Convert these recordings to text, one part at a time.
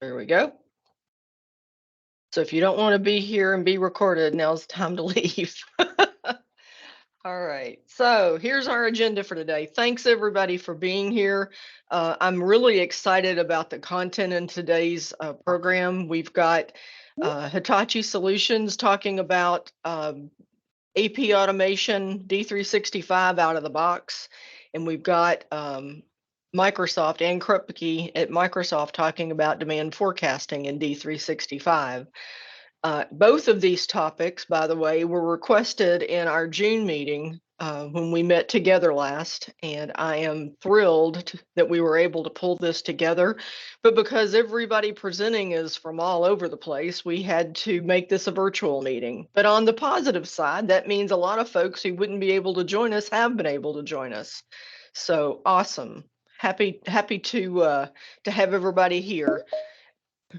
There we go. So if you don't want to be here and be recorded, now's the time to leave. All right, so here's our agenda for today. Thanks everybody for being here. I'm really excited about the content in today's program. We've got Hitachi Solutions talking about AP automation, D365 out of the box, and we've got Microsoft and Krupke at Microsoft talking about demand forecasting in D365. Both of these topics, by the way, were requested in our June meeting when we met together last, and I am thrilled that we were able to pull this together. But because everybody presenting is from all over the place, we had to make this a virtual meeting. But on the positive side, that means a lot of folks who wouldn't be able to join us have been able to join us. So awesome. Happy to have everybody here.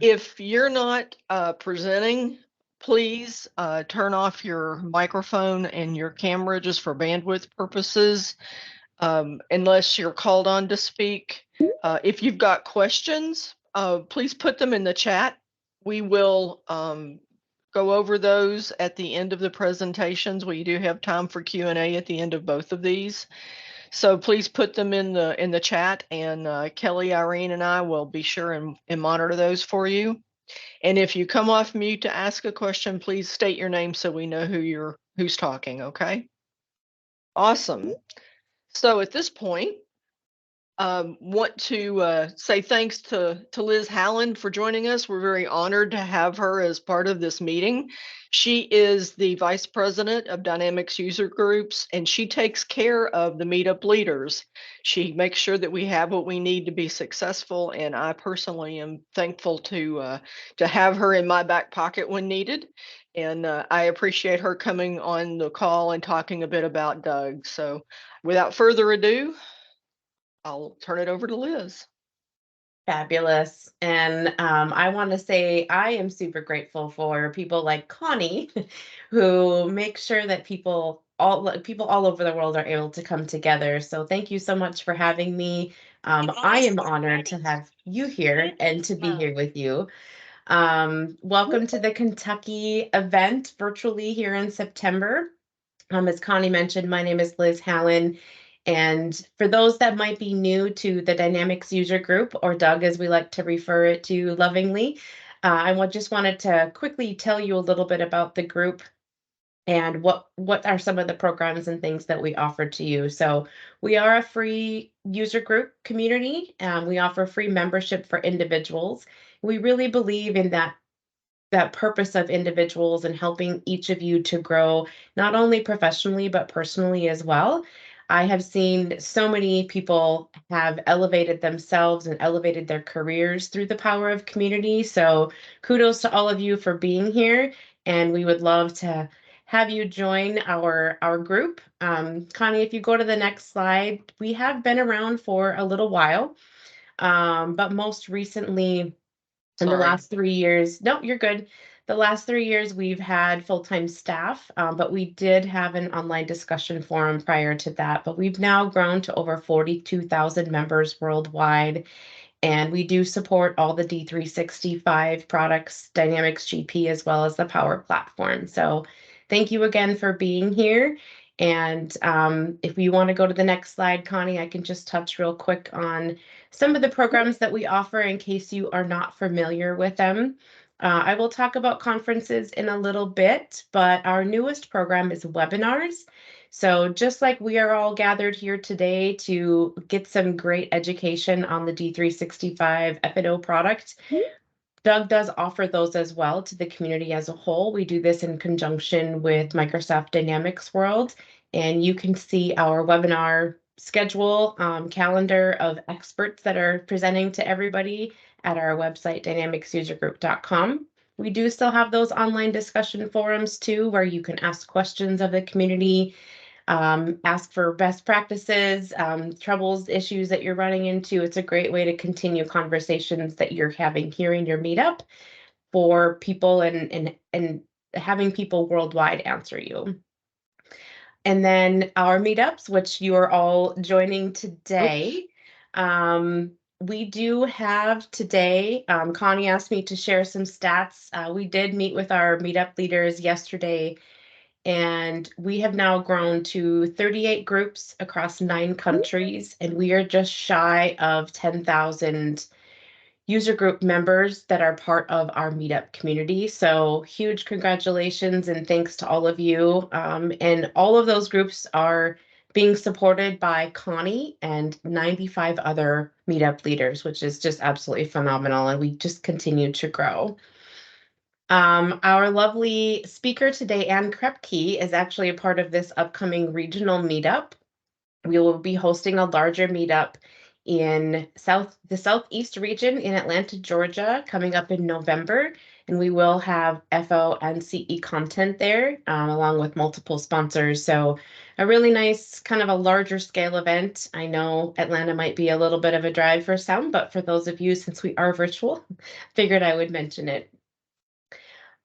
If you're not presenting, please turn off your microphone and your camera just for bandwidth purposes, unless you're called on to speak. If you've got questions, please put them in the chat. We will go over those at the end of the presentations. We do have time for Q&A at the end of both of these. So please put them in the chat, and Kelly, Irene, and I will be sure and monitor those for you. And if you come off mute to ask a question, please state your name so we know who's talking. Okay. Awesome. So at this point, want to say thanks to Liz Halland for joining us. We're very honored to have her as part of this meeting. She is the Vice President of Dynamics User Groups, and she takes care of the meetup leaders. She makes sure that we have what we need to be successful, and I personally am thankful to have her in my back pocket when needed. And I appreciate her coming on the call and talking a bit about Doug. So without further ado, I'll turn it over to Liz. Fabulous. And I want to say I am super grateful for people like Connie, who make sure that people all over the world are able to come together. So thank you so much for having me. I am honored to have you here and to be here with you. Welcome to the Kentucky event virtually here in September. As Connie mentioned, my name is Liz Halland. And for those that might be new to the Dynamics User Group, or Doug as we like to refer it to lovingly, I just wanted to quickly tell you a little bit about the group and what are some of the programs and things that we offer to you. So we are a free user group community. We offer free membership for individuals. We really believe in that purpose of individuals and helping each of you to grow, not only professionally, but personally as well. I have seen so many people have elevated themselves and elevated their careers through the power of community. So kudos to all of you for being here. And we would love to have you join our group. Connie, if you go to the next slide, we have been around for a little while, but most recently, in the last 3 years, no, you're good. The last 3 years, we've had full-time staff, but we did have an online discussion forum prior to that. But we've now grown to over 42,000 members worldwide. And we do support all the D365 products, Dynamics GP, as well as the Power Platform. So thank you again for being here. And if you want to go to the next slide, Connie, I can just touch real quick on some of the programs that we offer in case you are not familiar with them. I will talk about conferences in a little bit, but our newest program is webinars. So just like we are all gathered here today to get some great education on the D365 F&O product, Doug does offer those as well to the community as a whole. We do this in conjunction with Microsoft Dynamics World, and you can see our webinar schedule, calendar of experts that are presenting to everybody at our website, dynamicsusergroup.com. We do still have those online discussion forums too, where you can ask questions of the community, ask for best practices, troubles, issues that you're running into. It's a great way to continue conversations that you're having here in your meetup for people and having people worldwide answer you. And then our meetups, which you are all joining today. we do have today, Connie asked me to share some stats. We did meet with our meetup leaders yesterday, and we have now grown to 38 groups across 9 countries, and we are just shy of 10,000 user group members that are part of our meetup community. So huge congratulations and thanks to all of you. And all of those groups are being supported by Connie and 95 other meetup leaders, which is just absolutely phenomenal. And we just continue to grow. Our lovely speaker today, Anne Krupke, is actually a part of this upcoming regional meetup. We will be hosting a larger meetup in the Southeast region in Atlanta, Georgia, coming up in November. And we will have FO and CE content there, along with multiple sponsors. So a really nice kind of a larger scale event. I know Atlanta might be a little bit of a drive for some, but for those of you, since we are virtual, figured I would mention it.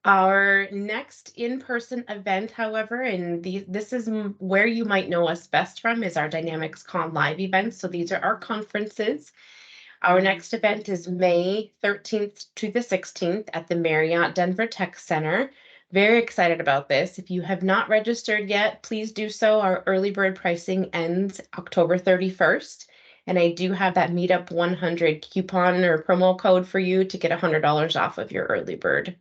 Our next in-person event, however, and this is where you might know us best from, is our DynamicsCon live events. So these are our conferences. Our next event is May 13th to the 16th at the Marriott Denver Tech Center. Very excited about this. If you have not registered yet, please do so. Our early bird pricing ends October 31st. And I do have that Meetup 100 coupon or promo code for you to get $100 off of your early bird.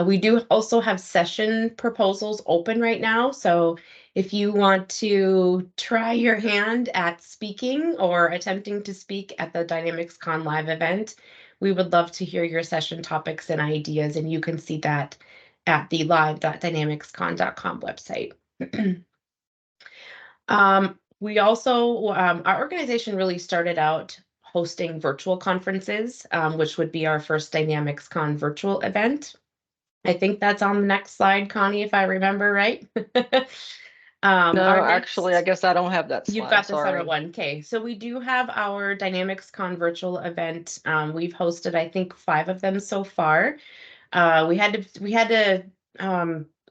We do also have session proposals open right now. So if you want to try your hand at speaking or attempting to speak at the DynamicsCon live event, we would love to hear your session topics and ideas, and you can see that at the live.dynamicscon.com website. We also, our organization really started out hosting virtual conferences, which would be our first DynamicsCon virtual event. I think that's on the next slide, Connie, if I remember right. No, actually, I guess I don't have that slide. You've got the Sorry. separate one. Okay, so we do have our DynamicsCon virtual event. We've hosted, I think, 5 of them so far. We had to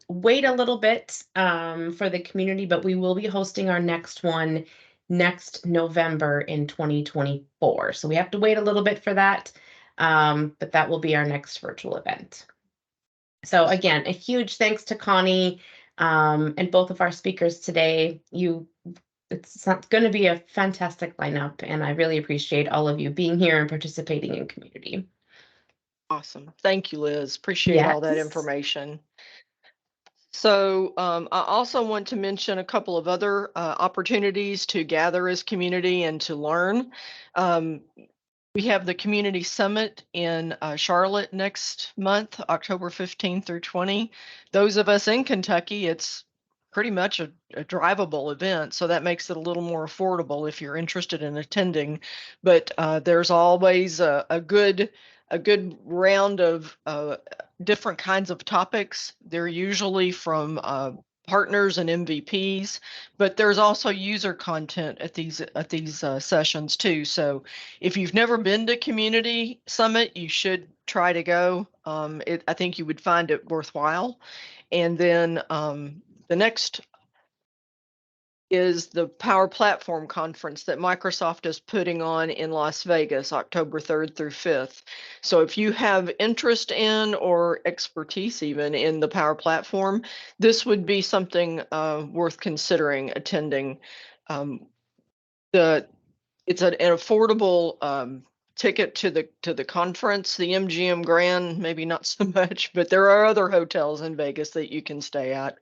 wait a little bit for the community, but we will be hosting our next one next November in 2024. So we have to wait a little bit for that, but that will be our next virtual event. So again, a huge thanks to Connie and both of our speakers today. It's going to be a fantastic lineup, and I really appreciate all of you being here and participating in community. Awesome. Thank you, Liz. Appreciate all that information. So I also want to mention a couple of other opportunities to gather as community and to learn. We have the Community Summit in Charlotte next month, October 15 through 20. Those of us in Kentucky, it's pretty much a drivable event, so that makes it a little more affordable if you're interested in attending. But there's always a good round of different kinds of topics. They're usually from partners and MVPs, but there's also user content at these sessions too. So if you've never been to Community Summit, you should try to go. I think you would find it worthwhile. And then the next is the Power Platform Conference that Microsoft is putting on in Las Vegas, October 3rd through 5th. So if you have interest in or expertise even in the Power Platform, this would be something worth considering attending. It's an affordable ticket to the conference. The MGM Grand, maybe not so much, but there are other hotels in Vegas that you can stay at.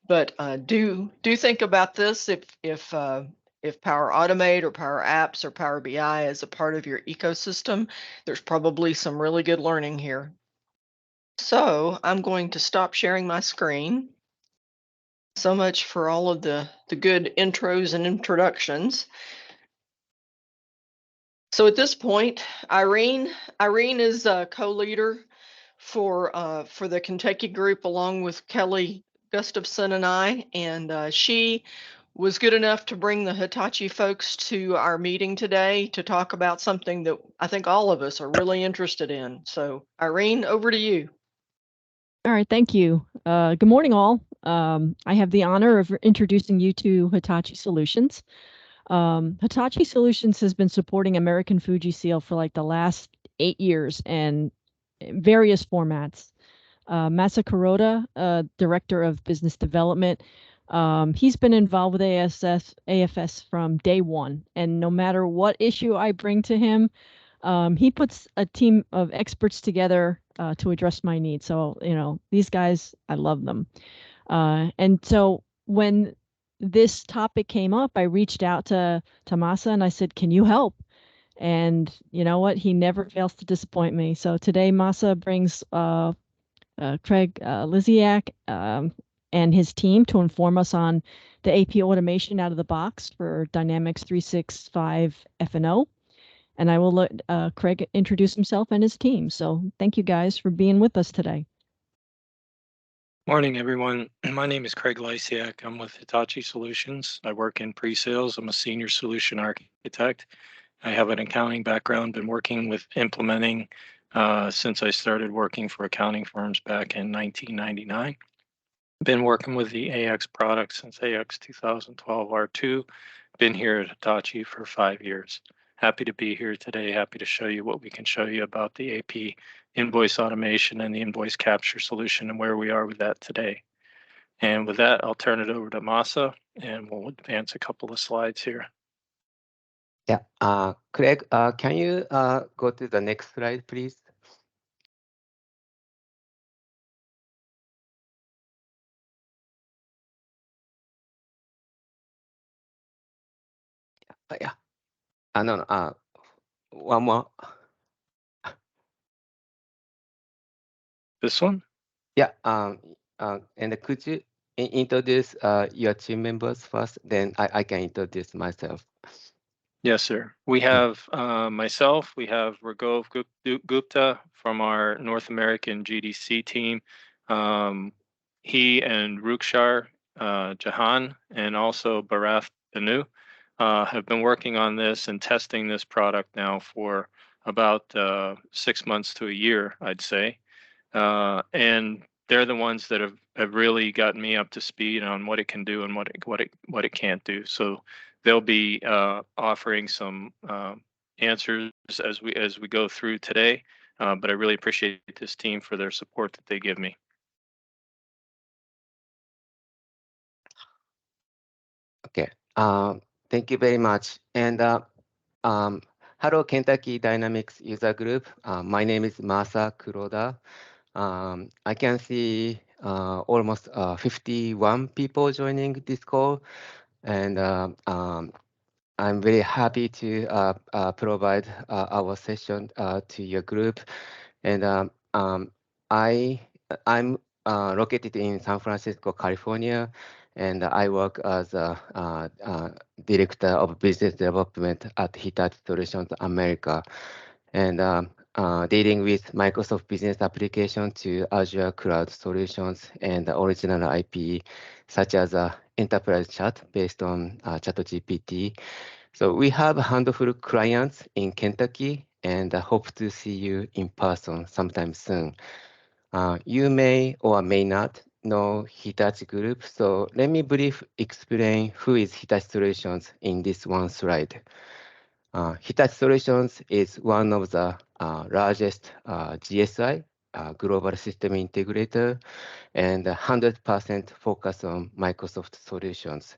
But do think about this if Power Automate or Power Apps or Power BI is a part of your ecosystem. There's probably some really good learning here. So I'm going to stop sharing my screen. So much for all of the good intros and introductions. So at this point, Irene is a co-leader for the Kentucky group along with Kelly Gustafson and I, and she was good enough to bring the Hitachi folks to our meeting today to talk about something that I think all of us are really interested in. So Irene, over to you. All right, thank you. Good morning, all. I have the honor of introducing you to Hitachi Solutions. Hitachi Solutions has been supporting American Fuji Seal for like the last 8 years and various formats. Masahiro Kuroda, Director of Business Development, he's been involved with AFS from day one. And no matter what issue I bring to him, he puts a team of experts together to address my needs. So, you know, these guys, I love them. And so when this topic came up, I reached out to Masa and I said, can you help? And you know what? He never fails to disappoint me. So today Masa brings Craig Lysiak and his team to inform us on the AP automation out of the box for Dynamics 365 F&O. And I will let Craig introduce himself and his team. So thank you guys for being with us today. Morning, everyone. My name is Craig Lysiak. I'm with Hitachi Solutions. I work in pre-sales. I'm a senior solution architect. I have an accounting background, been working with implementing since I started working for accounting firms back in 1999. Been working with the AX product since AX 2012 R2. Been here at Hitachi for 5 years. Happy to be here today. Happy to show you what we can show you about the AP invoice automation and the invoice capture solution and where we are with that today. And with that, I'll turn it over to Masa and we'll advance a couple of slides here. Yeah, Craig, can you go to the next slide, please? Yeah. No, one more. This one? Yeah. And could you introduce your team members first? Then I can introduce myself. Yes, sir. We have myself, we have Raghav Gupta from our North American GDC team. He and Rukshar Jahan and also Bharath Banu have been working on this and testing this product now for about 6 months to a year, I'd say. And they're the ones that have really gotten me up to speed on what it can do and what it can't do. So they'll be offering some answers as we go through today. But I really appreciate this team for their support that they give me. Okay. Thank you very much. And hello, Kentucky Dynamics user group. My name is Masahiro Kuroda. I can see almost 51 people joining this call, and I'm very happy to provide our session to your group. And I'm located in San Francisco, California, and I work as a Director of Business Development at Hitachi Solutions America, and dealing with Microsoft Business Application to Azure Cloud Solutions and the original IP, such as Enterprise Chat based on ChatGPT. So we have a handful of clients in Kentucky, and hope to see you in person sometime soon. You may or may not know Hitachi Group, so let me briefly explain who is Hitachi Solutions in this one slide. Hitachi Solutions is one of the largest GSI, global system integrator, and 100% focus on Microsoft solutions.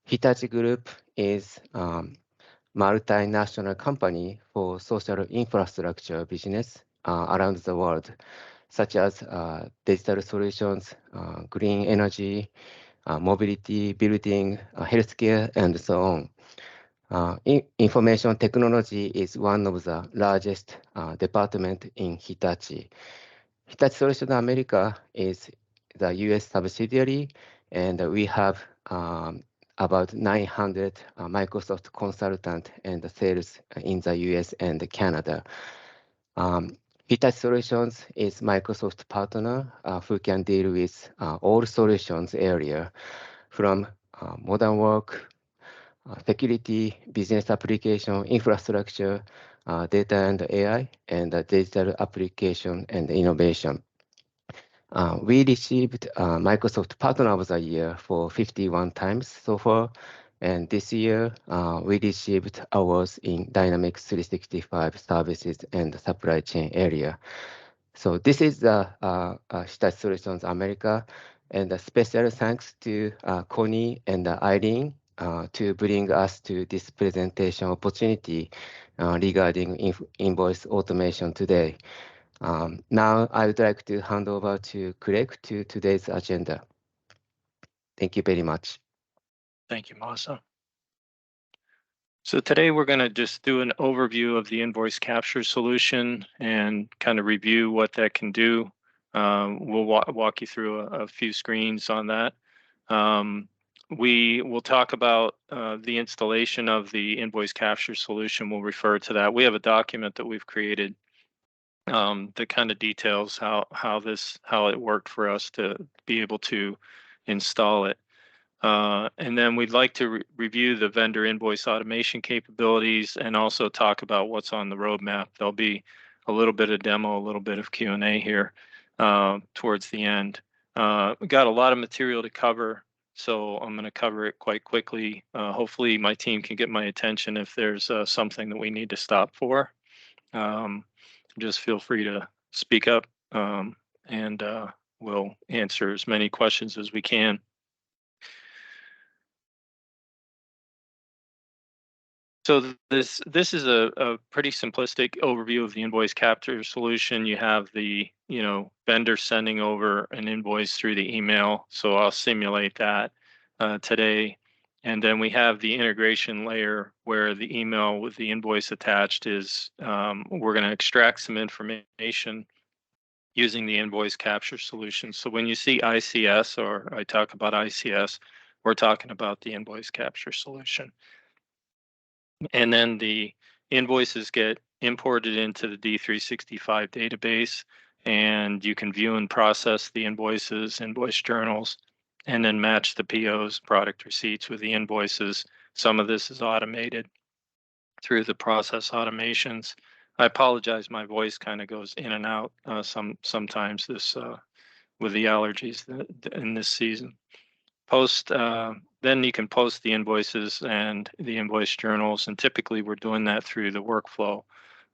Hitachi Group is multinational company for social infrastructure business around the world, such as digital solutions, green energy, mobility, building, healthcare, and so on. Information technology is one of the largest department in Hitachi. Hitachi Solutions America is the US subsidiary, and we have about 900 Microsoft consultant and sales in the US and Canada. Hitachi Solutions is Microsoft partner who can deal with all solutions area from modern work, security, business application, infrastructure, data and AI, and digital application and innovation. We received Microsoft Partner of the Year for 51 times so far, And this year, we received awards in Dynamics 365 services and supply chain area. So this is the Hitachi Solutions America, and a special thanks to Connie and Irene to bring us to this presentation opportunity regarding invoice automation today. Now I would like to hand over to Craig to today's agenda. Thank you very much. Thank you, Masa. So today we're going to just do an overview of the invoice capture solution and kind of review what that can do. We'll walk you through a few screens on that. We will talk about the installation of the invoice capture solution. We'll refer to that. We have a document that we've created that kind of details how it worked for us to be able to install it. And then we'd like to review the vendor invoice automation capabilities and also talk about what's on the roadmap. There'll be a little bit of demo, a little bit of Q&A here towards the end. We got a lot of material to cover, so I'm going to cover it quite quickly. Hopefully my team can get my attention if there's something that we need to stop for. Just feel free to speak up and we'll answer as many questions as we can. So this is a pretty simplistic overview of the invoice capture solution. You have the vendor sending over an invoice through the email. So I'll simulate that today. And then we have the integration layer where the email with the invoice attached is we're going to extract some information using the invoice capture solution. So when you see ICS or I talk about ICS, we're talking about the invoice capture solution. And then the invoices get imported into the D365 database, and you can view and process the invoices, invoice journals, and then match the POs, product receipts, with the invoices. Some of this is automated through the process automations. I apologize, my voice kind of goes in and out sometimes this with the allergies in this season. Then you can post the invoices and the invoice journals, and typically we're doing that through the workflow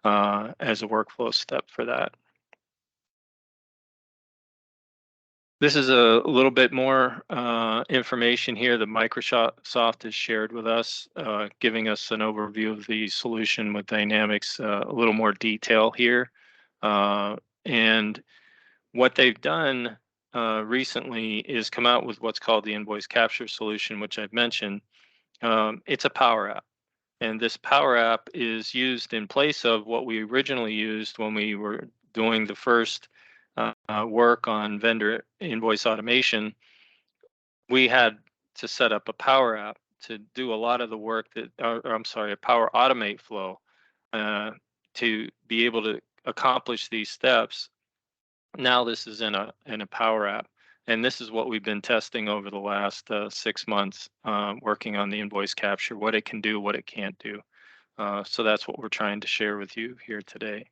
as a workflow step for that. This is a little bit more information here that Microsoft has shared with us, giving us an overview of the solution with Dynamics, a little more detail here. And what they've done recently is come out with what's called the invoice capture solution, which I've mentioned. It's a Power App. And this Power App is used in place of what we originally used when we were doing the first work on vendor invoice automation. We had to set up a Power App to do a lot of the work that, a Power Automate flow to be able to accomplish these steps. Now this is in a Power App, and this is what we've been testing over the last 6 months, working on the invoice capture, what it can do, what it can't do. So that's what we're trying to share with you here today.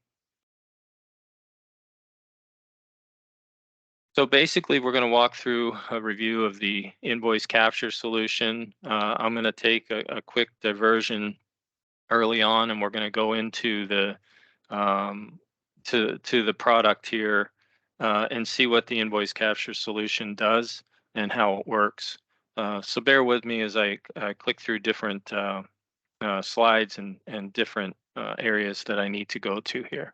So basically, we're going to walk through a review of the invoice capture solution. I'm going to take a quick diversion early on, and we're going to go into the to the product here and see what the invoice capture solution does and how it works. So bear with me as I click through different slides and different areas that I need to go to here.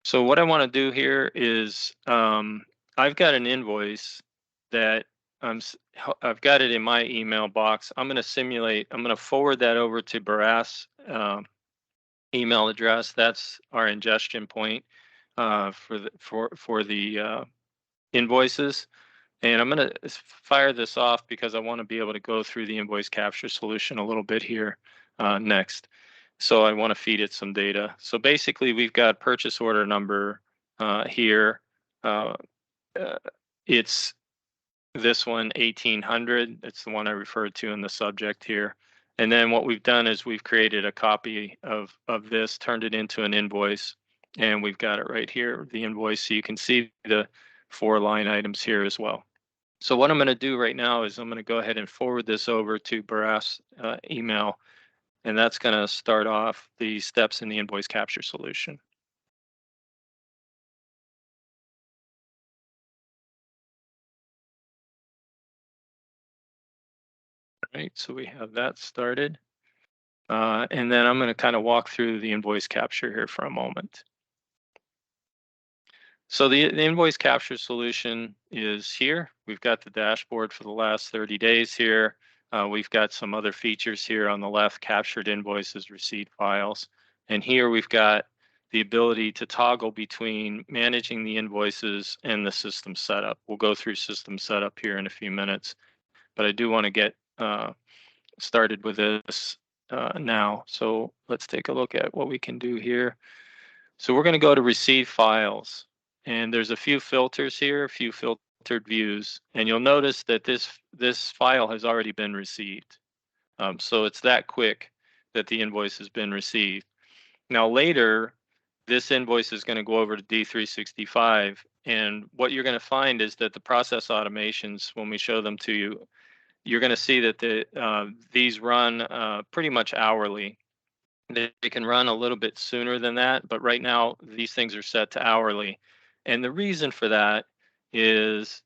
So what I want to do here is I've got an invoice that I've got it in my email box. I'm going to simulate. I'm going to forward that over to Baras email address. That's our ingestion point for the invoices. And I'm going to fire this off because I want to be able to go through the invoice capture solution a little bit here next. So I want to feed it some data. So basically, we've got purchase order number here. It's this one, 1800. It's the one I referred to in the subject here. And then what we've done is we've created a copy of this, turned it into an invoice, and we've got it right here, the invoice. So you can see the 4 line items here as well. So what I'm going to do right now is I'm going to go ahead and forward this over to Barath's email, and that's going to start off the steps in the invoice capture solution. All right, so we have that started. And then I'm going to kind of walk through the invoice capture here for a moment. So the invoice capture solution is here. We've got the dashboard for the last 30 days here. We've got some other features here on the left, captured invoices, receipt files. And here we've got the ability to toggle between managing the invoices and the system setup. We'll go through system setup here in a few minutes, but I do want to get started with this now. So let's take a look at what we can do here. So we're going to go to receive files, and there's a few filters here, a few filtered views, and you'll notice that this file has already been received. So it's that quick that the invoice has been received. Now later, this invoice is going to go over to D365, and what you're going to find is that the process automations, when we show them to you, you're going to see that these run pretty much hourly. They can run a little bit sooner than that, but right now these things are set to hourly. And the reason for that is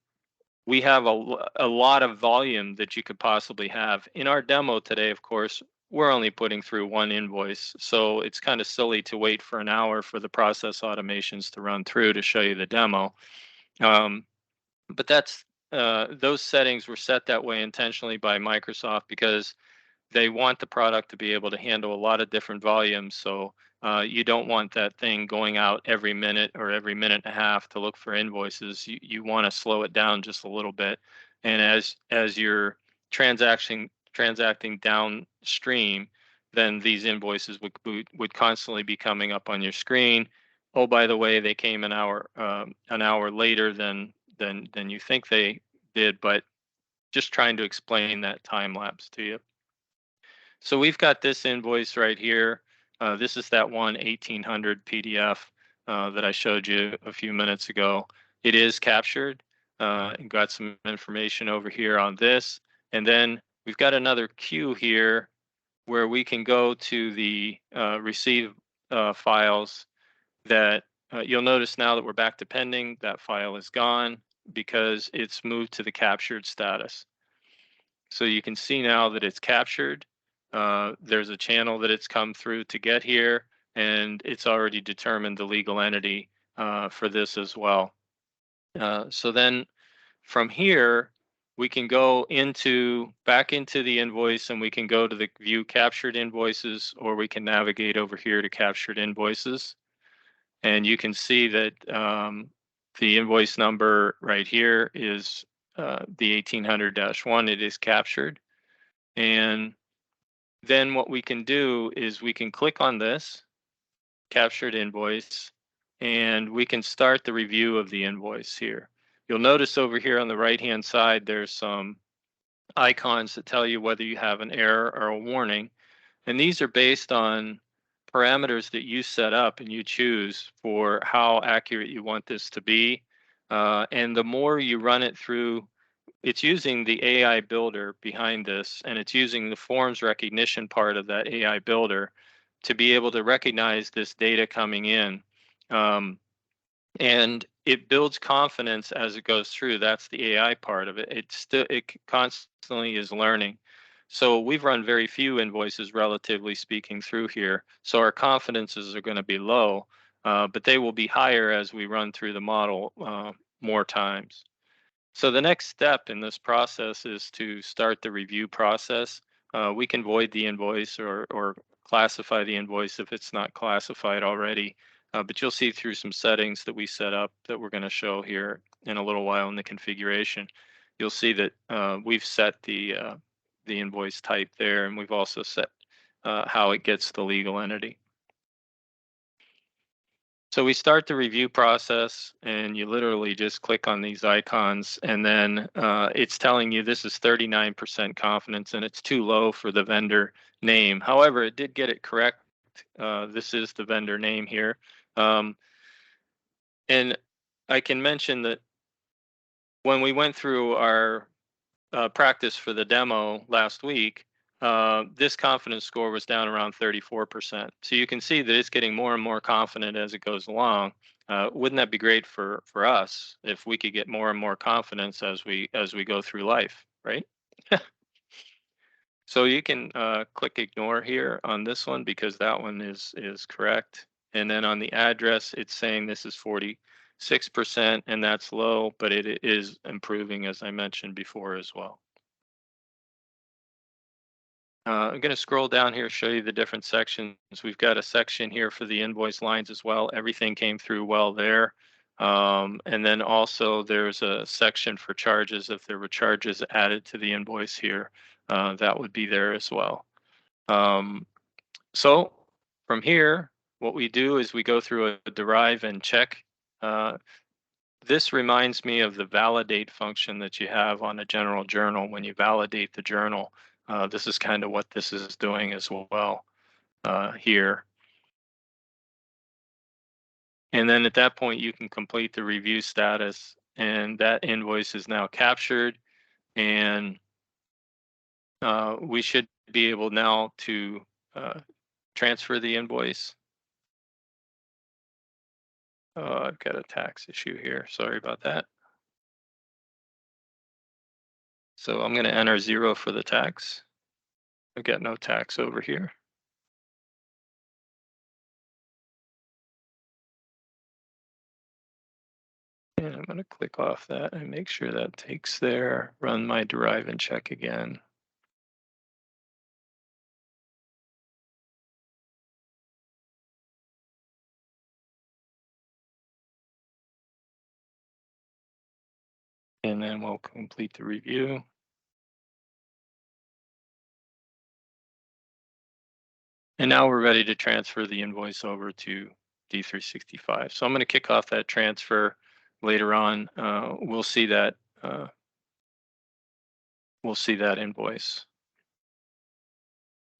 we have a lot of volume that you could possibly have. In our demo today, of course, we're only putting through one invoice. So it's kind of silly to wait for an hour for the process automations to run through to show you the demo. But that's those settings were set that way intentionally by Microsoft because they want the product to be able to handle a lot of different volumes. So you don't want that thing going out every minute or every minute and a half to look for invoices. You want to slow it down just a little bit. And as you're transacting downstream, then these invoices would constantly be coming up on your screen. Oh, by the way, they came an hour later than you think they did, but just trying to explain that time lapse to you. So we've got this invoice right here. This is that one 1800 PDF that I showed you a few minutes ago. It is captured and got some information over here on this. And then we've got another queue here where we can go to the receive files that you'll notice now that we're back to pending. That file is gone because it's moved to the captured status. So you can see now that it's captured. There's a channel that it's come through to get here, and it's already determined the legal entity for this as well. So then from here, we can go back into the invoice, and we can go to the view captured invoices, or we can navigate over here to captured invoices. And you can see that the invoice number right here is the 1800-1. It is captured. And then what we can do is we can click on this captured invoice, and we can start the review of the invoice here. You'll notice over here on the right-hand side, there's some icons that tell you whether you have an error or a warning. And these are based on parameters that you set up and you choose for how accurate you want this to be. And the more you run it through, it's using the AI builder behind this, and it's using the forms recognition part of that AI builder to be able to recognize this data coming in. And it builds confidence as it goes through. That's the AI part of it. It constantly is learning. So we've run very few invoices, relatively speaking, through here. So our confidences are going to be low, but they will be higher as we run through the model more times. So the next step in this process is to start the review process. We can void the invoice or classify the invoice if it's not classified already. But you'll see through some settings that we set up that we're going to show here in a little while in the configuration. You'll see that we've set the invoice type there, and we've also set how it gets the legal entity. So we start the review process, and you literally just click on these icons, and then it's telling you this is 39% confidence, and it's too low for the vendor name. However, it did get it correct. This is the vendor name here. And I can mention that when we went through our practice for the demo last week, this confidence score was down around 34%. So you can see that it's getting more and more confident as it goes along. Wouldn't that be great for us if we could get more and more confidence as we go through life, right? So you can click ignore here on this one because that one is correct. And then on the address, it's saying this is 46%, and that's low, but it is improving, as I mentioned before as well. I'm going to scroll down here, show you the different sections. We've got a section here for the invoice lines as well. Everything came through well there. And then also there's a section for charges. If there were charges added to the invoice here, that would be there as well. So from here, what we do is we go through a derive and check. This reminds me of the validate function that you have on a general journal. When you validate the journal, this is kind of what this is doing as well here. And then at that point, you can complete the review status, and that invoice is now captured, and we should be able now to transfer the invoice. I've got a tax issue here. Sorry about that. So I'm going to enter 0 for the tax. I've got no tax over here. And I'm going to click off that and make sure that takes there, run my derive and check again. And then we'll complete the review. And now we're ready to transfer the invoice over to D365. So I'm going to kick off that transfer later on. We'll see that invoice.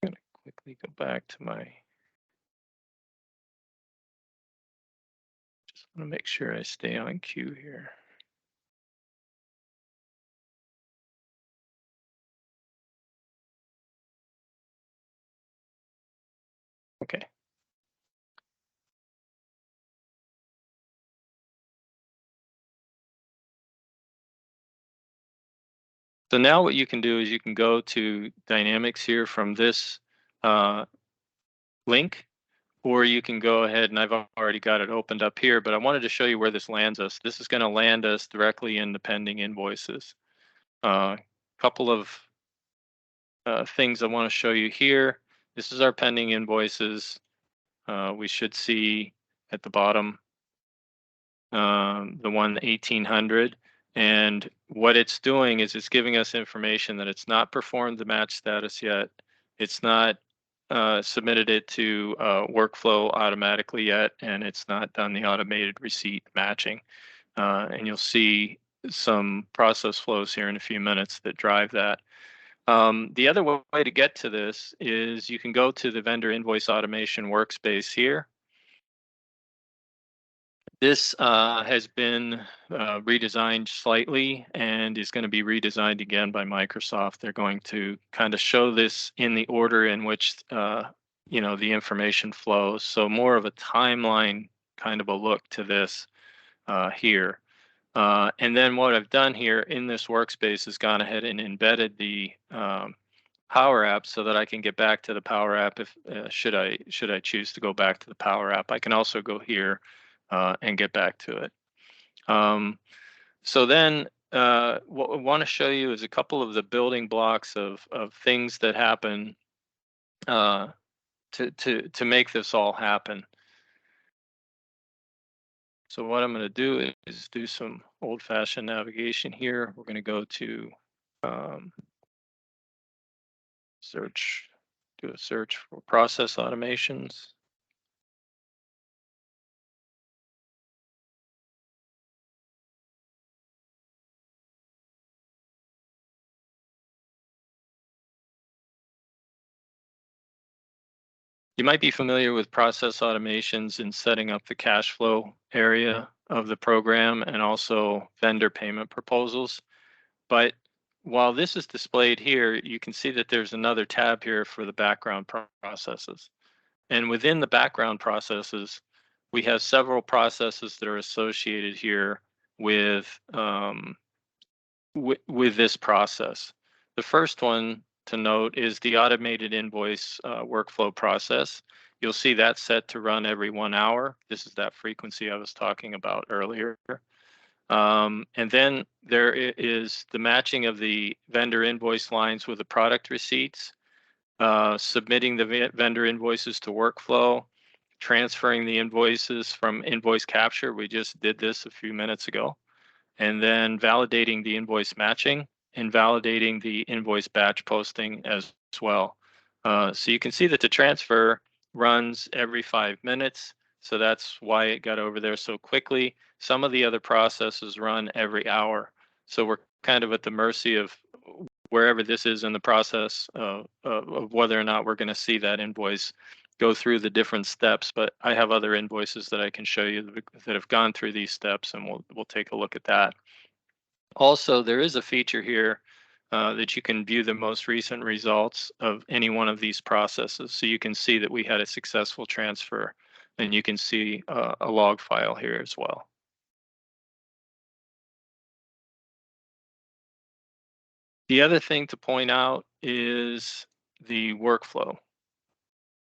I'm going to quickly go back to my. Just want to make sure I stay on cue here. Okay. So now what you can do is you can go to Dynamics here from this link, or you can go ahead, and I've already got it opened up here, but I wanted to show you where this lands us. This is going to land us directly in the pending invoices. Couple of things I want to show you here. This is our pending invoices. We should see at the bottom the one 1800, and what it's doing is it's giving us information that it's not performed the match status yet. It's not submitted it to workflow automatically yet, and it's not done the automated receipt matching. And you'll see some process flows here in a few minutes that drive that. The other way to get to this is you can go to the vendor invoice automation workspace here. This has been redesigned slightly and is going to be redesigned again by Microsoft. They're going to kind of show this in the order in which the information flows. So more of a timeline kind of a look to this here. And then what I've done here in this workspace is gone ahead and embedded the Power App so that I can get back to the Power App if should I choose to go back to the Power App. I can also go here and get back to it. So then what we want to show you is a couple of the building blocks of things that happen to make this all happen. So what I'm going to do is do some old-fashioned navigation here. We're going to go to search, do a search for process automations. You might be familiar with process automations in setting up the cash flow area of the program and also vendor payment proposals. But while this is displayed here, you can see that there's another tab here for the background processes. And within the background processes, we have several processes that are associated here with this process. The first one to note is the automated invoice workflow process. You'll see that set to run every 1 hour. This is that frequency I was talking about earlier. And then there is the matching of the vendor invoice lines with the product receipts, submitting the vendor invoices to workflow, transferring the invoices from invoice capture. We just did this a few minutes ago. And then validating the invoice matching and validating the invoice batch posting as well. So you can see that the transfer runs every 5 minutes. So that's why it got over there so quickly. Some of the other processes run every hour. So we're kind of at the mercy of wherever this is in the process of whether or not we're going to see that invoice go through the different steps. But I have other invoices that I can show you that have gone through these steps, and we'll take a look at that. Also, there is a feature here that you can view the most recent results of any one of these processes. So you can see that we had a successful transfer, and you can see a log file here as well. The other thing to point out is the workflow.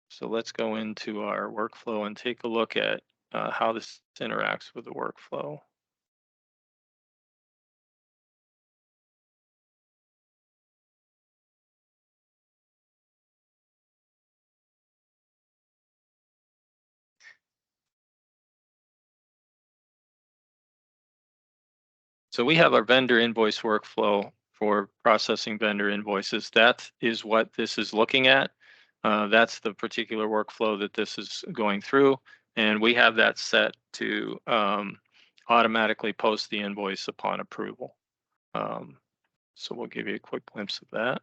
So let's go into our workflow and take a look at how this interacts with the workflow. So we have our vendor invoice workflow for processing vendor invoices. That is what this is looking at. That's the particular workflow that this is going through. And we have that set to automatically post the invoice upon approval. So we'll give you a quick glimpse of that.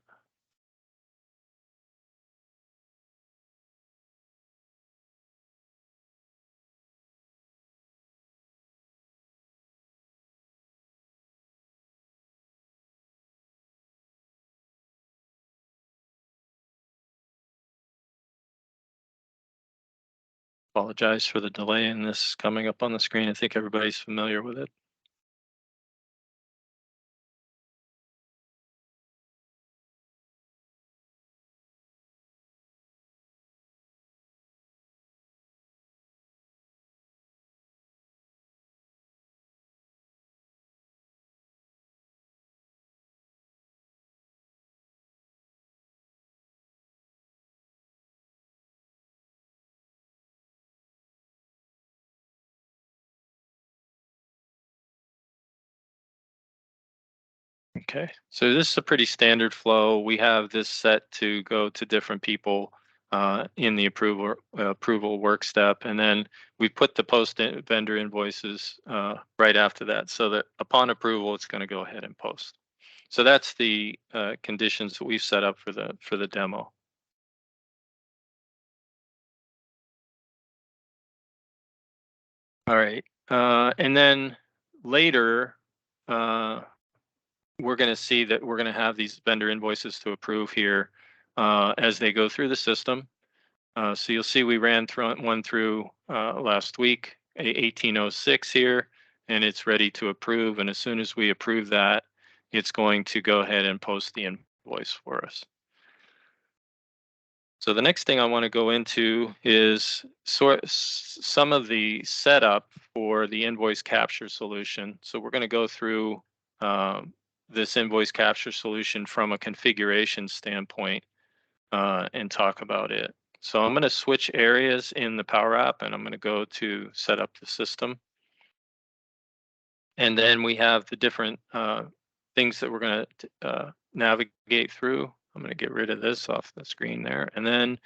Apologize for the delay in this coming up on the screen. I think everybody's familiar with it. Okay, so this is a pretty standard flow. We have this set to go to different people in the approval work step, and then we put the post vendor invoices right after that, so that upon approval, it's going to go ahead and post. So that's the conditions that we've set up for the demo. All right, and then later. We're going to see that we're going to have these vendor invoices to approve here as they go through the system. So you'll see we ran one through last week, 1806 here, and it's ready to approve. And as soon as we approve that, it's going to go ahead and post the invoice for us. So the next thing I want to go into is some of the setup for the invoice capture solution. So we're going to go through this invoice capture solution from a configuration standpoint and talk about it. So I'm going to switch areas in the Power App, and I'm going to go to set up the system. And then we have the different things that we're going to navigate through. I'm going to get rid of this off the screen there. And then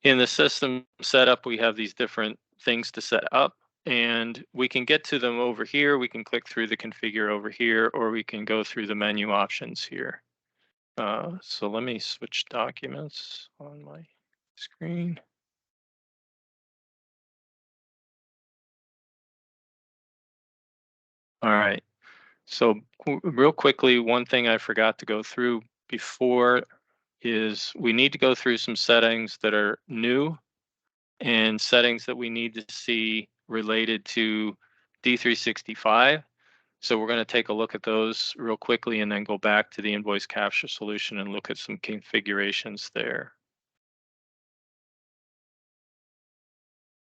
in the system setup, we have these different things to set up. And we can get to them over here. We can click through the configure over here, or we can go through the menu options here. So let me switch documents on my screen. All right. So real quickly, one thing I forgot to go through before is we need to go through some settings that are new and settings that we need to see related to D365. So we're going to take a look at those real quickly and then go back to the invoice capture solution and look at some configurations there.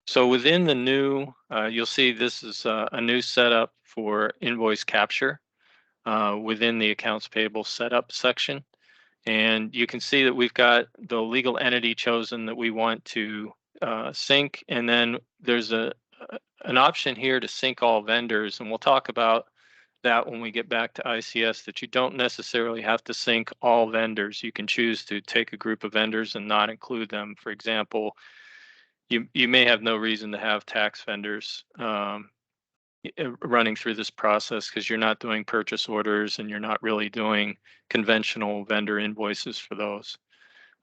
So within the new, you'll see this is a new setup for invoice capture within the accounts payable setup section. And you can see that we've got the legal entity chosen that we want to sync. And then there's an option here to sync all vendors. And we'll talk about that when we get back to ICS, that you don't necessarily have to sync all vendors. You can choose to take a group of vendors and not include them. For example, you may have no reason to have tax vendors running through this process because you're not doing purchase orders and you're not really doing conventional vendor invoices for those.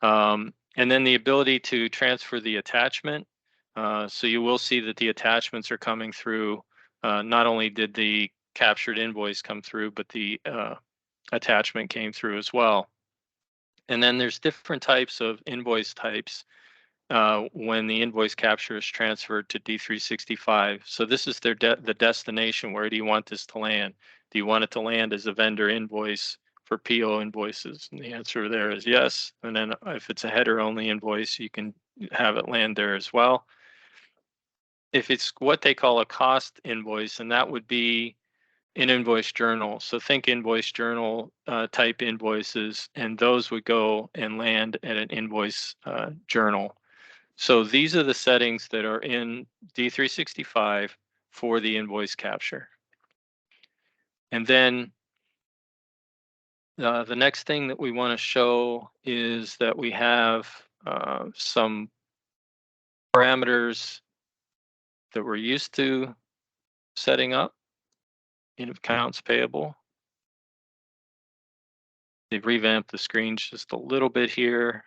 And then the ability to transfer the attachment. So you will see that the attachments are coming through. Not only did the captured invoice come through, but the attachment came through as well. And then there's different types of invoice types when the invoice capture is transferred to D365. So this is the destination. Where do you want this to land? Do you want it to land as a vendor invoice for PO invoices? And the answer there is yes. And then if it's a header only invoice, you can have it land there as well. If it's what they call a cost invoice, and that would be an invoice journal. So think invoice journal type invoices, and those would go and land at an invoice journal. So these are the settings that are in D365 for the invoice capture. And then the next thing that we want to show is that we have some parameters that we're used to setting up in accounts payable. They've revamped the screens just a little bit here.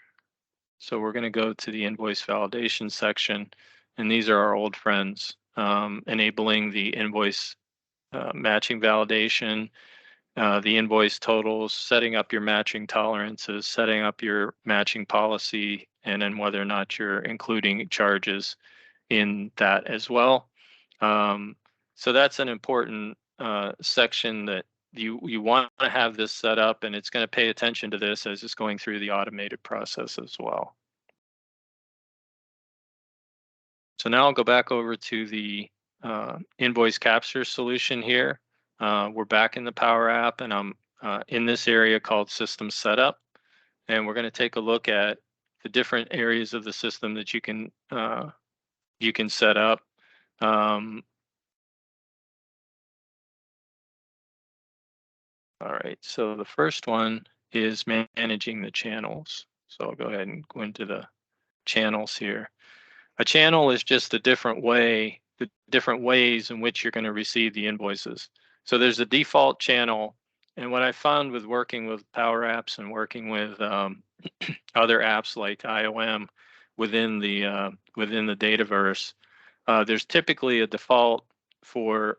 So we're going to go to the invoice validation section, and these are our old friends, enabling the invoice matching validation, the invoice totals, setting up your matching tolerances, setting up your matching policy, and then whether or not you're including charges in that as well. So that's an important section that you want to have this set up, and it's going to pay attention to this as it's going through the automated process as well. So now I'll go back over to the invoice capture solution here. We're back in the Power App, and I'm in this area called System Setup. And we're going to take a look at the different areas of the system that you can set up. All right, so the first one is managing the channels. So I'll go ahead and go into the channels here. A channel is just a different way, the different ways in which you're going to receive the invoices. So there's a default channel, and what I found with working with Power Apps and working with other apps like IOM within the Dataverse, there's typically a default for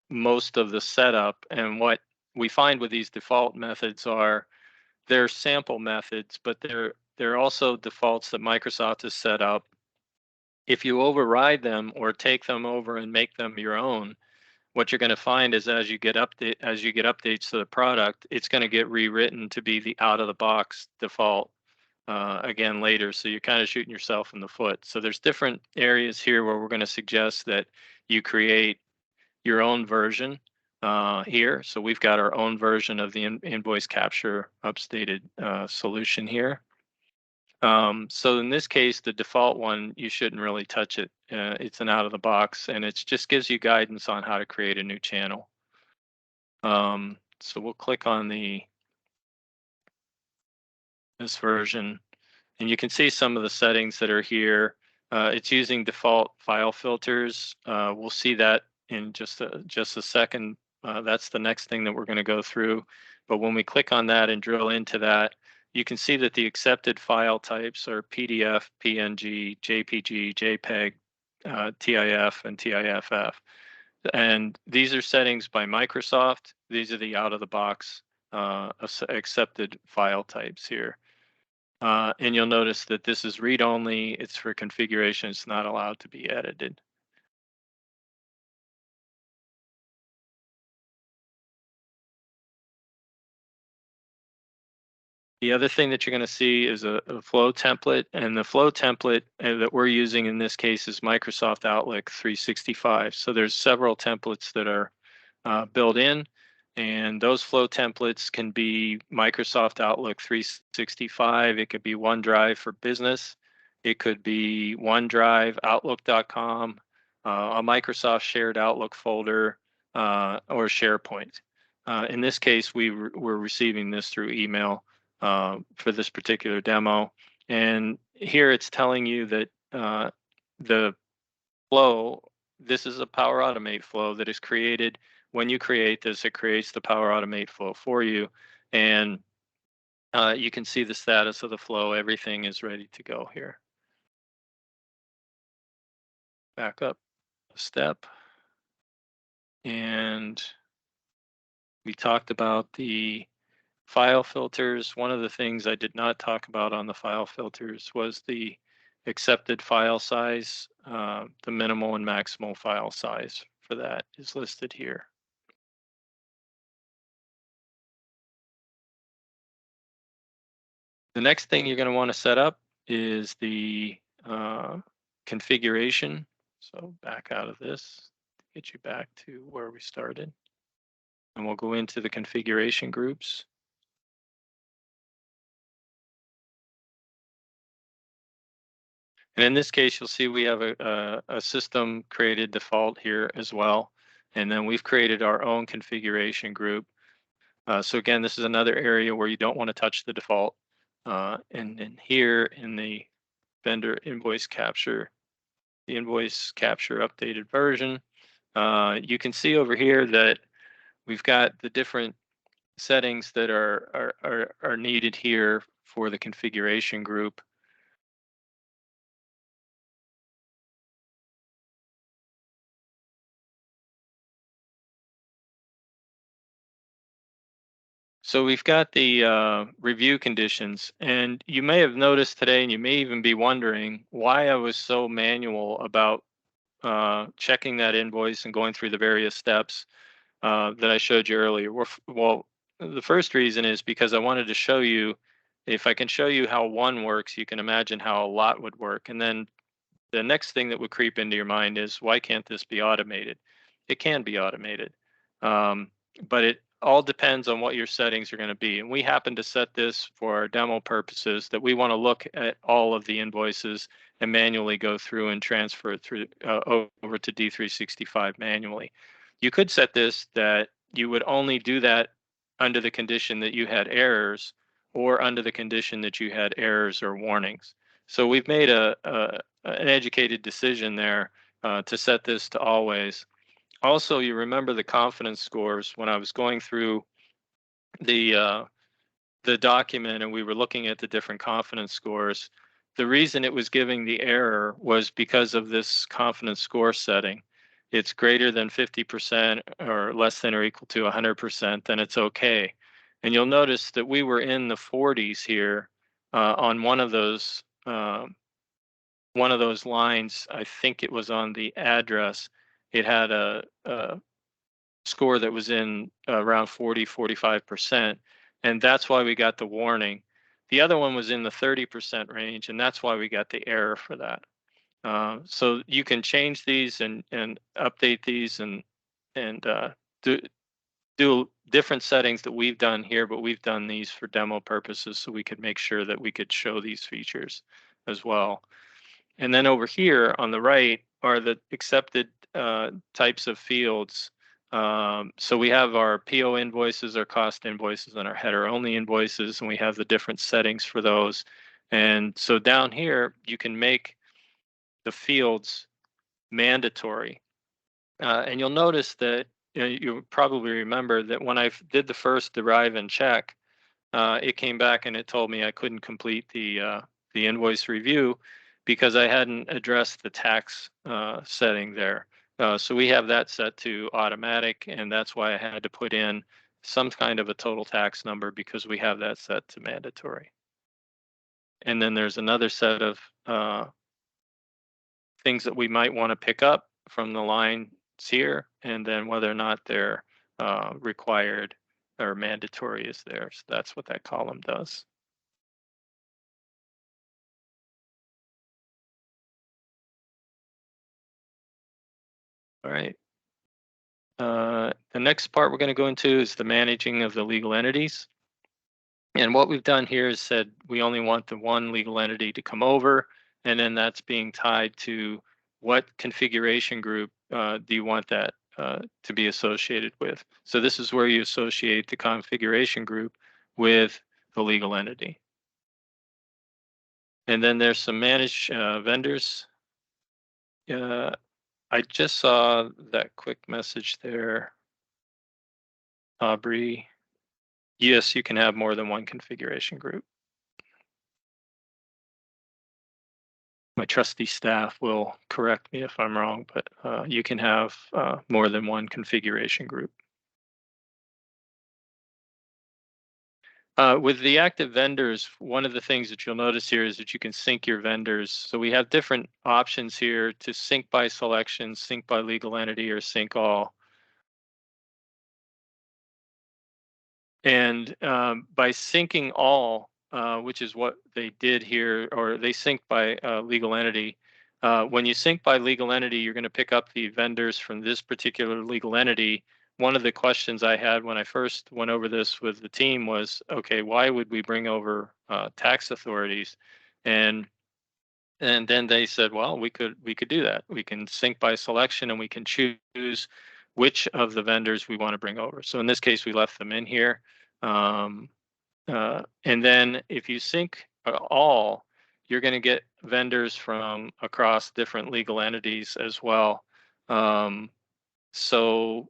most of the setup, and what we find with these default methods are they're sample methods, but they're also defaults that Microsoft has set up. If you override them or take them over and make them your own, what you're going to find is as you get updates to the product, it's going to get rewritten to be the out-of-the-box default again later. So you're kind of shooting yourself in the foot. So there's different areas here where we're going to suggest that you create your own version here. So we've got our own version of the invoice capture updated solution here. So in this case, the default one, you shouldn't really touch it. It's an out of the box, and it just gives you guidance on how to create a new channel. So we'll click on this version, and you can see some of the settings that are here. It's using default file filters. We'll see that in just a second. That's the next thing that we're going to go through. But when we click on that and drill into that, you can see that the accepted file types are PDF, PNG, JPG, JPEG, TIF, and TIFF. And these are settings by Microsoft. These are the out-of-the-box accepted file types here. And you'll notice that this is read-only. It's for configuration. It's not allowed to be edited. The other thing that you're going to see is a flow template, and the flow template that we're using in this case is Microsoft Outlook 365. So there's several templates that are built in, and those flow templates can be Microsoft Outlook 365. It could be OneDrive for Business. It could be OneDrive, Outlook.com, a Microsoft Shared Outlook folder, or SharePoint. In this case, we're receiving this through email for this particular demo. And here it's telling you that the flow, this is a Power Automate flow that is created. When you create this, it creates the Power Automate flow for you. And you can see the status of the flow. Everything is ready to go here. Back up a step. And we talked about the file filters. One of the things I did not talk about on the file filters was the accepted file size. The minimal and maximal file size for that is listed here. The next thing you're going to want to set up is the configuration. So back out of this, get you back to where we started. And we'll go into the configuration groups. And in this case, you'll see we have a system created default here as well. And then we've created our own configuration group. So again, this is another area where you don't want to touch the default. And then here in the vendor invoice capture, the invoice capture updated version, you can see over here that we've got the different settings that are needed here for the configuration group. So we've got the review conditions, and you may have noticed today, and you may even be wondering why I was so manual about checking that invoice and going through the various steps that I showed you earlier. Well, the first reason is because I wanted to show you, if I can show you how one works, you can imagine how a lot would work. And then the next thing that would creep into your mind is, why can't this be automated? It can be automated, but it all depends on what your settings are going to be. And we happen to set this for our demo purposes, that we want to look at all of the invoices and manually go through and transfer it through over to D365 manually. You could set this that you would only do that under the condition that you had errors, or under the condition that you had errors or warnings. So we've made an educated decision there to set this to always. Also, you remember the confidence scores when I was going through the document and we were looking at the different confidence scores. The reason it was giving the error was because of this confidence score setting. It's greater than 50% or less than or equal to 100%, then it's okay. And you'll notice that we were in the 40s here on one of those lines. I think it was on the address. It had a score that was in around 40-45%, and that's why we got the warning. The other one was in the 30% range, and that's why we got the error for that. So you can change these and update these and do different settings that we've done here, but we've done these for demo purposes so we could make sure that we could show these features as well. And then over here on the right are the accepted types of fields. So we have our PO invoices, our cost invoices, and our header only invoices, and we have the different settings for those. And so down here, you can make the fields mandatory. And you'll notice that you'll probably remember that when I did the first derive and check, it came back and it told me I couldn't complete the invoice review because I hadn't addressed the tax setting there. So we have that set to automatic, and that's why I had to put in some kind of a total tax number because we have that set to mandatory. And then there's another set of things that we might want to pick up from the lines here, and then whether or not they're required or mandatory is there. So that's what that column does. All right. The next part we're going to go into is the managing of the legal entities. And what we've done here is said we only want the one legal entity to come over, and then that's being tied to what configuration group do you want that to be associated with. So this is where you associate the configuration group with the legal entity. And then there's some managed vendors. I just saw that quick message there, Aubrey. Yes, you can have more than one configuration group. My trusty staff will correct me if I'm wrong, but you can have more than one configuration group. With the active vendors, one of the things that you'll notice here is that you can sync your vendors. So we have different options here to sync by selection, sync by legal entity, or sync all. And by syncing all, which is what they did here, or they sync by legal entity. When you sync by legal entity, you're going to pick up the vendors from this particular legal entity. One of the questions I had when I first went over this with the team was, okay, why would we bring over tax authorities? And then they said, well, we could do that. We can sync by selection, and we can choose which of the vendors we want to bring over. So in this case, we left them in here. And then if you sync all, you're going to get vendors from across different legal entities as well. So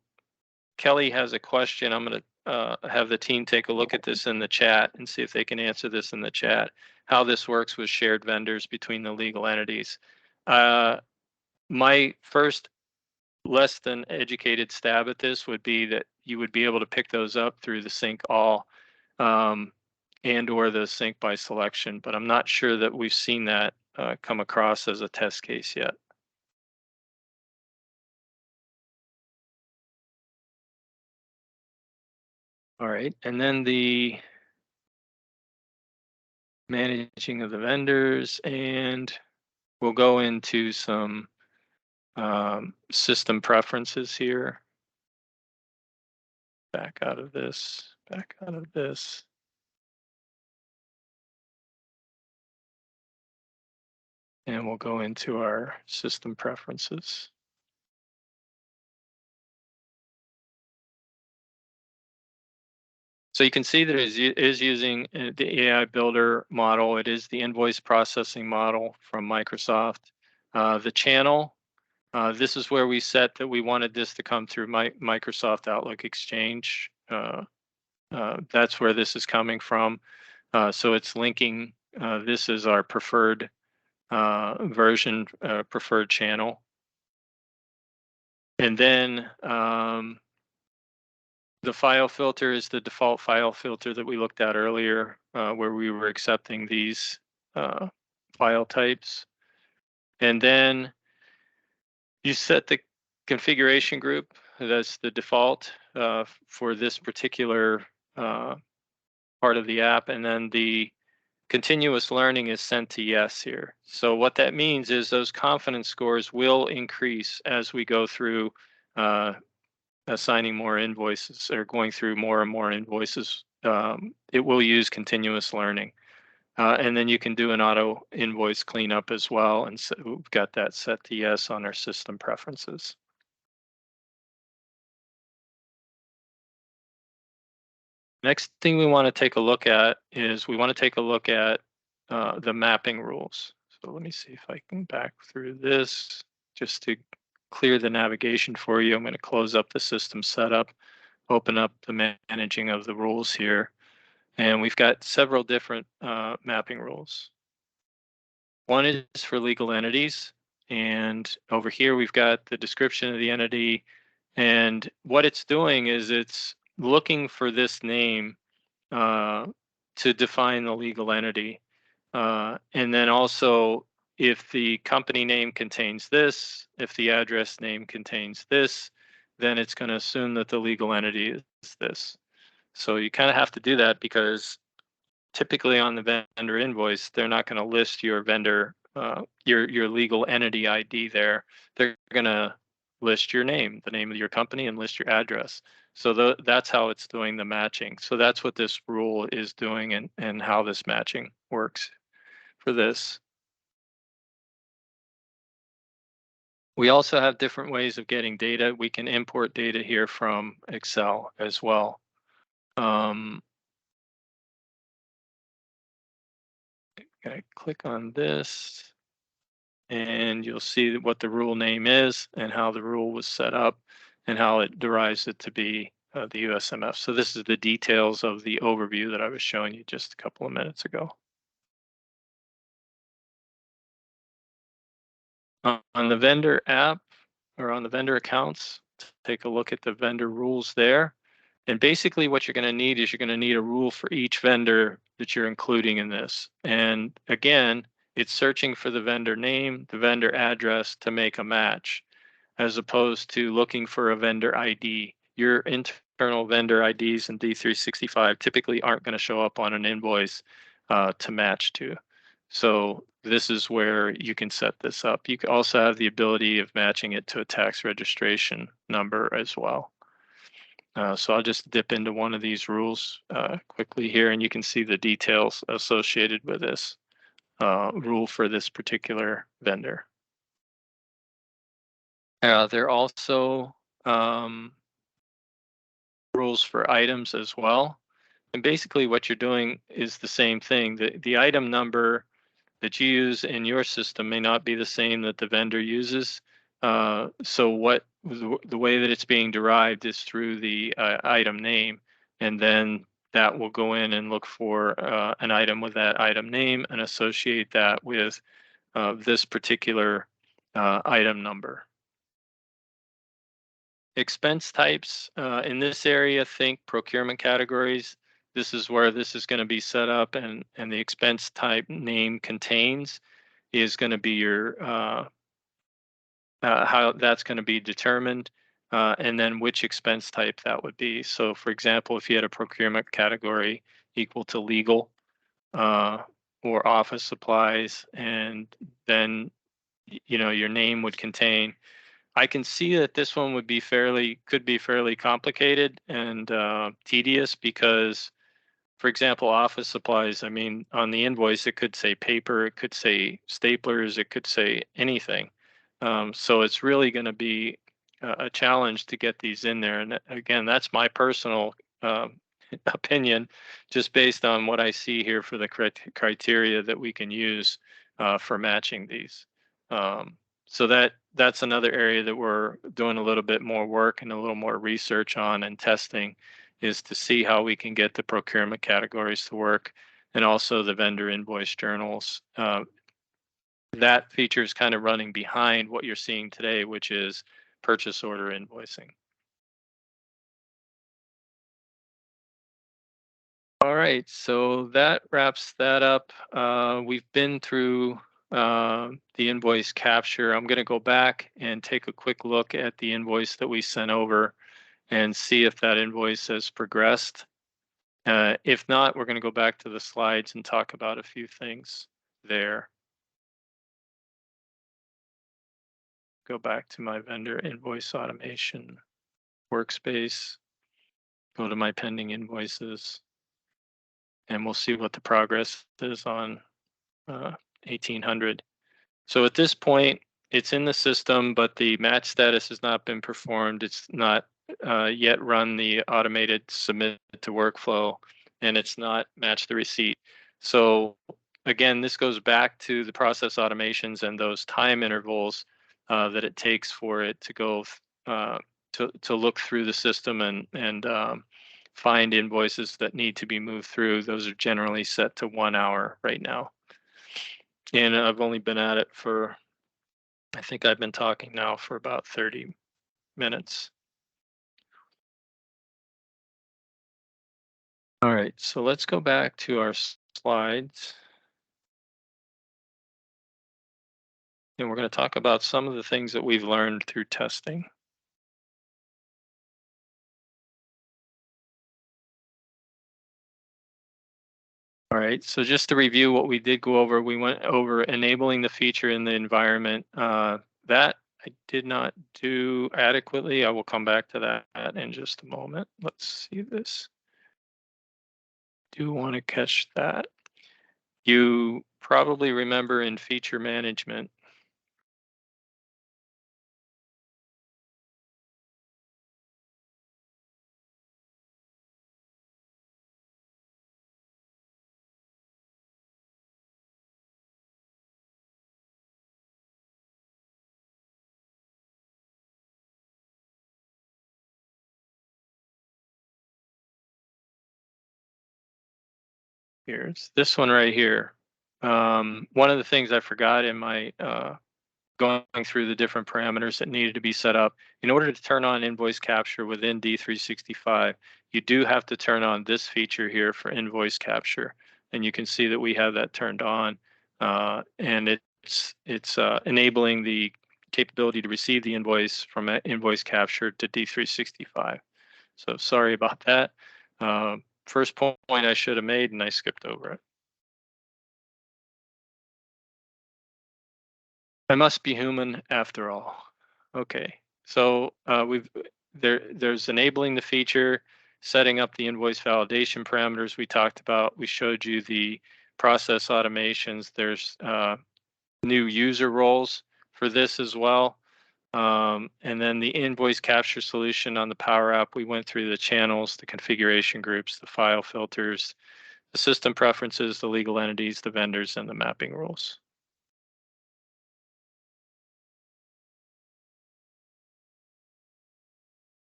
Kelly has a question. I'm going to have the team take a look at this in the chat and see if they can answer this in the chat, how this works with shared vendors between the legal entities. My first less than educated stab at this would be that you would be able to pick those up through the sync all and or the sync by selection, but I'm not sure that we've seen that come across as a test case yet. All right, and then the managing of the vendors, and we'll go into some system preferences here. Back out of this, back out of this. And we'll go into our system preferences. So you can see that it is using the AI Builder model. It is the invoice processing model from Microsoft. The channel, this is where we set that we wanted this to come through Microsoft Outlook Exchange. That's where this is coming from. So it's linking, this is our preferred version, preferred channel. And then the file filter is the default file filter that we looked at earlier, where we were accepting these file types. And then you set the configuration group. That's the default for this particular part of the app. And then the continuous learning is sent to yes here. So what that means is those confidence scores will increase as we go through assigning more invoices or going through more and more invoices. It will use continuous learning. And then you can do an auto invoice cleanup as well. And so we've got that set to yes on our system preferences. Next thing we want to take a look at is we want to take a look at the mapping rules. So let me see if I can back through this just to clear the navigation for you. I'm going to close up the system setup, open up the managing of the rules here. And we've got several different mapping rules. One is for legal entities, And over here, we've got the description of the entity. And what it's doing is it's looking for this name to define the legal entity. And then also, if the company name contains this, if the address name contains this, then it's going to assume that the legal entity is this. So you kind of have to do that because typically on the vendor invoice, they're not going to list your vendor, your legal entity ID there. They're going to list your name, the name of your company, and list your address. So that's how it's doing the matching. So that's what this rule is doing and how this matching works for this. We also have different ways of getting data. We can import data here from Excel as well. Okay, click on this and you'll see what the rule name is and how the rule was set up and how it derives it to be the USMF. So this is the details of the overview that I was showing you just a couple of minutes ago. On the vendor app or on the vendor accounts, take a look at the vendor rules there. And basically what you're going to need is you're going to need a rule for each vendor that you're including in this. And again, it's searching for the vendor name, the vendor address to make a match, as opposed to looking for a vendor ID. Your internal vendor IDs in D365 typically aren't going to show up on an invoice to match to. So this is where you can set this up. You can also have the ability of matching it to a tax registration number as well. So I'll just dip into one of these rules quickly here, and you can see the details associated with this rule for this particular vendor. There are also rules for items as well. And basically what you're doing is the same thing. The item number that you use in your system may not be the same that the vendor uses. So what the way that it's being derived is through the item name, and then that will go in and look for an item with that item name and associate that with this particular item number. Expense types in this area, think procurement categories. This is where this is going to be set up, and the expense type name contains is going to be your how that's going to be determined, and then which expense type that would be. So for example, if you had a procurement category equal to legal or office supplies, and then your name would contain. I can see that this one would be could be fairly complicated and tedious because, for example, office supplies, I mean, on the invoice, it could say paper, it could say staplers, it could say anything. So it's really going to be a challenge to get these in there. And again, that's my personal opinion, just based on what I see here for the criteria that we can use for matching these. So that's another area that we're doing a little bit more work and a little more research on and testing, is to see how we can get the procurement categories to work, and also the vendor invoice journals. That feature is kind of running behind what you're seeing today, which is purchase order invoicing. All right, so that wraps that up. We've been through the invoice capture. I'm going to go back and take a quick look at the invoice that we sent over and see if that invoice has progressed. If not, we're going to go back to the slides and talk about a few things there. Go back to my vendor invoice automation workspace, go to my pending invoices, and we'll see what the progress is on 1800. So at this point, it's in the system, but the match status has not been performed. It's not yet run the automated submit to workflow, and it's not matched the receipt. So again, this goes back to the process automations and those time intervals that it takes for it to go to look through the system and find invoices that need to be moved through. Those are generally set to 1 hour right now. And I've only been at it for I think I've been talking now for about 30 minutes. All right, so let's go back to our slides. And we're going to talk about some of the things that we've learned through testing. All right, so just to review what we did go over, we went over enabling the feature in the environment. That I did not do adequately. I will come back to that in just a moment. Let's see this. Do want to catch that. You probably remember in feature management, here's this one right here. One of the things I forgot in my going through the different parameters that needed to be set up. In order to turn on invoice capture within D365, you do have to turn on this feature here for invoice capture. And you can see that we have that turned on. And it's enabling the capability to receive the invoice from invoice capture to D365. So sorry about that. First point I should have made and I skipped over it. I must be human after all. Okay, so there's enabling the feature, setting up the invoice validation parameters we talked about. We showed you the process automations. There's new user roles for this as well. And then the invoice capture solution on the Power App, we went through the channels, the configuration groups, the file filters, the system preferences, the legal entities, the vendors, and the mapping rules.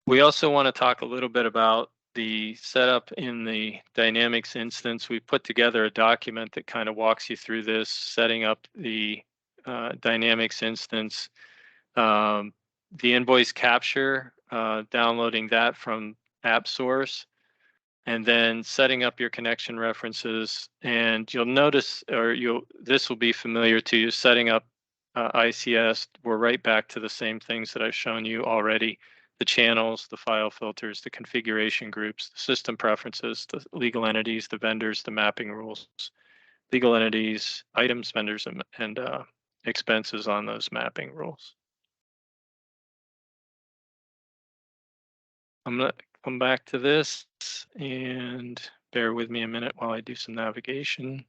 We also want to talk a little bit about the setup in the Dynamics instance. We put together a document that kind of walks you through this, setting up the Dynamics instance, the invoice capture, downloading that from app source, and then setting up your connection references. And you'll notice, or this will be familiar to you, setting up ICS. We're right back to the same things that I've shown you already. The channels, the file filters, the configuration groups, the system preferences, the legal entities, the vendors, the mapping rules, legal entities, items, vendors, and expenses on those mapping rules. I'm going to come back to this and bear with me a minute while I do some navigation.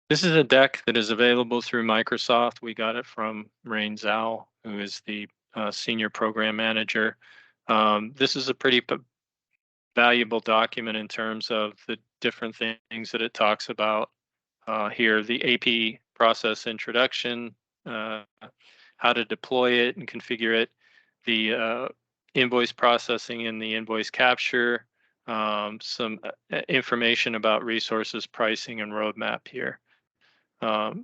This is a deck that is available through Microsoft. We got it from Rain Zhao, who is the senior program manager. This is a pretty valuable document in terms of the different things that it talks about here. The AP process introduction, how to deploy it and configure it, the invoice processing and the invoice capture, some information about resources, pricing, and roadmap here.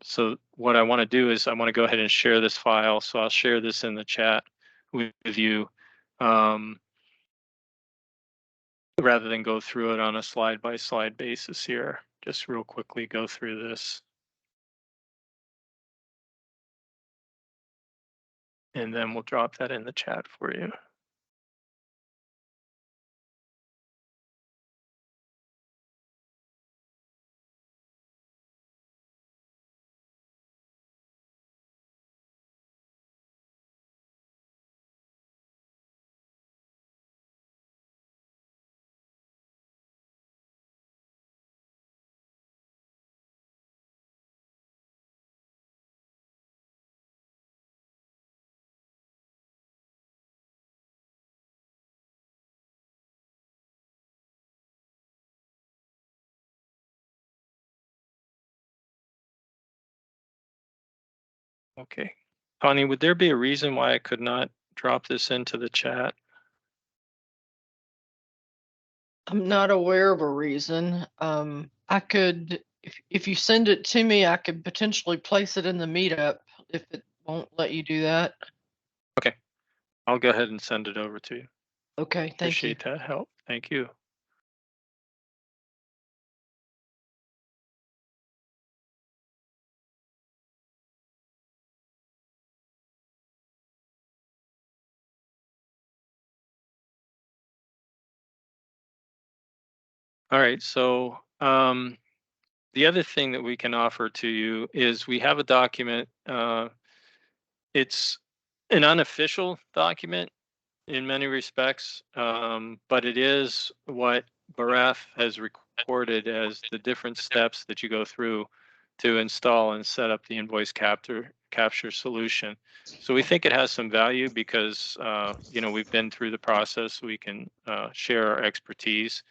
So what I want to do is I want to go ahead and share this file. So I'll share this in the chat with you rather than go through it on a slide-by-slide basis here. Just real quickly go through this. And then we'll drop that in the chat for you. Okay. Connie, would there be a reason why I could not drop this into the chat? I'm not aware of a reason. I could, if you send it to me, I could potentially place it in the meetup if it won't let you do that. Okay. I'll go ahead and send it over to you. Okay, thank you. Appreciate that help. Thank you. All right, so the other thing that we can offer to you is we have a document. It's an unofficial document in many respects, but it is what Barath has recorded as the different steps that you go through to install and set up the invoice capture solution. So we think it has some value because we've been through the process. We can share our expertise.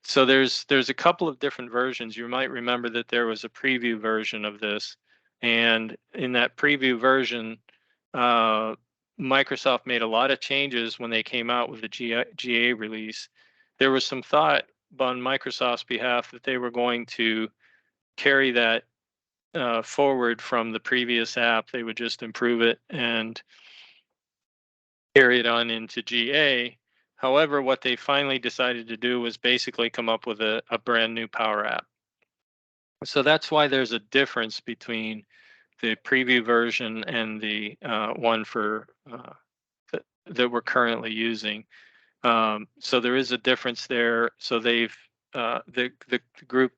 So there's a couple of different versions. You might remember that there was a preview version of this, and in that preview version, Microsoft made a lot of changes when they came out with the GA release. There was some thought on Microsoft's behalf that they were going to carry that forward from the previous app. They would just improve it and carry it on into GA. However, what they finally decided to do was basically come up with a brand new Power App. So that's why there's a difference between the preview version and the one for that we're currently using. So there is a difference there. So they've the group,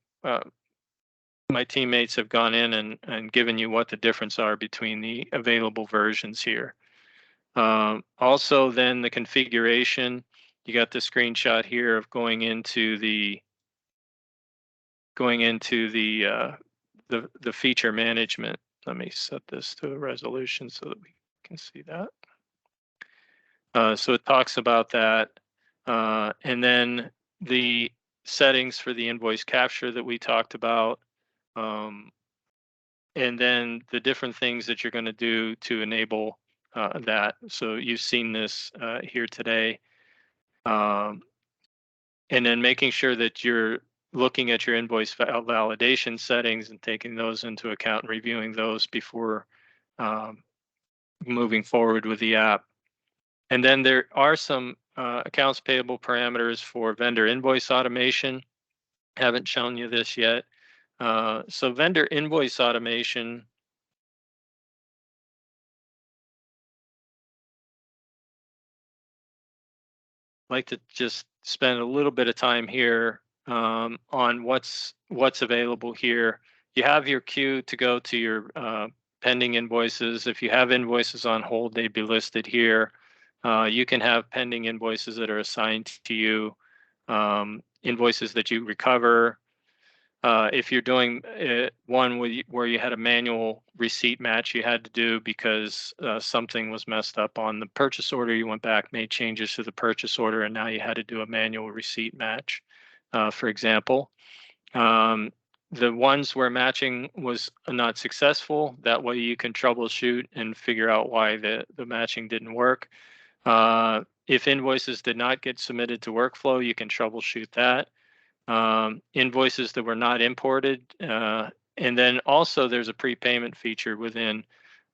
my teammates have gone in and given you what the difference are between the available versions here. Also, then the configuration. You got the screenshot here of going into the feature management. Let me set this to a resolution so that we can see that. So it talks about that, and then the settings for the invoice capture that we talked about, and then the different things that you're going to do to enable that. So you've seen this here today. And then making sure that you're looking at your invoice validation settings and taking those into account and reviewing those before moving forward with the app. And then there are some accounts payable parameters for vendor invoice automation. Haven't shown you this yet. So vendor invoice automation, I'd like to just spend a little bit of time here on what's available here. You have your queue to go to your pending invoices. If you have invoices on hold, they'd be listed here. You can have pending invoices that are assigned to you, invoices that you recover. If you're doing one where you had a manual receipt match you had to do because something was messed up on the purchase order, you went back, made changes to the purchase order, and now you had to do a manual receipt match, for example. The ones where matching was not successful, that way you can troubleshoot and figure out why the matching didn't work. If invoices did not get submitted to workflow, you can troubleshoot that. Invoices that were not imported, and then also there's a prepayment feature within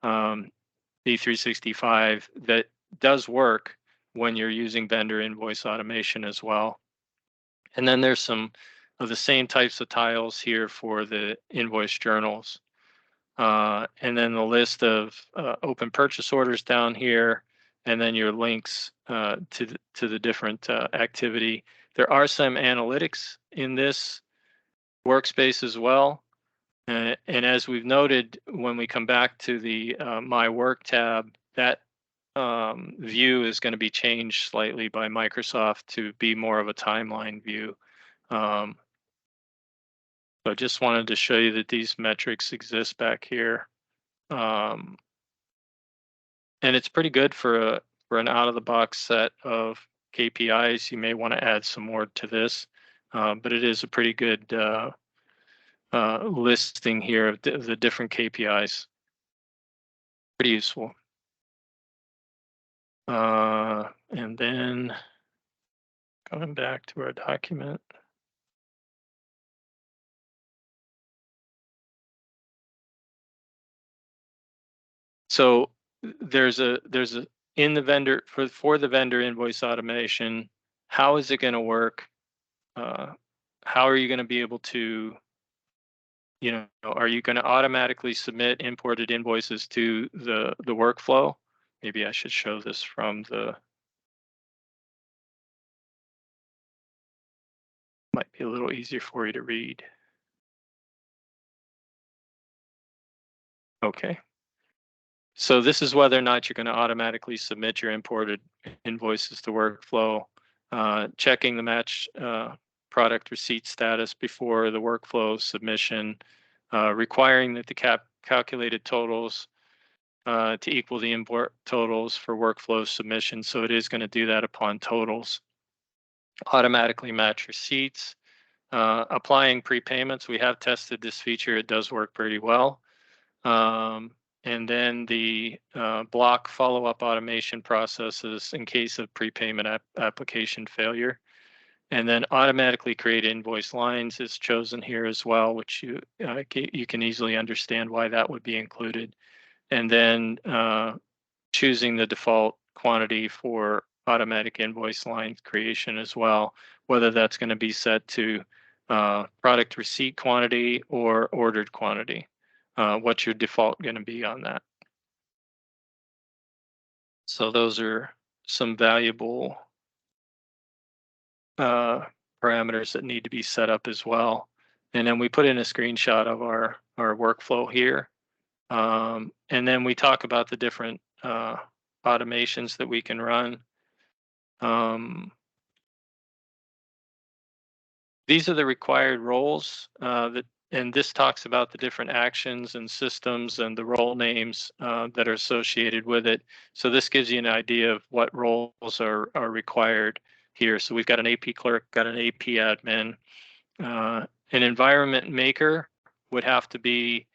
D365 that does work when you're using vendor invoice automation as well. And then there's some of the same types of tiles here for the invoice journals. And then the list of open purchase orders down here, and then your links to the different activity. There are some analytics in this workspace as well. And as we've noted, when we come back to the My Work tab, that view is going to be changed slightly by Microsoft to be more of a timeline view. So I just wanted to show you that these metrics exist back here. And it's pretty good for an out-of-the-box set of KPIs. You may want to add some more to this, but it is a pretty good listing here of the different KPIs. Pretty useful. And then going back to our document. So there's a in the vendor for the vendor invoice automation, how is it going to work? How are you going to be able to, are you going to automatically submit imported invoices to the workflow? Maybe I should show this from the, might be a little easier for you to read. Okay. So this is whether or not you're going to automatically submit your imported invoices to workflow, checking the match product receipt status before the workflow submission, requiring that the calculated totals to equal the import totals for workflow submission. So it is going to do that upon totals. Automatically match receipts, applying prepayments. We have tested this feature. It does work pretty well. And then the block follow-up automation processes in case of prepayment application failure. And then automatically create invoice lines is chosen here as well, which you can easily understand why that would be included. And then choosing the default quantity for automatic invoice line creation as well, whether that's going to be set to product receipt quantity or ordered quantity. What's your default going to be on that? So those are some valuable parameters that need to be set up as well. And then we put in a screenshot of our workflow here. And then we talk about the different automations that we can run. These are the required roles and this talks about the different actions and systems and the role names that are associated with it. So this gives you an idea of what roles are required here. So we've got an AP clerk, got an AP admin. An environment maker would have to be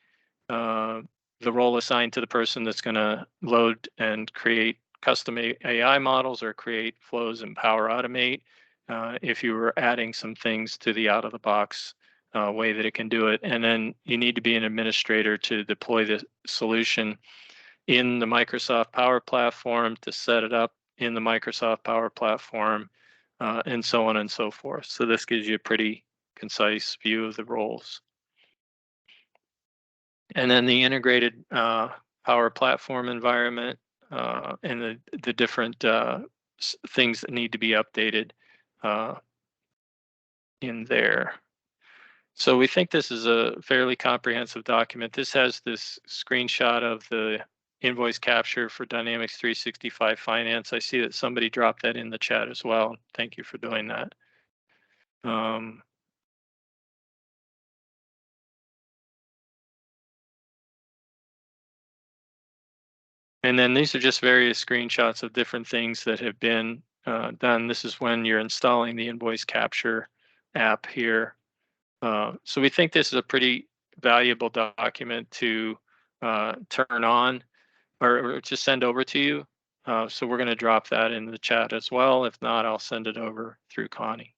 the role assigned to the person that's going to load and create custom AI models or create flows in Power Automate. If you were adding some things to the out-of-the-box way that it can do it. And then you need to be an administrator to deploy the solution in the Microsoft Power Platform, to set it up in the Microsoft Power Platform, and so on and so forth. So this gives you a pretty concise view of the roles. And then the integrated Power Platform environment and the different things that need to be updated in there. So we think this is a fairly comprehensive document. This has this screenshot of the invoice capture for Dynamics 365 Finance. I see that somebody dropped that in the chat as well. Thank you for doing that. And then these are just various screenshots of different things that have been done. This is when you're installing the invoice capture app here. So we think this is a pretty valuable document to turn on or to send over to you. So we're going to drop that in the chat as well. If not, I'll send it over through Connie.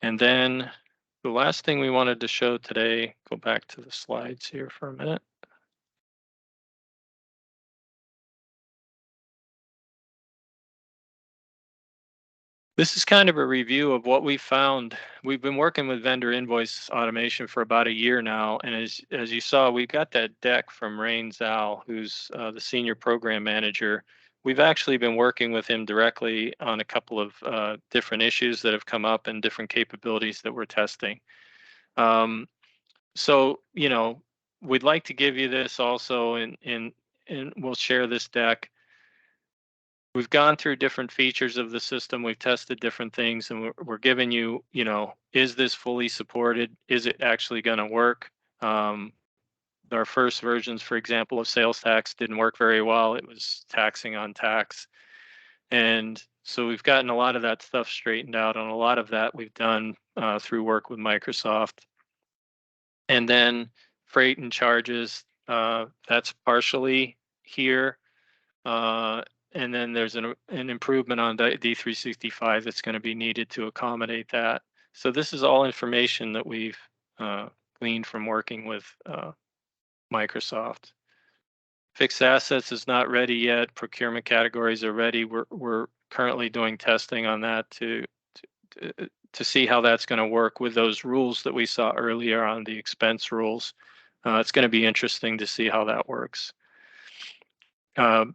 And then the last thing we wanted to show today, go back to the slides here for a minute. This is kind of a review of what we found. We've been working with vendor invoice automation for about a year now. And as you saw, we got that deck from Rain Zhao, who's the senior program manager. We've actually been working with him directly on a couple of different issues that have come up and different capabilities that we're testing. So, we'd like to give you this also, and we'll share this deck. We've gone through different features of the system. We've tested different things, and we're giving you, is this fully supported? Is it actually going to work? Our first versions, for example, of sales tax didn't work very well. It was taxing on tax. And so we've gotten a lot of that stuff straightened out, and a lot of that we've done through work with Microsoft. And then freight and charges, that's partially here. And then there's an improvement on D365 that's going to be needed to accommodate that. So this is all information that we've gleaned from working with Microsoft. Fixed assets is not ready yet. Procurement categories are ready. We're currently doing testing on that to see how that's going to work with those rules that we saw earlier on the expense rules. It's going to be interesting to see how that works.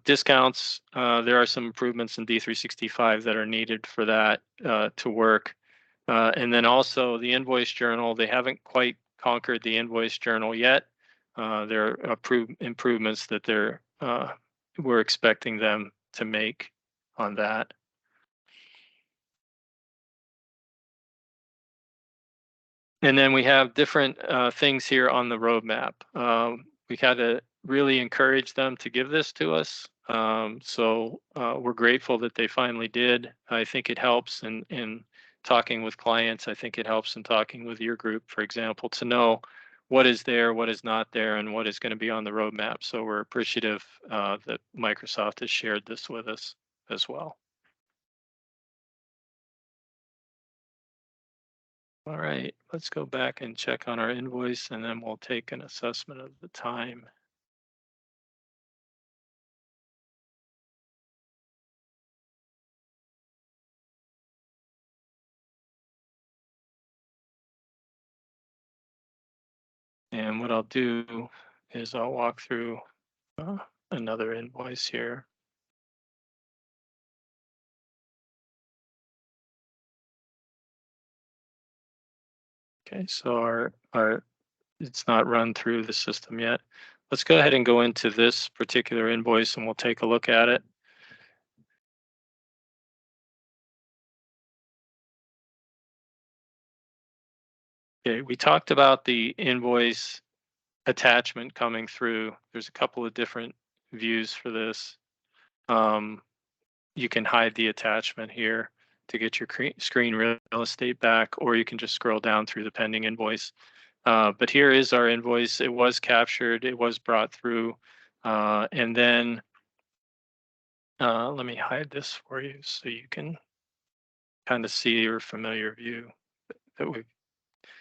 Discounts, there are some improvements in D365 that are needed for that to work. And then also the invoice journal, they haven't quite conquered the invoice journal yet. There are improvements that we're expecting them to make on that. And then we have different things here on the roadmap. We had to really encourage them to give this to us. So we're grateful that they finally did. I think it helps in talking with clients. I think it helps in talking with your group, for example, to know what is there, what is not there, and what is going to be on the roadmap. So we're appreciative that Microsoft has shared this with us as well. All right, let's go back and check on our invoice, and then we'll take an assessment of the time. And what I'll do is I'll walk through another invoice here. Okay, so our it's not run through the system yet. Let's go ahead and go into this particular invoice and we'll take a look at it. Okay, we talked about the invoice attachment coming through. There's a couple of different views for this. You can hide the attachment here to get your screen real estate back, or you can just scroll down through the pending invoice. But here is our invoice. It was captured, it was brought through. And then let me hide this for you so you can kind of see your familiar view that we've.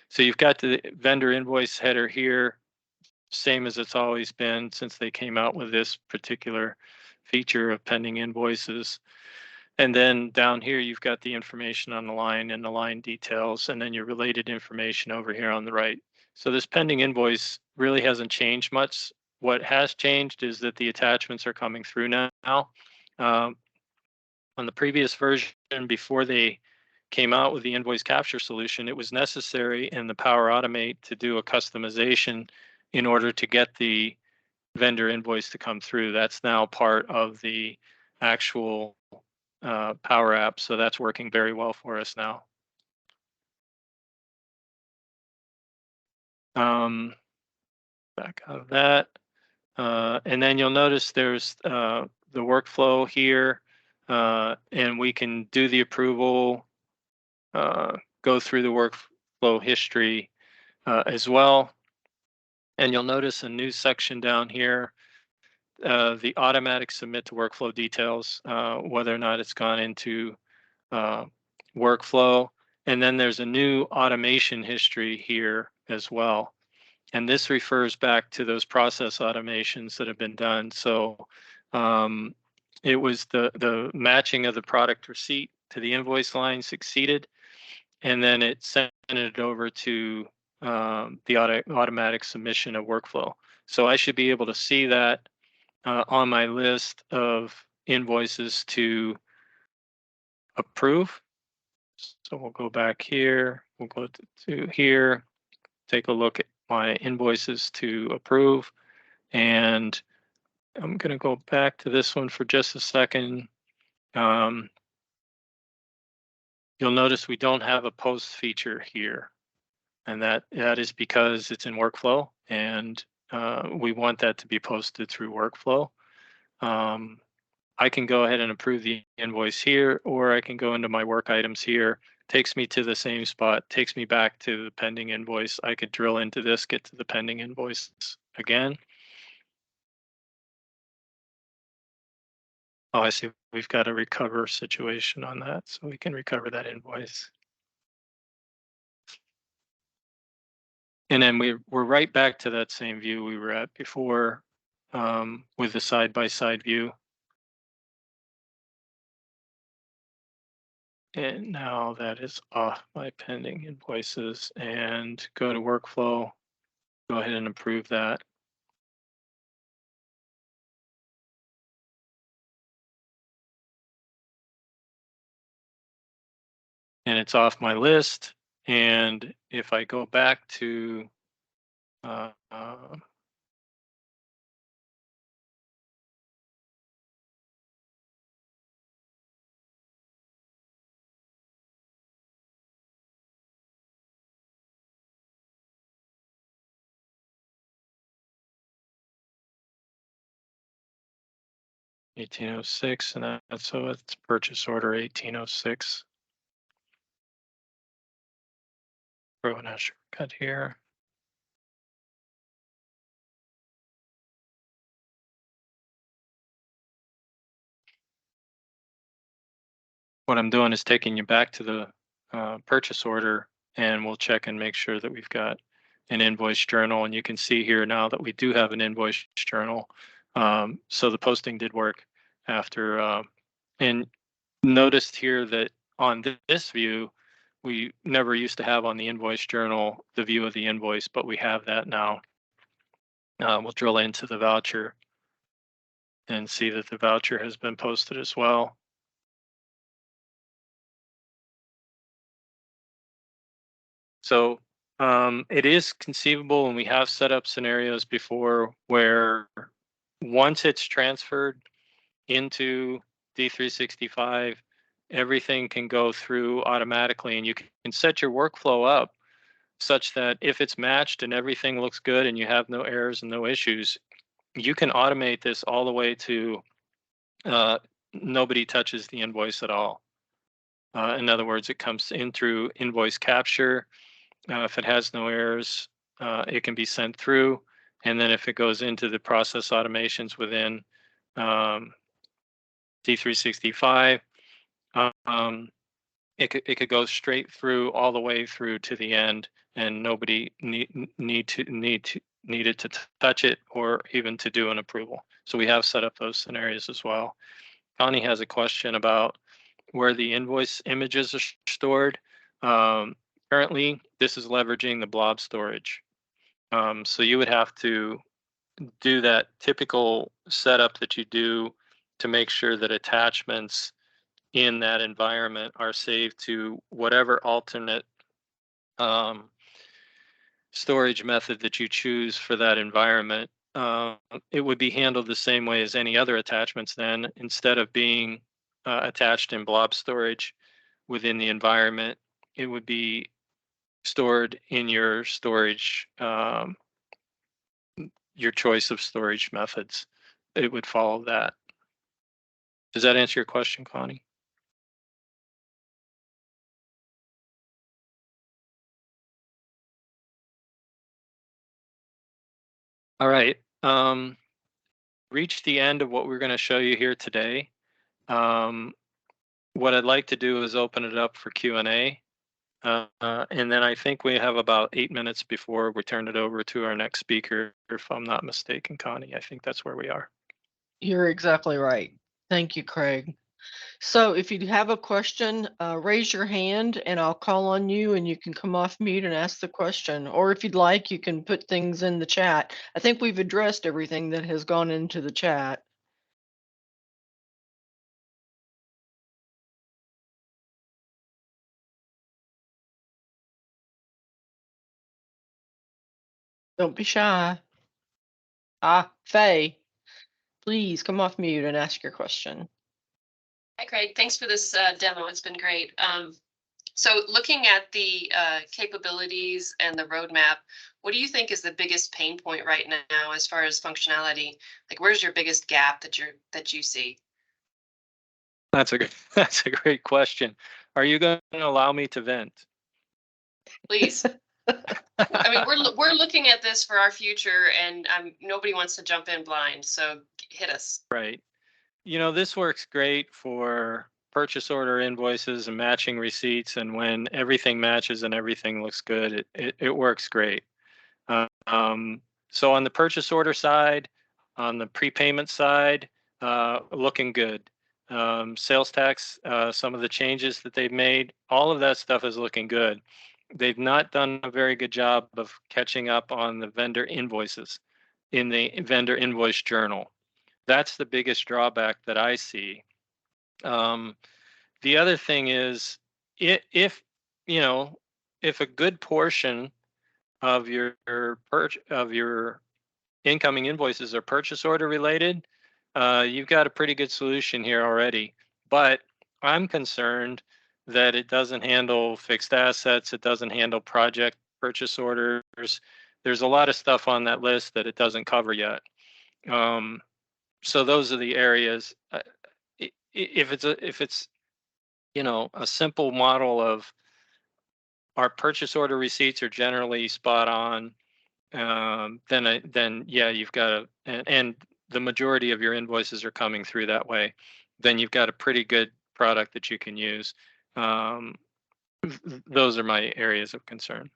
So you've got the vendor invoice header here, same as it's always been since they came out with this particular feature of pending invoices. And then down here, you've got the information on the line and the line details, and then your related information over here on the right. So this pending invoice really hasn't changed much. What has changed is that the attachments are coming through now. On the previous version, before they came out with the invoice capture solution, it was necessary in the Power Automate to do a customization in order to get the vendor invoice to come through. That's now part of the actual Power App, so that's working very well for us now. Back out of that. And then you'll notice there's the workflow here, and we can do the approval, go through the workflow history as well. And you'll notice a new section down here, the automatic submit to workflow details, whether or not it's gone into workflow. And then there's a new automation history here as well. And this refers back to those process automations that have been done. So it was the matching of the product receipt to the invoice line succeeded, and then it sent it over to the automatic submission of workflow. So I should be able to see that on my list of invoices to approve. So we'll go back here, we'll go to here, take a look at my invoices to approve. And I'm going to go back to this one for just a second. You'll notice we don't have a post feature here. And that is because it's in workflow, and we want that to be posted through workflow. I can go ahead and approve the invoice here, or I can go into my work items here. Takes me to the same spot, takes me back to the pending invoice. I could drill into this, get to the pending invoice again. Oh, I see. We've got a recover situation on that, so we can recover that invoice. And then we're right back to that same view we were at before, with the side-by-side view. And now that is off my pending invoices, and go to workflow, go ahead and approve that. And it's off my list. And if I go back to uh, 1806, and that's so it's purchase order 1806. Throw in a shortcut here. What I'm doing is taking you back to the purchase order, and we'll check and make sure that we've got an invoice journal. And you can see here now that we do have an invoice journal. So the posting did work after, and noticed here that on this view, we never used to have on the invoice journal the view of the invoice, but we have that now. We'll drill into the voucher and see that the voucher has been posted as well. So it is conceivable, and we have set up scenarios before where once it's transferred into D365, everything can go through automatically, and you can set your workflow up such that if it's matched and everything looks good and you have no errors and no issues, you can automate this all the way to nobody touches the invoice at all. In other words, it comes in through invoice capture. If it has no errors, it can be sent through. And then if it goes into the process automations within D365, it could go straight through all the way through to the end, and nobody needed to touch it or even to do an approval. So we have set up those scenarios as well. Connie has a question about where the invoice images are stored. Currently, this is leveraging the blob storage. So you would have to do that typical setup that you do to make sure that attachments in that environment are saved to whatever alternate storage method that you choose for that environment. It would be handled the same way as any other attachments then. Instead of being attached in blob storage within the environment, it would be stored in your storage, your choice of storage methods. It would follow that. Does that answer your question, Connie? All right. Reached the end of what we're going to show you here today. What I'd like to do is open it up for Q&A. And then I think we have about 8 minutes before we turn it over to our next speaker, if I'm not mistaken, Connie. I think that's where we are. You're exactly right. Thank you, Craig. So if you have a question, raise your hand and I'll call on you and you can come off mute and ask the question. Or if you'd like, you can put things in the chat. I think we've addressed everything that has gone into the chat. Don't be shy. Faye, please come off mute and ask your question. Hi, Craig. Thanks for this demo. It's been great. So looking at the capabilities and the roadmap, what do you think is the biggest pain point right now as far as functionality? Like, where's your biggest gap that you see? That's a great question. Are you going to allow me to vent? Please. I mean, we're looking at this for our future, and nobody wants to jump in blind. So hit us. Right. You know, this works great for purchase order invoices and matching receipts, and when everything matches and everything looks good, it works great. So on the purchase order side, on the prepayment side, looking good. Sales tax, some of the changes that they've made, all of that stuff is looking good. They've not done a very good job of catching up on the vendor invoices in the vendor invoice journal. That's the biggest drawback that I see. The other thing is, if you know, if a good portion of your incoming invoices are purchase order related, you've got a pretty good solution here already. But I'm concerned that it doesn't handle fixed assets, it doesn't handle project purchase orders. There's a lot of stuff on that list that it doesn't cover yet. So those are the areas. If it's you know, a simple model of our purchase order receipts are generally spot on, then yeah, you've got and the majority of your invoices are coming through that way, then you've got a pretty good product that you can use. Those are my areas of concern.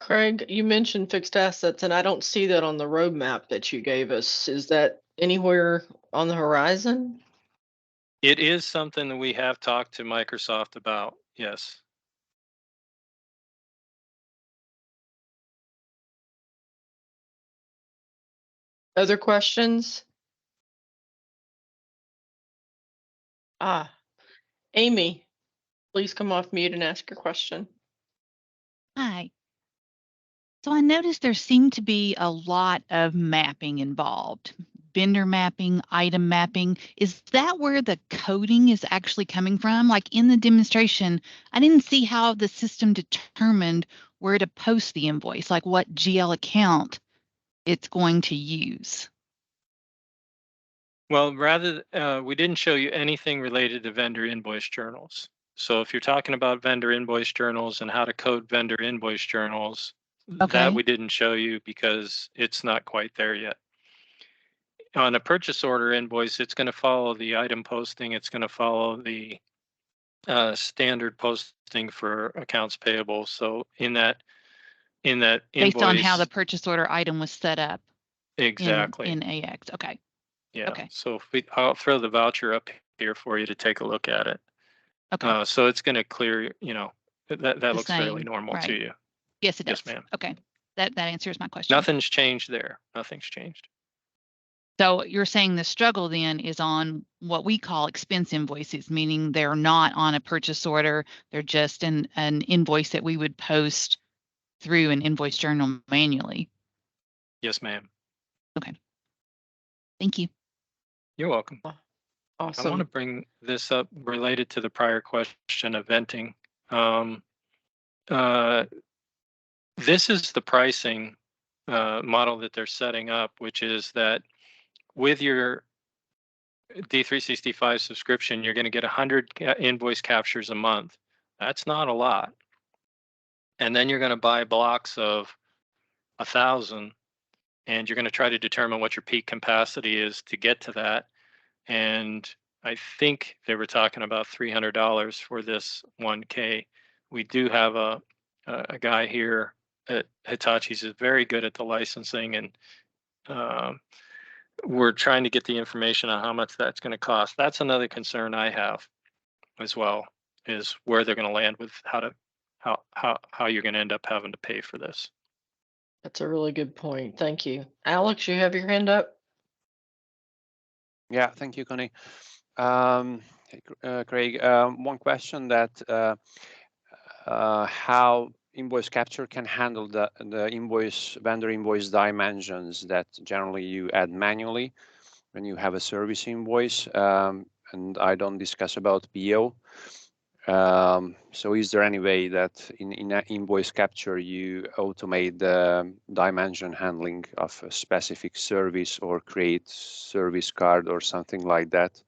Craig, you mentioned fixed assets, and I don't see that on the roadmap that you gave us. Is that anywhere on the horizon? It is something that we have talked to Microsoft about, yes. Other questions? Amy, please come off mute and ask your question. Hi. So I noticed there seemed to be a lot of mapping involved. Vendor mapping, item mapping. Is that where the coding is actually coming from? Like in the demonstration, I didn't see how the system determined where to post the invoice, like what GL account it's going to use. Well, we didn't show you anything related to vendor invoice journals. So if you're talking about vendor invoice journals and how to code vendor invoice journals, that we didn't show you because it's not quite there yet. On a purchase order invoice, it's going to follow the item posting. It's going to follow the standard posting for accounts payable. So in that invoice, based on how the purchase order item was set up. Exactly. In AX. Okay. Yeah. Okay. So I'll throw the voucher up here for you to take a look at it. Okay. So it's going to clear, you know, that looks fairly normal to you. Yes, it does. Yes, ma'am. Okay. That answers my question. Nothing's changed there. Nothing's changed. So you're saying the struggle then is on what we call expense invoices, meaning they're not on a purchase order. They're just an invoice that we would post through an invoice journal manually. Yes, ma'am. Okay. Thank you. You're welcome. Awesome. I want to bring this up related to the prior question of venting. This is the pricing model that they're setting up, which is that with your D365 subscription, you're going to get 100 invoice captures a month. That's not a lot. And then you're going to buy blocks of 1,000, and you're going to try to determine what your peak capacity is to get to that. And I think they were talking about $300 for this 1K. We do have a guy here at Hitachi's is very good at the licensing, and we're trying to get the information on how much that's going to cost. That's another concern I have as well, is where they're going to land with how you're going to end up having to pay for this. That's a really good point. Thank you. Alex, you have your hand up? Yeah, thank you, Connie. Craig, one question that how invoice capture can handle the vendor invoice dimensions that generally you add manually when you have a service invoice, and I don't discuss about PO. So is there any way that in invoice capture you automate the dimension handling of a specific service or create service card or something like that?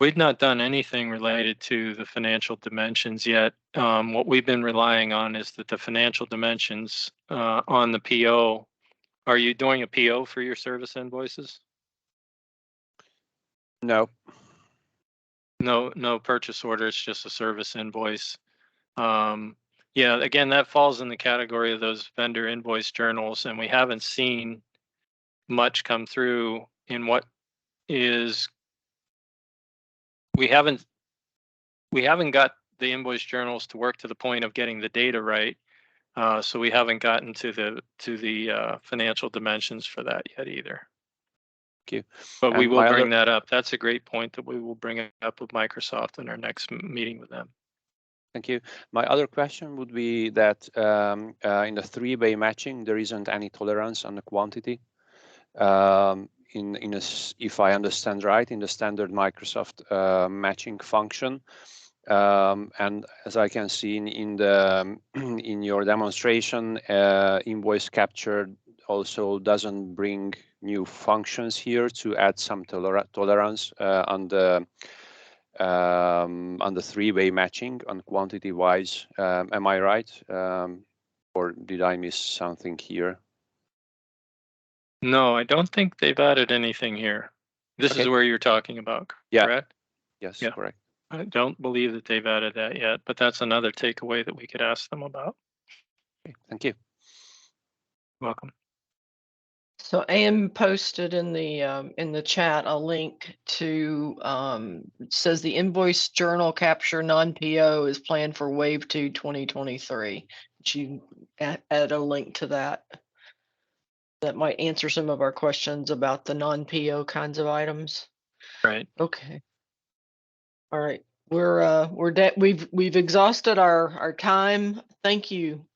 We've not done anything related to the financial dimensions yet. What we've been relying on is that the financial dimensions on the PO. Are you doing a PO for your service invoices? No. No purchase order. It's just a service invoice. Yeah, again, that falls in the category of those vendor invoice journals, and we haven't seen much come through in what is. We haven't got the invoice journals to work to the point of getting the data right. So we haven't gotten to the financial dimensions for that yet either. Thank you. But we And will my bring other- that up. That's a great point that we will bring it up with Microsoft in our next meeting with them. Thank you. My other question would be that in the three-way matching, there isn't any tolerance on the quantity. If I understand right, in the standard Microsoft matching function, and as I can see in your demonstration, invoice capture also doesn't bring new functions here to add some tolerance on the three-way matching on quantity-wise. Am I right, or did I miss something here? No, I don't think they've added anything here. This Okay. is where you're talking about, Yeah. correct? Yes, Yeah. correct. I don't believe that they've added that yet, but that's another takeaway that we could ask them about. Okay, thank you. Welcome. So Anne posted in the chat a link to it says the invoice journal capture non-PO is planned for Wave 2 2023. She add a link to that. That might answer some of our questions about the non-PO kinds of items. Right. Okay. All right. We've exhausted our time. Thank you.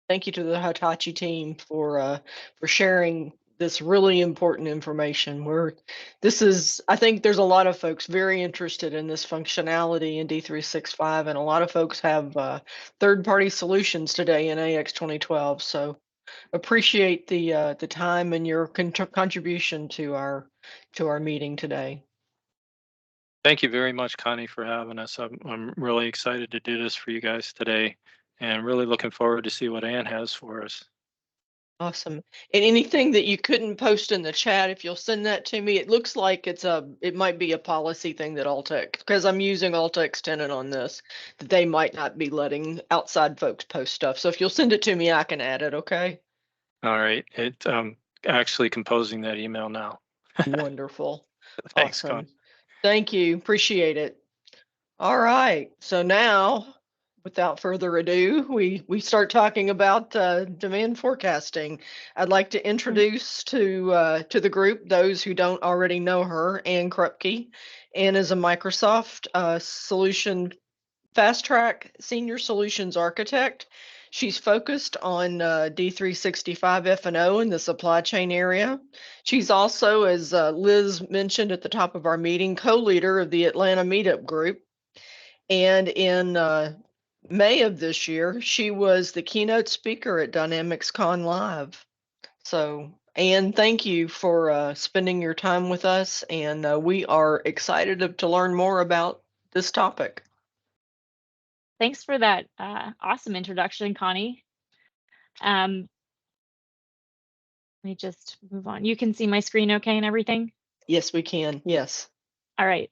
Thank you to the Hitachi team for sharing this really important information. I think there's a lot of folks very interested in this functionality in D365, and a lot of folks have third-party solutions today in AX 2012. So appreciate the time and your contribution to our meeting today. Thank you very much, Connie, for having us. I'm really excited to do this for you guys today, and really looking forward to see what Anne has for us. Awesome. And anything that you couldn't post in the chat, if you'll send that to me, it looks like it might be a policy thing that Altex, because I'm using Altex tenant on this, that they might not be letting outside folks post stuff. So if you'll send it to me, I can add it. Okay. All right. Actually composing that email now. Wonderful. Thanks, Awesome. Connie. Thank you. Appreciate it. All right. So now, without further ado, we start talking about demand forecasting. I'd like to introduce to the group those who don't already know her, Anne Krupke. Anne is a Microsoft solution fast track senior solutions architect. She's focused on D365 F&O in the supply chain area. She's also, as Liz mentioned at the top of our meeting, co-leader of the Atlanta Meetup Group. And in May of this year, she was the keynote speaker at DynamicsCon Live. So, Anne, thank you for spending your time with us. And we are excited to learn more about this topic. Thanks for that awesome introduction, Connie. Let me just move on. You can see my screen okay and everything? Yes, we can. Yes. All right.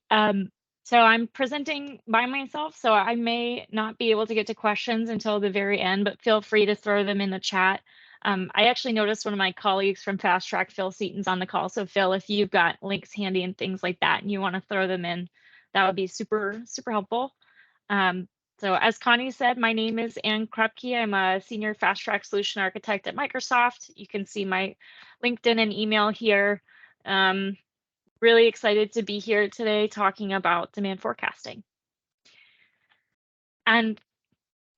So I'm presenting by myself, so I may not be able to get to questions until the very end, but feel free to throw them in the chat. I actually noticed one of my colleagues from Fast Track, Phil Seaton's on the call. So Phil, if you've got links handy and things like that and you want to throw them in, that would be super, super helpful. So as Connie said, my name is Anne Krupke. I'm a senior fast track solution architect at Microsoft. You can see my LinkedIn and email here. Really excited to be here today talking about demand forecasting. And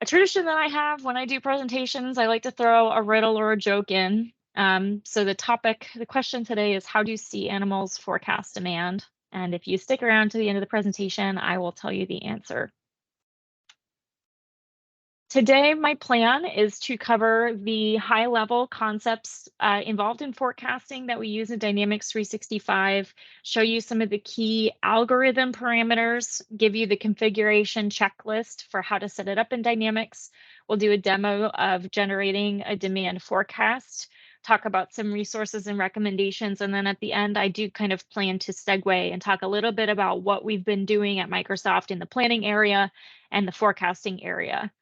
a tradition that I have when I do presentations, I like to throw a riddle or a joke in. So the question today is, how do you see animals forecast demand? And if you stick around to the end of the presentation, I will tell you the answer. Today, my plan is to cover the high-level concepts involved in forecasting that we use in Dynamics 365, show you some of the key algorithm parameters, give you the configuration checklist for how to set it up in Dynamics. We'll do a demo of generating a demand forecast, talk about some resources and recommendations, and then at the end, I do kind of plan to segue and talk a little bit about what we've been doing at Microsoft in the planning area and the forecasting area.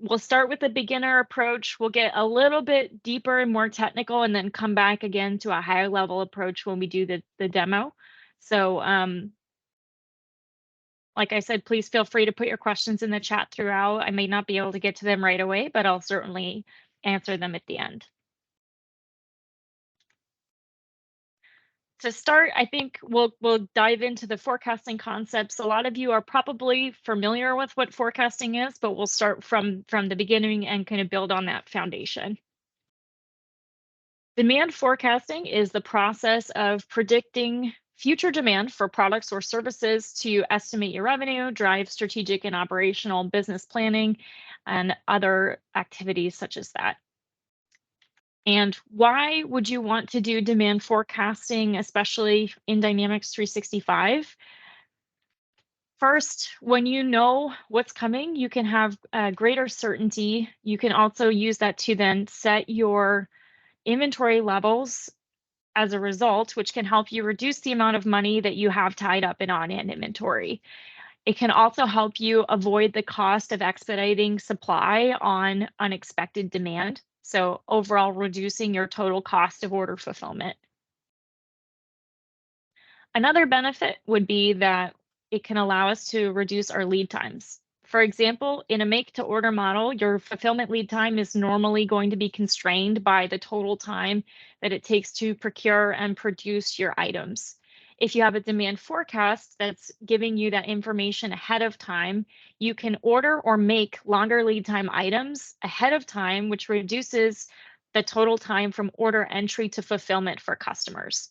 We'll start with the beginner approach. We'll get a little bit deeper and more technical and then come back again to a higher level approach when we do the demo. So like I said, please feel free to put your questions in the chat throughout. I may not be able to get to them right away, but I'll certainly answer them at the end. To start, I think we'll dive into the forecasting concepts. A lot of you are probably familiar with what forecasting is, but we'll start from the beginning and kind of build on that foundation. Demand forecasting is the process of predicting future demand for products or services to estimate your revenue, drive strategic and operational business planning, and other activities such as that. And why would you want to do demand forecasting, especially in Dynamics 365? First, when you know what's coming, you can have greater certainty. You can also use that to then set your inventory levels as a result, which can help you reduce the amount of money that you have tied up in on-hand inventory. It can also help you avoid the cost of expediting supply on unexpected demand. So overall, reducing your total cost of order fulfillment. Another benefit would be that it can allow us to reduce our lead times. For example, in a make-to-order model, your fulfillment lead time is normally going to be constrained by the total time that it takes to procure and produce your items. If you have a demand forecast that's giving you that information ahead of time, you can order or make longer lead time items ahead of time, which reduces the total time from order entry to fulfillment for customers.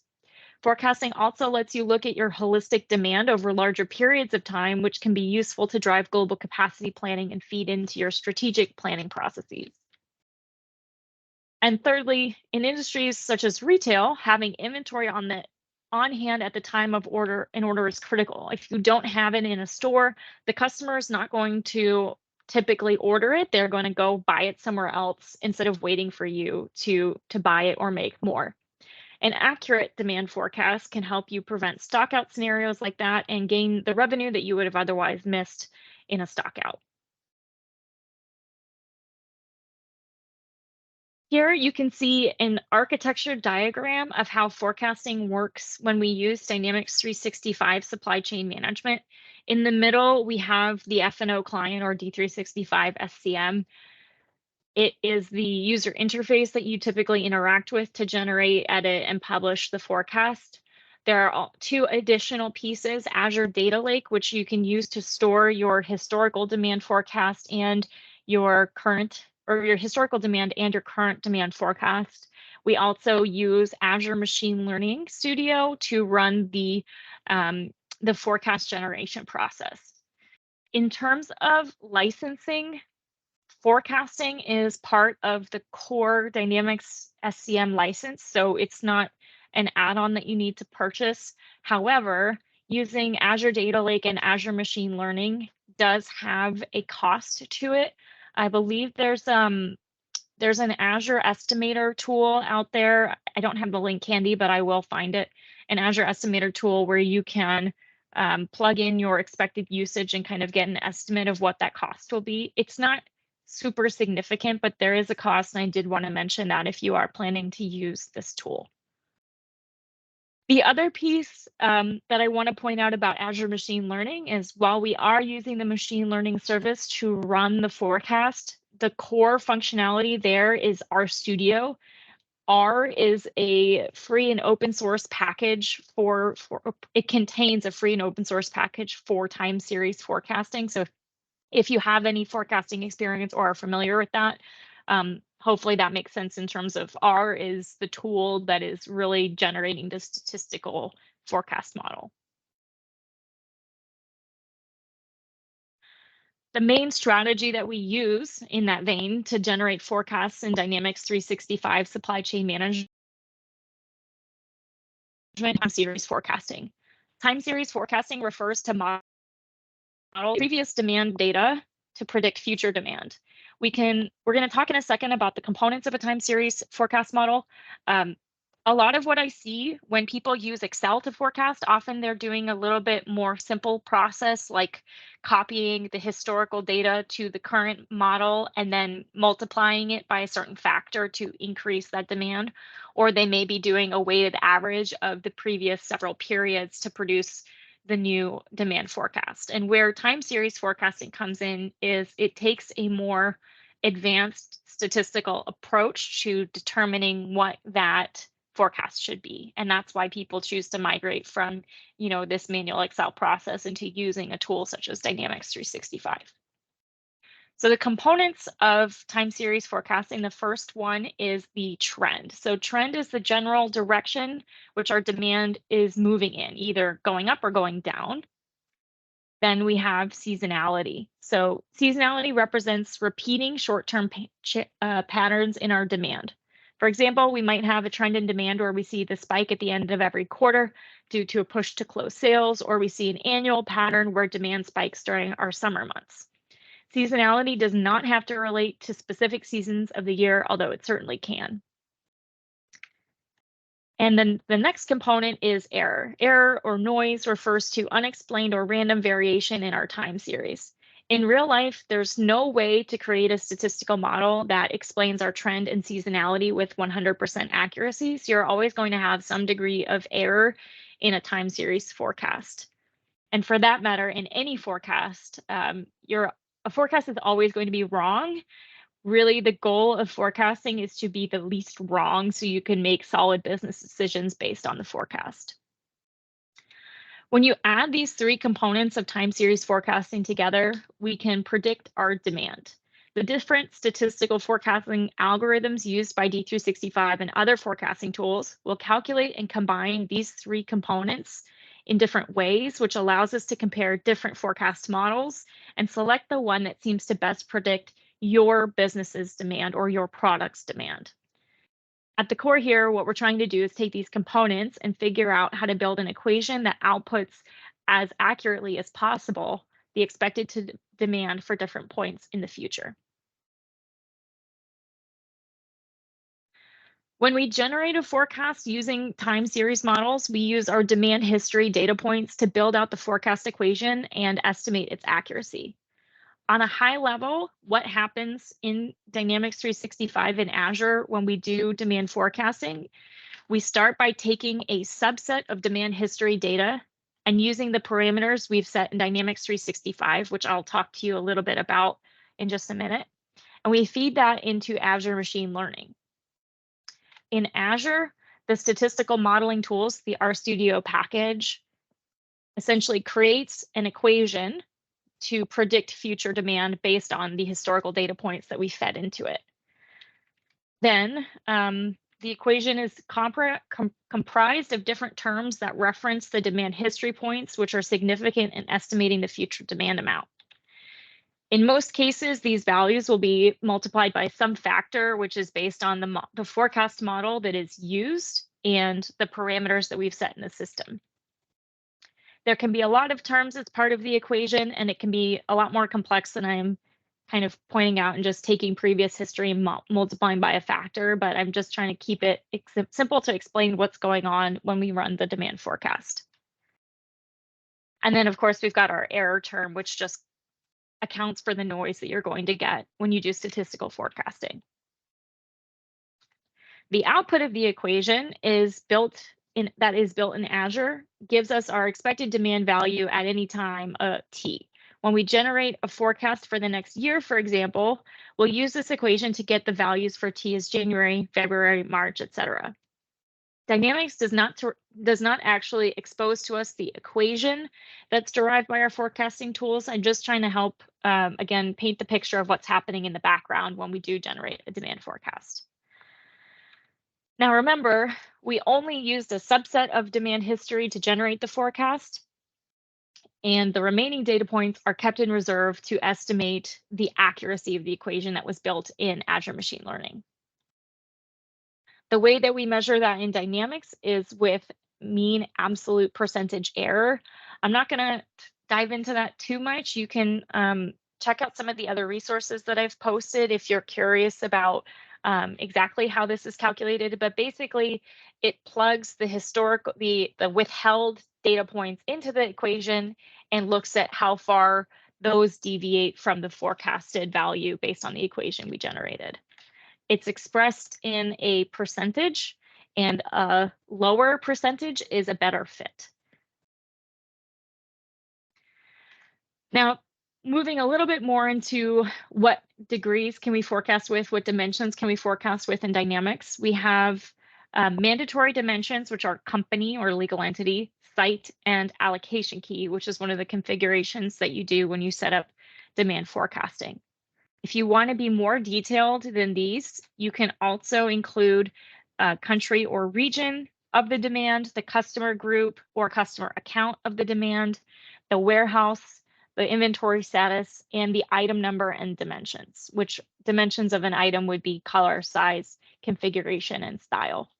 Forecasting also lets you look at your holistic demand over larger periods of time, which can be useful to drive global capacity planning and feed into your strategic planning processes. And thirdly, in industries such as retail, having inventory on hand at the time of order is critical. If you don't have it in a store, the customer is not going to typically order it. They're going to go buy it somewhere else instead of waiting for you to buy it or make more. An accurate demand forecast can help you prevent stockout scenarios like that and gain the revenue that you would have otherwise missed in a stockout. Here you can see an architecture diagram of how forecasting works when we use Dynamics 365 supply chain management. In the middle, we have the F&O client or D365 SCM. It is the user interface that you typically interact with to generate, edit, and publish the forecast. There are two additional pieces, Azure Data Lake, which you can use to store your historical demand forecast and your current, or your historical demand and your current demand forecast. We also use Azure Machine Learning Studio to run the forecast generation process. In terms of licensing, forecasting is part of the core Dynamics SCM license, so it's not an add-on that you need to purchase. However, using Azure Data Lake and Azure Machine Learning does have a cost to it. I believe there's an Azure Estimator tool out there. I don't have the link handy, but I will find it. An Azure Estimator tool where you can plug in your expected usage and kind of get an estimate of what that cost will be. It's not super significant, but there is a cost, and I did want to mention that if you are planning to use this tool. The other piece that I want to point out about Azure Machine Learning is while we are using the machine learning service to run the forecast, the core functionality there is RStudio. R is a free and open source package it contains a free and open source package for time series forecasting. So if you have any forecasting experience or are familiar with that, hopefully that makes sense in terms of R is the tool that is really generating the statistical forecast model. The main strategy that we use in that vein to generate forecasts in Dynamics 365 supply chain management time series forecasting. Time series forecasting refers to model previous demand data to predict future demand. We're going to talk in a second about the components of a time series forecast model. A lot of what I see when people use Excel to forecast, often they're doing a little bit more simple process, like copying the historical data to the current model and then multiplying it by a certain factor to increase that demand. Or they may be doing a weighted average of the previous several periods to produce the new demand forecast. And where time series forecasting comes in is it takes a more advanced statistical approach to determining what that forecast should be. And that's why people choose to migrate from, this manual Excel process into using a tool such as Dynamics 365. So the components of time series forecasting, the first one is the trend. So trend is the general direction which our demand is moving in, either going up or going down. Then we have seasonality. So seasonality represents repeating short-term patterns in our demand. For example, we might have a trend in demand where we see the spike at the end of every quarter due to a push to close sales, or we see an annual pattern where demand spikes during our summer months. Seasonality does not have to relate to specific seasons of the year, although it certainly can. And then the next component is error. Error or noise refers to unexplained or random variation in our time series. In real life, there's no way to create a statistical model that explains our trend and seasonality with 100% accuracy. So you're always going to have some degree of error in a time series forecast. And for that matter, in any forecast, a forecast is always going to be wrong. Really, the goal of forecasting is to be the least wrong so you can make solid business decisions based on the forecast. When you add these three components of time series forecasting together, we can predict our demand. The different statistical forecasting algorithms used by D365 and other forecasting tools will calculate and combine these three components in different ways, which allows us to compare different forecast models and select the one that seems to best predict your business's demand or your product's demand. At the core here, what we're trying to do is take these components and figure out how to build an equation that outputs as accurately as possible the expected demand for different points in the future. When we generate a forecast using time series models, we use our demand history data points to build out the forecast equation and estimate its accuracy. On a high level, what happens in Dynamics 365 and Azure when we do demand forecasting? We start by taking a subset of demand history data and using the parameters we've set in Dynamics 365, which I'll talk to you a little bit about in just a minute. And we feed that into Azure Machine Learning. In Azure, the statistical modeling tools, the RStudio package, essentially creates an equation to predict future demand based on the historical data points that we fed into it. Then the equation is comprised of different terms that reference the demand history points, which are significant in estimating the future demand amount. In most cases, these values will be multiplied by some factor, which is based on the forecast model that is used and the parameters that we've set in the system. There can be a lot of terms as part of the equation, and it can be a lot more complex than I'm kind of pointing out and just taking previous history and multiplying by a factor, but I'm just trying to keep it simple to explain what's going on when we run the demand forecast. And then, of course, we've got our error term, which just accounts for the noise that you're going to get when you do statistical forecasting. The output of the equation is built in Azure, gives us our expected demand value at any time t. When we generate a forecast for the next year, for example, we'll use this equation to get the values for t as January, February, March, etc. Dynamics does not actually expose to us the equation that's derived by our forecasting tools. I'm just trying to help, again, paint the picture of what's happening in the background when we do generate a demand forecast. Now, remember, we only used a subset of demand history to generate the forecast. and the remaining data points are kept in reserve to estimate the accuracy of the equation that was built in Azure Machine Learning. The way that we measure that in Dynamics is with mean absolute percentage error. I'm not going to dive into that too much. You can check out some of the other resources that I've posted if you're curious about exactly how this is calculated, but basically it plugs the historical, the withheld data points into the equation and looks at how far those deviate from the forecasted value based on the equation we generated. It's expressed in a percentage, and a lower percentage is a better fit. Now, moving a little bit more into what degrees can we forecast with, what dimensions can we forecast with in Dynamics, we have mandatory dimensions, which are company or legal entity, site, and allocation key, which is one of the configurations that you do when you set up demand forecasting. If you want to be more detailed than these, you can also include country or region of the demand, the customer group or customer account of the demand, the warehouse, the inventory status, and the item number and dimensions, which dimensions of an item would be color, size, configuration, and style.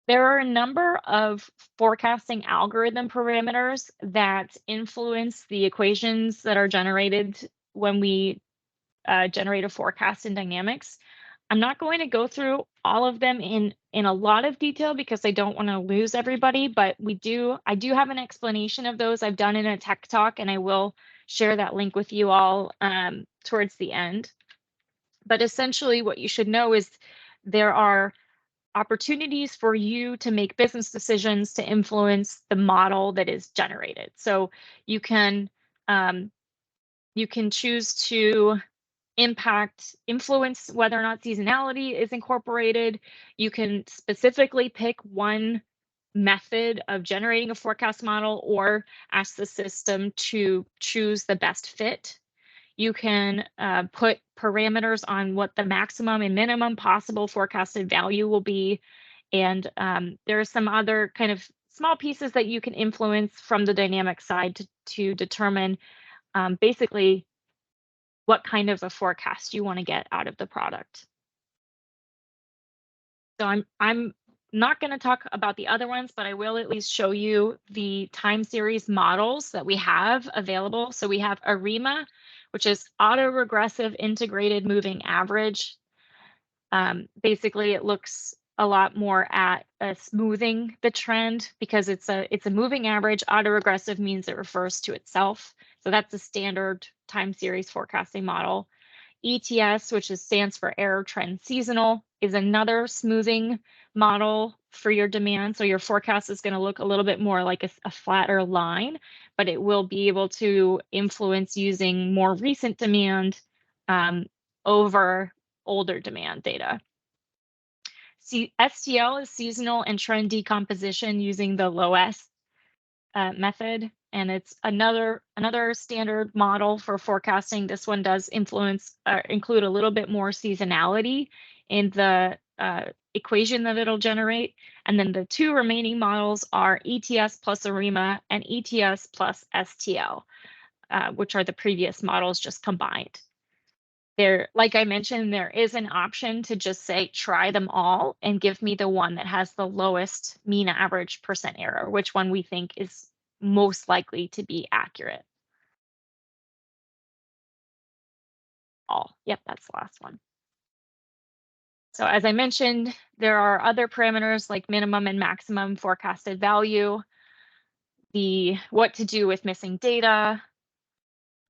There are a number of forecasting algorithm parameters that influence the equations that are generated when we generate a forecast in Dynamics. I'm not going to go through all of them in a lot of detail because I don't want to lose everybody, but I do have an explanation of those. I've done in a tech talk, and I will share that link with you all towards the end. But essentially what you should know is there are opportunities for you to make business decisions to influence the model that is generated. So you can choose to influence whether or not seasonality is incorporated. You can specifically pick one method of generating a forecast model or ask the system to choose the best fit. You can put parameters on what the maximum and minimum possible forecasted value will be. And there are some other kind of small pieces that you can influence from the dynamic side to determine basically what kind of a forecast you want to get out of the product. So I'm not going to talk about the other ones, but I will at least show you the time series models that we have available. So we have ARIMA, which is auto-regressive integrated moving average. Basically, it looks a lot more at smoothing the trend because it's a moving average. Auto-regressive means it refers to itself. So that's a standard time series forecasting model. ETS, which stands for error trend seasonal, is another smoothing model for your demand. So your forecast is going to look a little bit more like a flatter line, but it will be able to influence using more recent demand over older demand data. STL is seasonal and trend decomposition using the LOS method, and it's another standard model for forecasting. This one does include a little bit more seasonality in the equation that it'll generate. And then the two remaining models are ETS plus ARIMA and ETS plus STL, which are the previous models just combined. Like I mentioned, there is an option to just say, try them all and give me the one that has the lowest mean average percent error, which one we think is most likely to be accurate. Yep, that's the last one. So as I mentioned, there are other parameters like minimum and maximum forecasted value, what to do with missing data,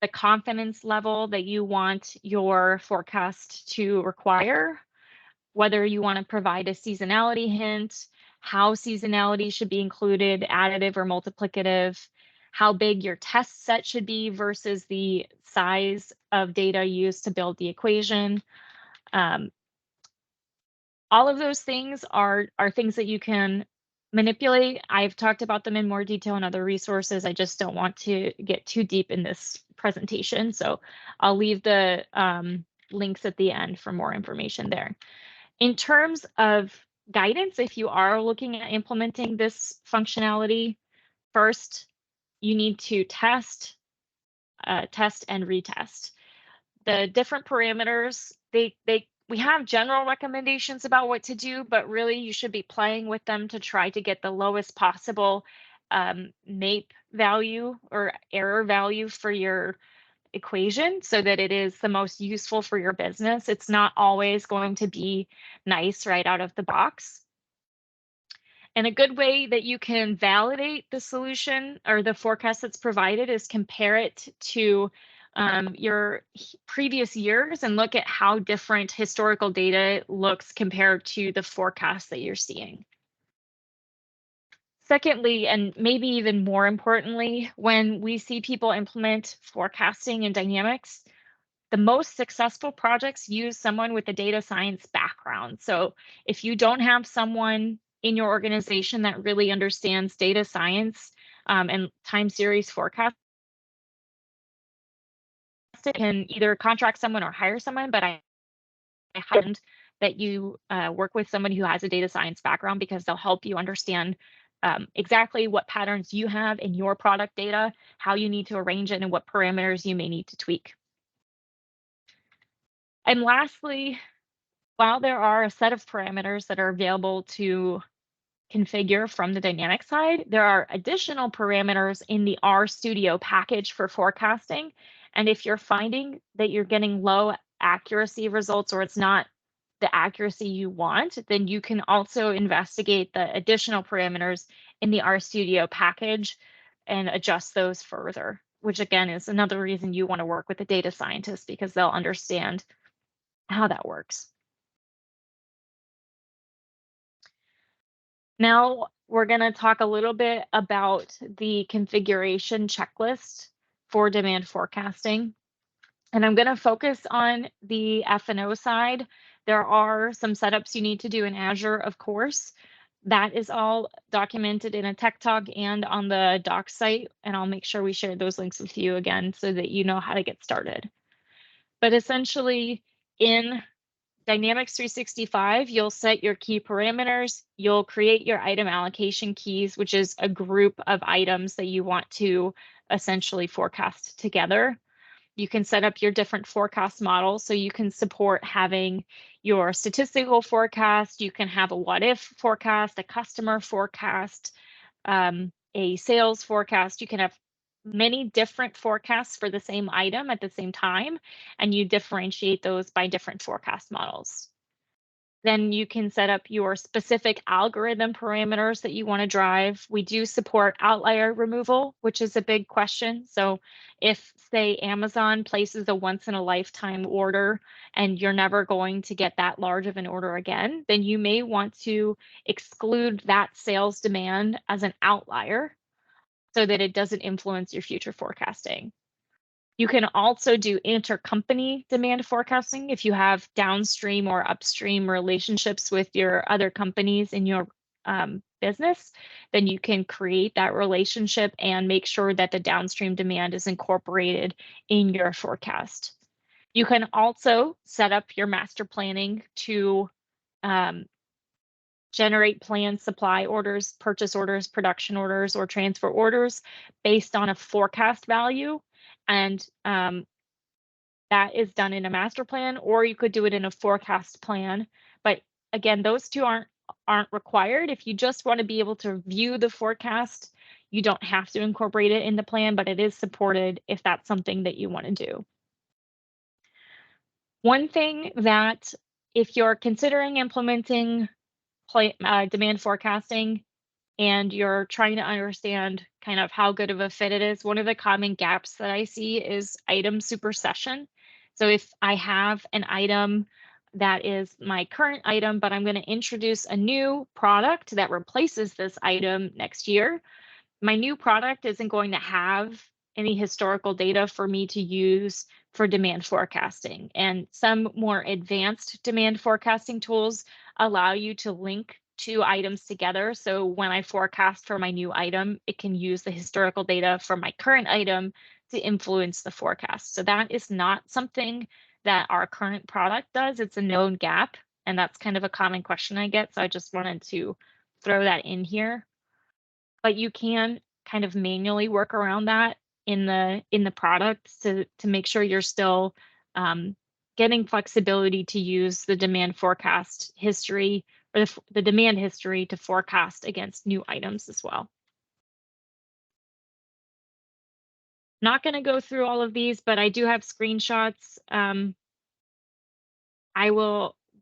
the confidence level that you want your forecast to require, whether you want to provide a seasonality hint, how seasonality should be included, additive or multiplicative, how big your test set should be versus the size of data used to build the equation. All of those things are things that you can manipulate. I've talked about them in more detail in other resources. I just don't want to get too deep in this presentation. So I'll leave the links at the end for more information there. In terms of guidance if you are looking at implementing this functionality. First, you need to test and retest. The different parameters, we have general recommendations about what to do, but really you should be playing with them to try to get the lowest possible MAPE value or error value for your equation so that it is the most useful for your business. It's not always going to be nice right out of the box. And a good way that you can validate the solution or the forecast that's provided is compare it to your previous years and look at how different historical data looks compared to the forecast that you're seeing. Secondly, and maybe even more importantly, when we see people implement forecasting in Dynamics, the most successful projects use someone with a data science background. So if you don't have someone in your organization that really understands data science and time series forecast, can either contract someone or hire someone, but I recommend that you work with someone who has a data science background because they'll help you understand exactly what patterns you have in your product data, how you need to arrange it, and what parameters you may need to tweak. And lastly, while there are a set of parameters that are available to configure from the Dynamics side, there are additional parameters in the RStudio package for forecasting. And if you're finding that you're getting low accuracy results or it's not the accuracy you want, then you can also investigate the additional parameters in the RStudio package and adjust those further, which again is another reason you want to work with a data scientist because they'll understand how that works. Now we're going to talk a little bit about the configuration checklist for demand forecasting. And I'm going to focus on the F&O side. There are some setups you need to do in Azure, of course. That is all documented in a tech talk and on the docs site. And I'll make sure we share those links with you again so that you know how to get started. But essentially in Dynamics 365, you'll set your key parameters. You'll create your item allocation keys, which is a group of items that you want to essentially forecast together. You can set up your different forecast models. So you can support having your statistical forecast. You can have a what if forecast, a customer forecast, a sales forecast. You can have many different forecasts for the same item at the same time, and you differentiate those by different forecast models. Then you can set up your specific algorithm parameters that you want to drive. We do support outlier removal, which is a big question. So if, say, Amazon places a once in a lifetime order and you're never going to get that large of an order again, then you may want to exclude that sales demand as an outlier so that it doesn't influence your future forecasting. You can also do intercompany demand forecasting if you have downstream or upstream relationships with your other companies in your business, then you can create that relationship and make sure that the downstream demand is incorporated in your forecast. You can also set up your master planning to generate planned supply orders, purchase orders, production orders, or transfer orders based on a forecast value. And that is done in a master plan, or you could do it in a forecast plan. But again, those two aren't required. If you just want to be able to view the forecast, you don't have to incorporate it in the plan, but it is supported if that's something that you want to do. One thing that if you're considering implementing demand forecasting and you're trying to understand kind of how good of a fit it is, one of the common gaps that I see is item supersession. So if I have an item that is my current item, but I'm going to introduce a new product that replaces this item next year, my new product isn't going to have any historical data for me to use for demand forecasting. And some more advanced demand forecasting tools allow you to link two items together. So when I forecast for my new item, it can use the historical data from my current item to influence the forecast. So that is not something that our current product does. It's a known gap. And that's kind of a common question I get. So I just wanted to throw that in here. But you can kind of manually work around that in the product to make sure you're still getting flexibility to use the demand forecast history or the demand history to forecast against new items as well. Not going to go through all of these, but I do have screenshots.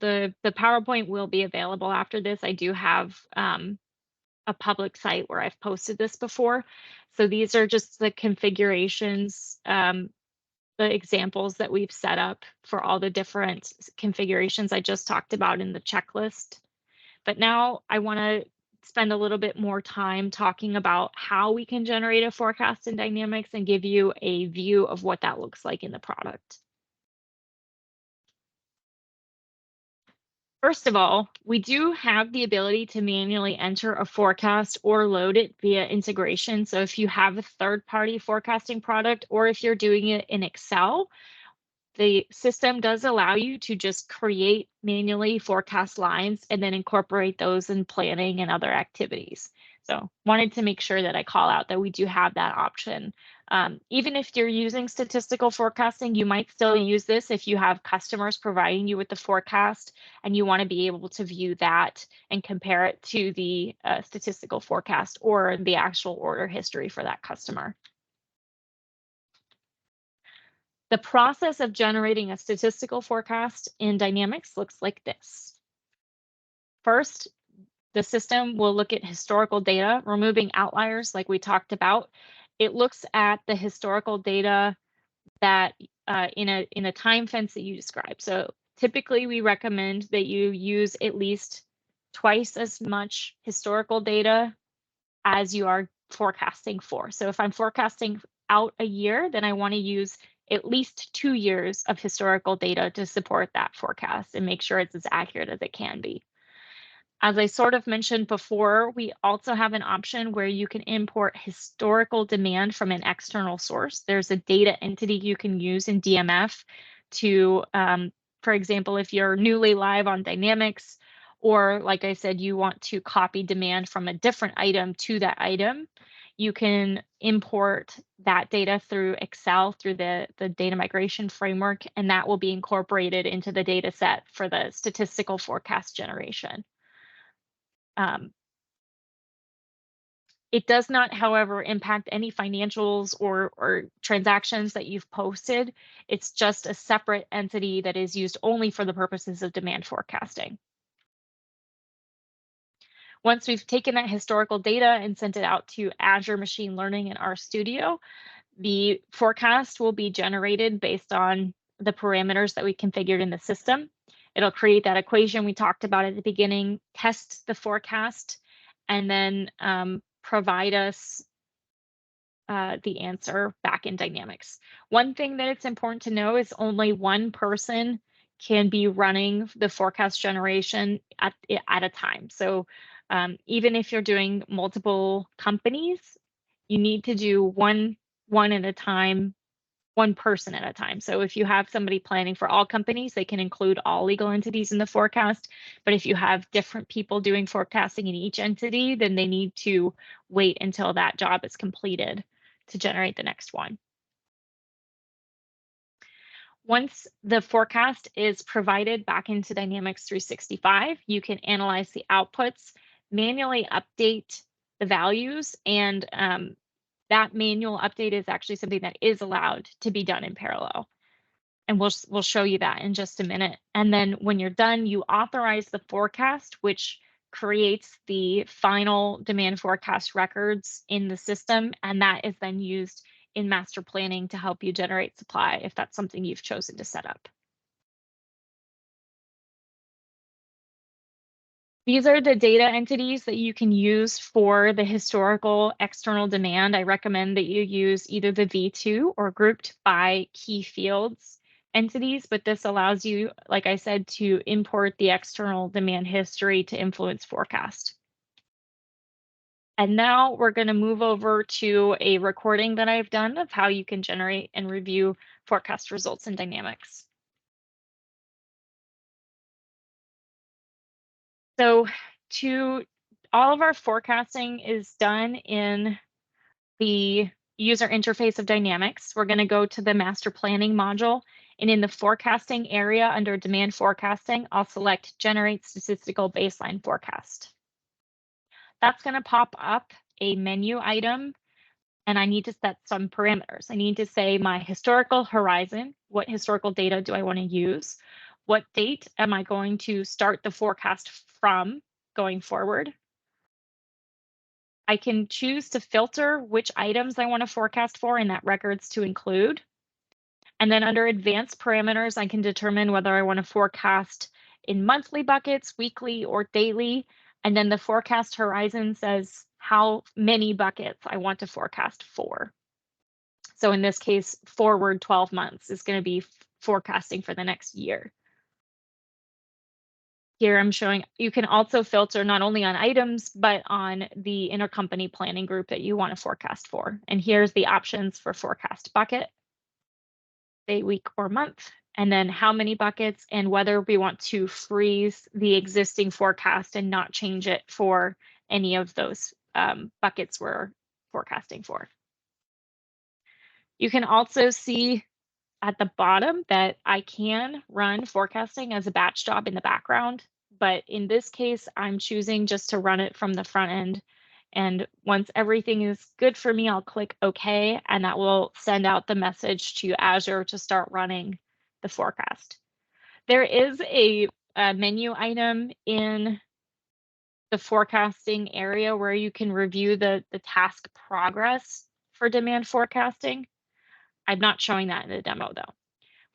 The PowerPoint will be available after this. I do have a public site where I've posted this before. So these are just the configurations, the examples that we've set up for all the different configurations I just talked about in the checklist. But now I want to spend a little bit more time talking about how we can generate a forecast in Dynamics and give you a view of what that looks like in the product. First of all, we do have the ability to manually enter a forecast or load it via integration. So if you have a third-party forecasting product, or if you're doing it in Excel, the system does allow you to just create manually forecast lines and then incorporate those in planning and other activities. So wanted to make sure that I call out that we do have that option. Even if you're using statistical forecasting, you might still use this if you have customers providing you with the forecast and you want to be able to view that and compare it to the statistical forecast or the actual order history for that customer. The process of generating a statistical forecast in Dynamics looks like this. First, the system will look at historical data, removing outliers like we talked about. It looks at the historical data that in a time fence that you described. So typically we recommend that you use at least twice as much historical data as you are forecasting for. So if I'm forecasting out a year, then I want to use at least 2 years of historical data to support that forecast and make sure it's as accurate as it can be. As I sort of mentioned before, we also have an option where you can import historical demand from an external source. There's a data entity you can use in DMF to, for example, if you're newly live on Dynamics, or like I said, you want to copy demand from a different item to that item, you can import that data through Excel, through the data migration framework, and that will be incorporated into the data set for the statistical forecast generation. It does not, however, impact any financials or transactions that you've posted. It's just a separate entity that is used only for the purposes of demand forecasting. Once we've taken that historical data and sent it out to Azure Machine Learning and RStudio, the forecast will be generated based on the parameters that we configured in the system. It'll create that equation we talked about at the beginning, test the forecast, and then provide us the answer back in Dynamics. One thing that it's important to know is only one person can be running the forecast generation at a time. So even if you're doing multiple companies, you need to do one at a time, one person at a time. So if you have somebody planning for all companies, they can include all legal entities in the forecast. But if you have different people doing forecasting in each entity, then they need to wait until that job is completed to generate the next one. Once the forecast is provided back into Dynamics 365, you can analyze the outputs, manually update the values, and that manual update is actually something that is allowed to be done in parallel. And we'll show you that in just a minute. And then when you're done, you authorize the forecast, which creates the final demand forecast records in the system. And that is then used in master planning to help you generate supply if that's something you've chosen to set up. These are the data entities that you can use for the historical external demand. I recommend that you use either the V2 or grouped by key fields entities, but this allows you, like I said, to import the external demand history to influence forecast. And now we're going to move over to a recording that I've done of how you can generate and review forecast results in Dynamics. So all of our forecasting is done in the user interface of Dynamics. We're going to go to the master planning module, and in the forecasting area under demand forecasting, I'll select generate statistical baseline forecast. That's going to pop up a menu item, and I need to set some parameters. I need to say my historical horizon, what historical data do I want to use? What date am I going to start the forecast from going forward? I can choose to filter which items I want to forecast for in that records to include. And then under advanced parameters, I can determine whether I want to forecast in monthly buckets, weekly, or daily. And then the forecast horizon says how many buckets I want to forecast for. So in this case, forward 12 months is going to be forecasting for the next year. Here I'm showing you can also filter not only on items, but on the intercompany planning group that you want to forecast for. And here's the options for forecast bucket, day, week, or month, and then how many buckets and whether we want to freeze the existing forecast and not change it for any of those buckets we're forecasting for. You can also see at the bottom that I can run forecasting as a batch job in the background, but in this case, I'm choosing just to run it from the front end. And once everything is good for me, I'll click OK, and that will send out the message to Azure to start running the forecast. There is a menu item in the forecasting area where you can review the task progress for demand forecasting. I'm not showing that in the demo though.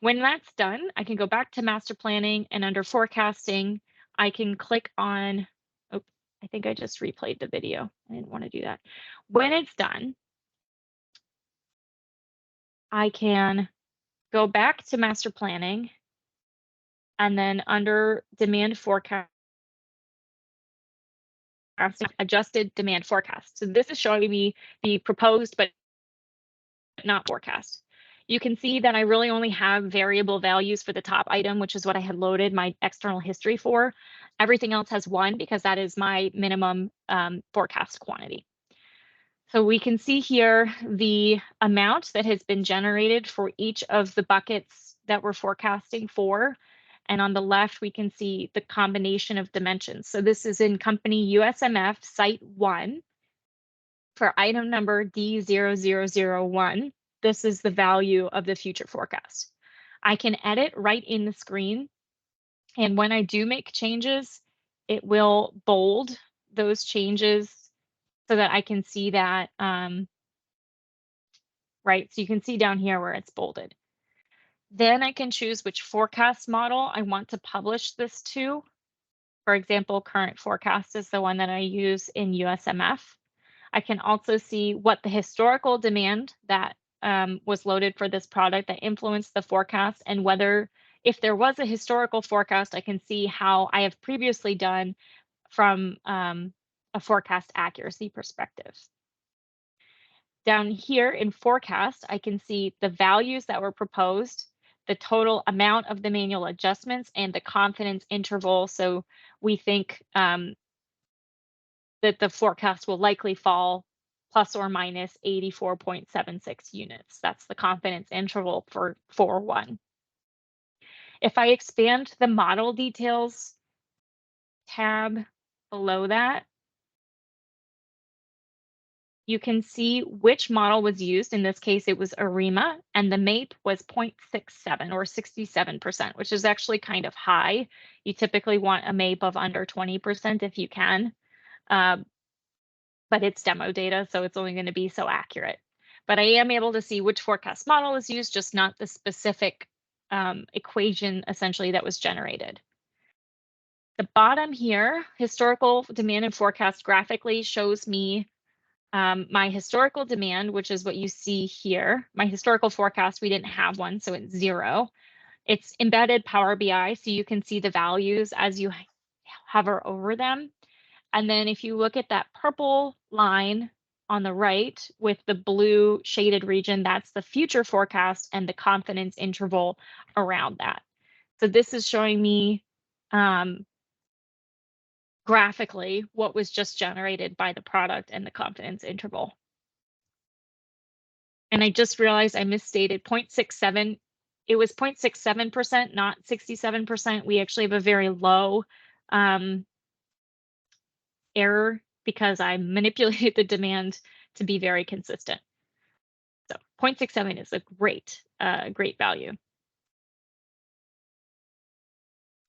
When that's done, I can go back to master planning, and under forecasting, I can click on, oh, I think I just replayed the video. I didn't want to do that. When it's done, I can go back to master planning, and then under demand forecast, adjusted demand forecast. So this is showing me the proposed but not forecast. You can see that I really only have variable values for the top item, which is what I had loaded my external history for. Everything else has 1 because that is my minimum forecast quantity. So we can see here the amount that has been generated for each of the buckets that we're forecasting for. And on the left, we can see the combination of dimensions. So this is in company USMF site 1 for item number D0001. This is the value of the future forecast. I can edit right in the screen. And when I do make changes, it will bold those changes so that I can see that, right? So you can see down here where it's bolded. Then I can choose which forecast model I want to publish this to. For example, current forecast is the one that I use in USMF. I can also see what the historical demand that was loaded for this product that influenced the forecast, and whether, if there was a historical forecast, I can see how I have previously done from a forecast accuracy perspective. Down here in forecast, I can see the values that were proposed, the total amount of the manual adjustments, and the confidence interval. So we think that the forecast will likely fall plus or minus 84.76 units. That's the confidence interval for 4.1. If I expand the model details tab below that, you can see which model was used. In this case, it was ARIMA, and the MAPE was 0.67 or 67%, which is actually kind of high. You typically want a MAPE of under 20% if you can. But it's demo data, so it's only going to be so accurate. But I am able to see which forecast model was used, just not the specific equation essentially that was generated. The bottom here, historical demand and forecast graphically shows me my historical demand, which is what you see here. My historical forecast, we didn't have one, so it's 0. It's embedded Power BI, so you can see the values as you hover over them. And then if you look at that purple line on the right with the blue shaded region, that's the future forecast and the confidence interval around that. So this is showing me graphically what was just generated by the product and the confidence interval. And I just realized I misstated 0.67. It was 0.67%, not 67%. We actually have a very low error because I manipulated the demand to be very consistent. So 0.67 is a great value.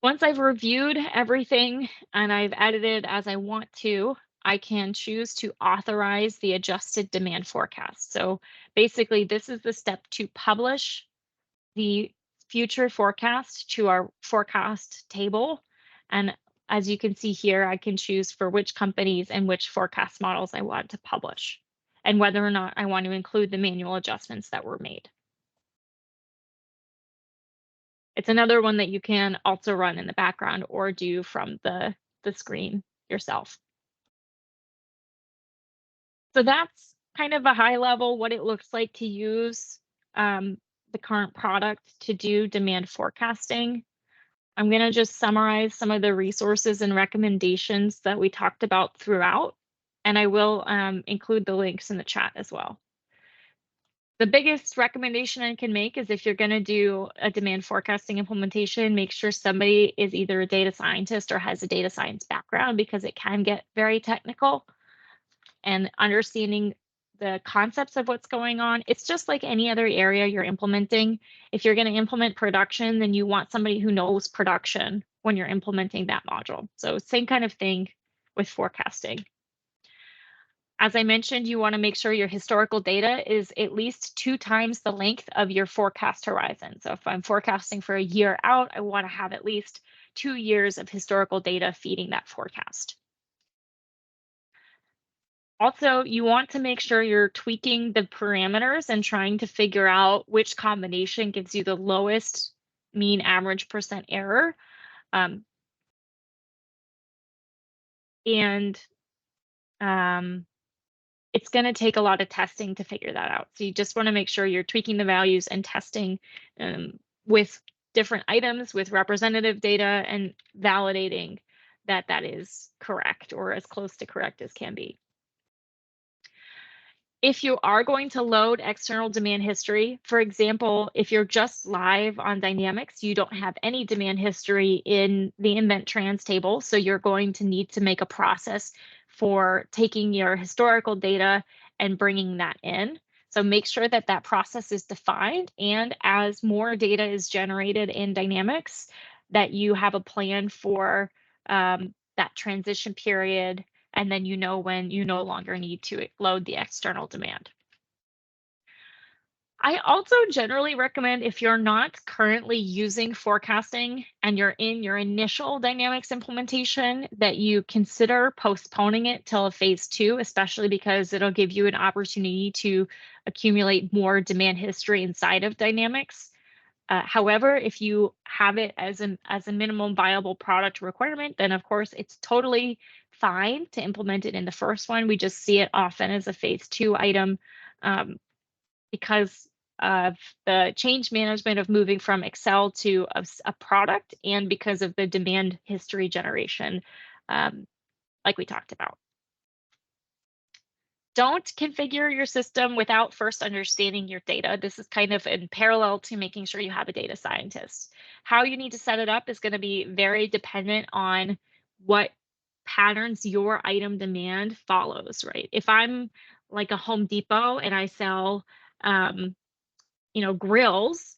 Once I've reviewed everything and I've edited as I want to, I can choose to authorize the adjusted demand forecast. So basically, this is the step to publish the future forecast to our forecast table. And as you can see here, I can choose for which companies and which forecast models I want to publish, and whether or not I want to include the manual adjustments that were made. It's another one that you can also run in the background or do from the screen yourself. So that's kind of a high level what it looks like to use the current product to do demand forecasting. I'm going to just summarize some of the resources and recommendations that we talked about throughout, and I will include the links in the chat as well. The biggest recommendation I can make is if you're going to do a demand forecasting implementation, make sure somebody is either a data scientist or has a data science background, because it can get very technical. And understanding the concepts of what's going on, it's just like any other area you're implementing. If you're going to implement production, then you want somebody who knows production when you're implementing that module. So same kind of thing with forecasting. As I mentioned, you want to make sure your historical data is at least 2 times the length of your forecast horizon. So if I'm forecasting for a year out, I want to have at least 2 years of historical data feeding that forecast. Also, you want to make sure you're tweaking the parameters and trying to figure out which combination gives you the lowest mean average % error. It's going to take a lot of testing to figure that out. So you just want to make sure you're tweaking the values and testing with different items, with representative data, and validating that that is correct or as close to correct as can be. If you are going to load external demand history, for example, if you're just live on Dynamics, you don't have any demand history in the invent trans table, so you're going to need to make a process for taking your historical data and bringing that in. So make sure that that process is defined, and as more data is generated in Dynamics, that you have a plan for that transition period, and then you know when you no longer need to load the external demand. I also generally recommend, if you're not currently using forecasting and you're in your initial Dynamics implementation, that you consider postponing it till phase 2, especially because it'll give you an opportunity to accumulate more demand history inside of Dynamics. However, if you have it as a minimum viable product requirement, then of course it's totally fine to implement it in the first one. We just see it often as a phase 2 item because of the change management of moving from Excel to a product, and because of the demand history generation, like we talked about. Don't configure your system without first understanding your data. This is kind of in parallel to making sure you have a data scientist. How you need to set it up is going to be very dependent on what patterns your item demand follows, right? If I'm like a Home Depot and I sell, grills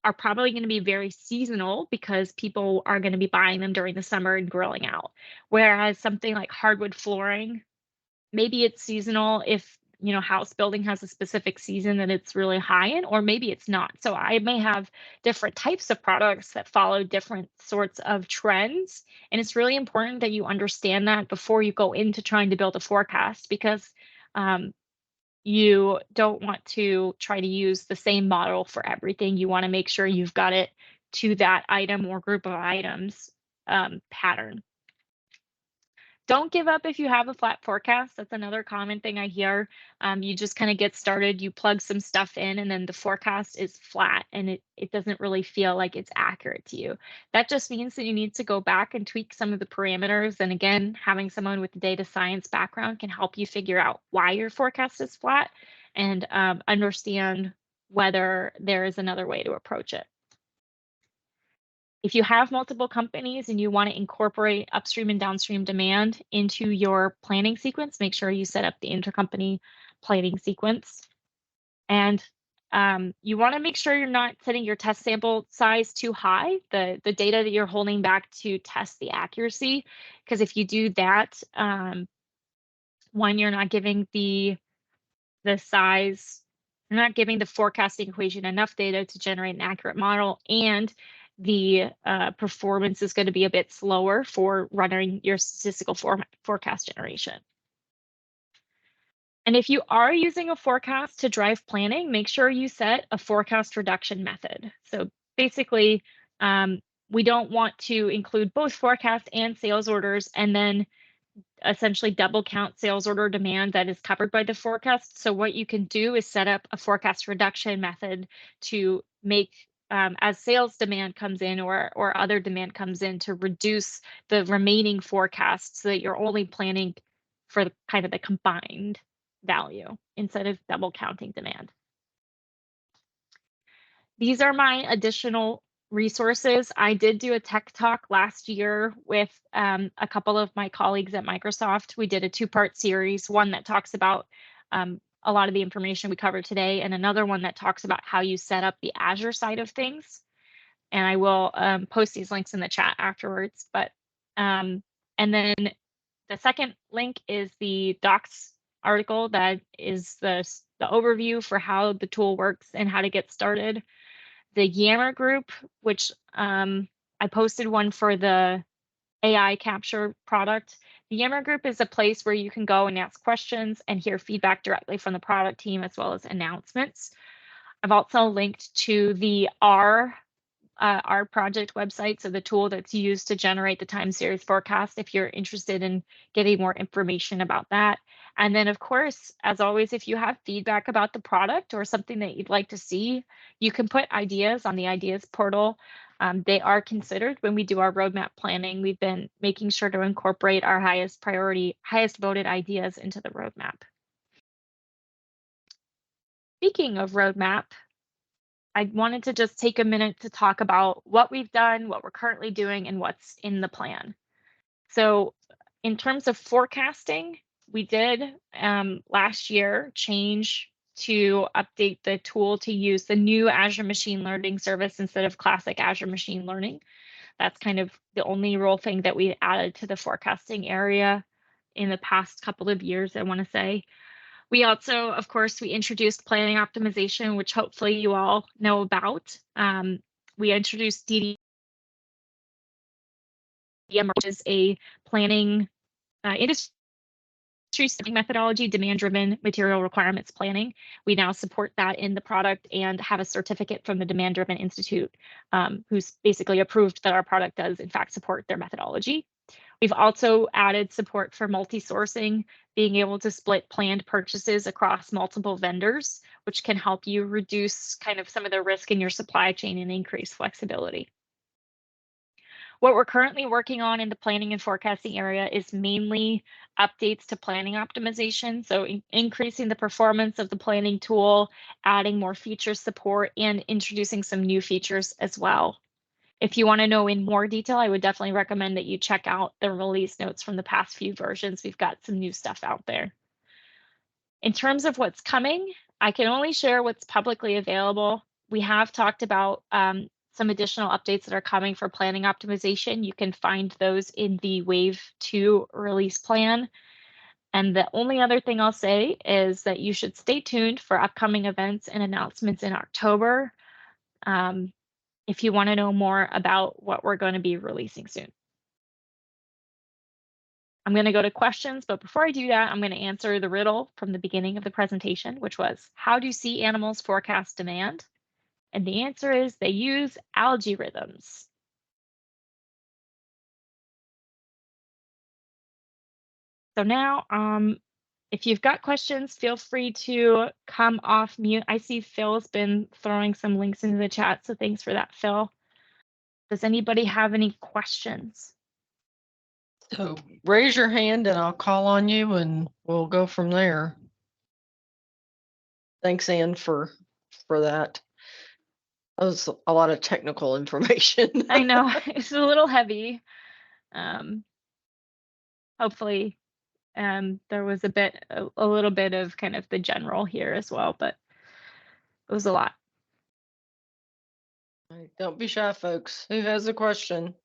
are probably going to be very seasonal because people are going to be buying them during the summer and grilling out. Whereas something like hardwood flooring, maybe it's seasonal if house building has a specific season that it's really high in, or maybe it's not. So I may have different types of products that follow different sorts of trends, and it's really important that you understand that before you go into trying to build a forecast, because you don't want to try to use the same model for everything. You want to make sure you've got it to that item or group of items pattern. Don't give up if you have a flat forecast. That's another common thing I hear. You just kind of get started, you plug some stuff in, and then the forecast is flat and it doesn't really feel like it's accurate to you. That just means that you need to go back and tweak some of the parameters. And again, having someone with a data science background can help you figure out why your forecast is flat and understand whether there is another way to approach it. If you have multiple companies and you want to incorporate upstream and downstream demand into your planning sequence, make sure you set up the intercompany planning sequence. And you want to make sure you're not setting your test sample size too high, the data that you're holding back to test the accuracy. Because if you do that, one, you're not giving the size, you're not giving the forecasting equation enough data to generate an accurate model, and the performance is going to be a bit slower for running your statistical forecast generation. And if you are using a forecast to drive planning, make sure you set a forecast reduction method. So basically, we don't want to include both forecast and sales orders and then essentially double count sales order demand that is covered by the forecast. So what you can do is set up a forecast reduction method to make as sales demand comes in or other demand comes in, to reduce the remaining forecast so that you're only planning for the kind of the combined value instead of double counting demand. These are my additional resources. I did do a tech talk last year with a couple of my colleagues at Microsoft. We did a two-part series, one that talks about a lot of the information we covered today, and another one that talks about how you set up the Azure side of things. And I will post these links in the chat afterwards. But and then the second link is the docs article that is the overview for how the tool works and how to get started. The Yammer group, which I posted one for the AI capture product. The Yammer group is a place where you can go and ask questions and hear feedback directly from the product team as well as announcements. I've also linked to the R project website, so the tool that's used to generate the time series forecast if you're interested in getting more information about that. And then, of course, as always, if you have feedback about the product or something that you'd like to see, you can put ideas on the ideas portal. They are considered when we do our roadmap planning. We've been making sure to incorporate our highest priority, highest voted ideas into the roadmap. Speaking of roadmap, I wanted to just take a minute to talk about what we've done, what we're currently doing, and what's in the plan. So in terms of forecasting, we did last year change to update the tool to use the new Azure Machine Learning service instead of classic Azure Machine Learning. That's kind of the only real thing that we added to the forecasting area in the past couple of years, I want to say. We also, of course, we introduced planning optimization, which hopefully you all know about. We introduced DDM, which is a planning industry methodology, demand-driven material requirements planning. We now support that in the product and have a certificate from the Demand-Driven Institute, who's basically approved that our product does, in fact, support their methodology. We've also added support for multi-sourcing, being able to split planned purchases across multiple vendors, which can help you reduce kind of some of the risk in your supply chain and increase flexibility. What we're currently working on in the planning and forecasting area is mainly updates to planning optimization. So increasing the performance of the planning tool, adding more feature support, and introducing some new features as well. If you want to know in more detail, I would definitely recommend that you check out the release notes from the past few versions. We've got some new stuff out there. In terms of what's coming, I can only share what's publicly available. We have talked about some additional updates that are coming for planning optimization. You can find those in the Wave 2 release plan. And the only other thing I'll say is that you should stay tuned for upcoming events and announcements in October. If you want to know more about what we're going to be releasing soon. I'm going to go to questions, but before I do that, I'm going to answer the riddle from the beginning of the presentation, which was, how do sea animals forecast demand? And the answer is they use algorithms. So now, if you've got questions, feel free to come off mute. I see Phil's been throwing some links into the chat, so thanks for that, Phil. Does anybody have any questions? So raise your hand and I'll call on you and we'll go from there. Thanks, Ann, for that. That was a lot of technical information. I know it's a little heavy. Hopefully, there was a little bit of kind of the general here as well, but it was a lot. Don't be shy, folks. Who has a question?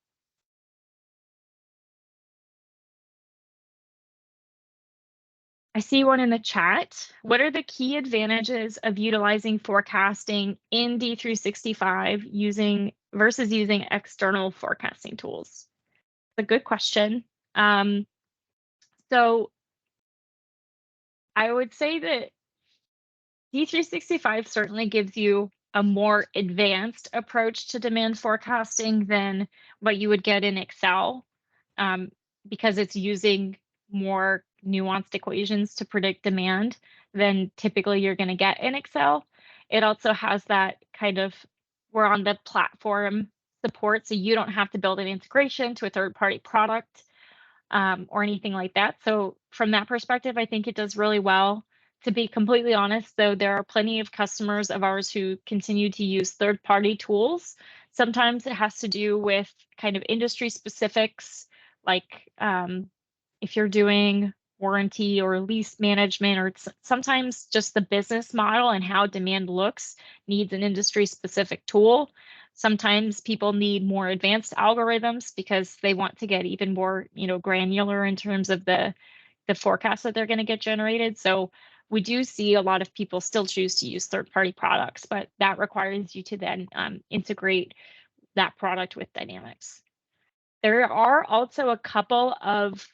I see one in the chat. What are the key advantages of utilizing forecasting in D365 versus using external forecasting tools? It's a good question. So I would say that D365 certainly gives you a more advanced approach to demand forecasting than what you would get in Excel, because it's using more nuanced equations to predict demand than typically you're going to get in Excel. It also has that kind of, we're on the platform support, so you don't have to build an integration to a third-party product or anything like that. So from that perspective, I think it does really well. To be completely honest, though, there are plenty of customers of ours who continue to use third-party tools. Sometimes it has to do with kind of industry specifics, like if you're doing warranty or lease management, or sometimes just the business model and how demand looks needs an industry specific tool. Sometimes people need more advanced algorithms because they want to get even more, granular in terms of the forecast that they're going to get generated. So we do see a lot of people still choose to use third-party products, but that requires you to then integrate that product with Dynamics. There are also a couple of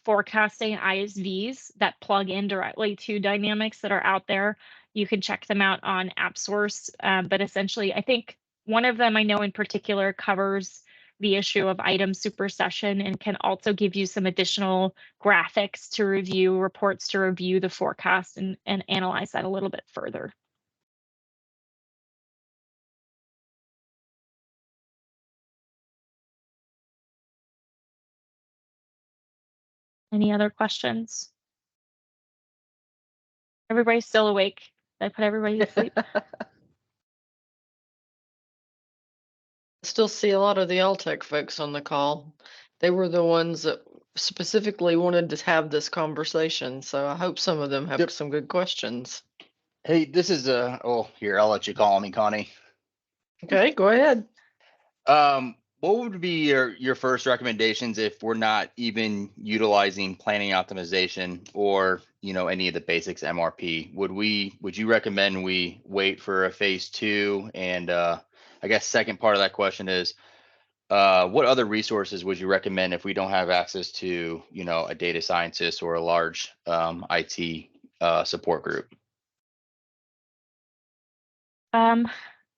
forecasting ISVs that plug in directly to Dynamics that are out there. You can check them out on AppSource, but essentially, I think one of them I know in particular covers the issue of item supersession and can also give you some additional graphics to review, reports to review the forecast and analyze that a little bit further. Any other questions? Everybody's still awake. Did I put everybody to sleep? Still see a lot of the Altec folks on the call. They were the ones that specifically wanted to have this conversation. So I hope some of them have some good questions. Hey, this is here, I'll let you call me Connie. Okay, go ahead. What would be your first recommendations if we're not even utilizing planning optimization or, any of the basics MRP? Would you recommend we wait for a phase 2? And I guess second part of that question is, what other resources would you recommend if we don't have access to, a data scientist or a large IT support group?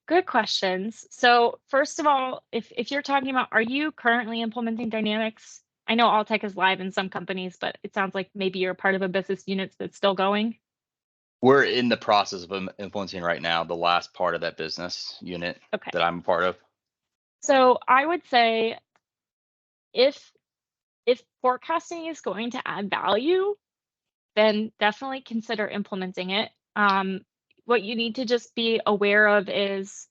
Good questions. So first of all, if you're talking about, are you currently implementing Dynamics? I know Alltech is live in some companies, but it sounds like maybe you're part of a business unit that's still going. We're in the process of implementing right now, the last part of that business unit that I'm a part of. So I would say if forecasting is going to add value, then definitely consider implementing it. What you need to just be aware of is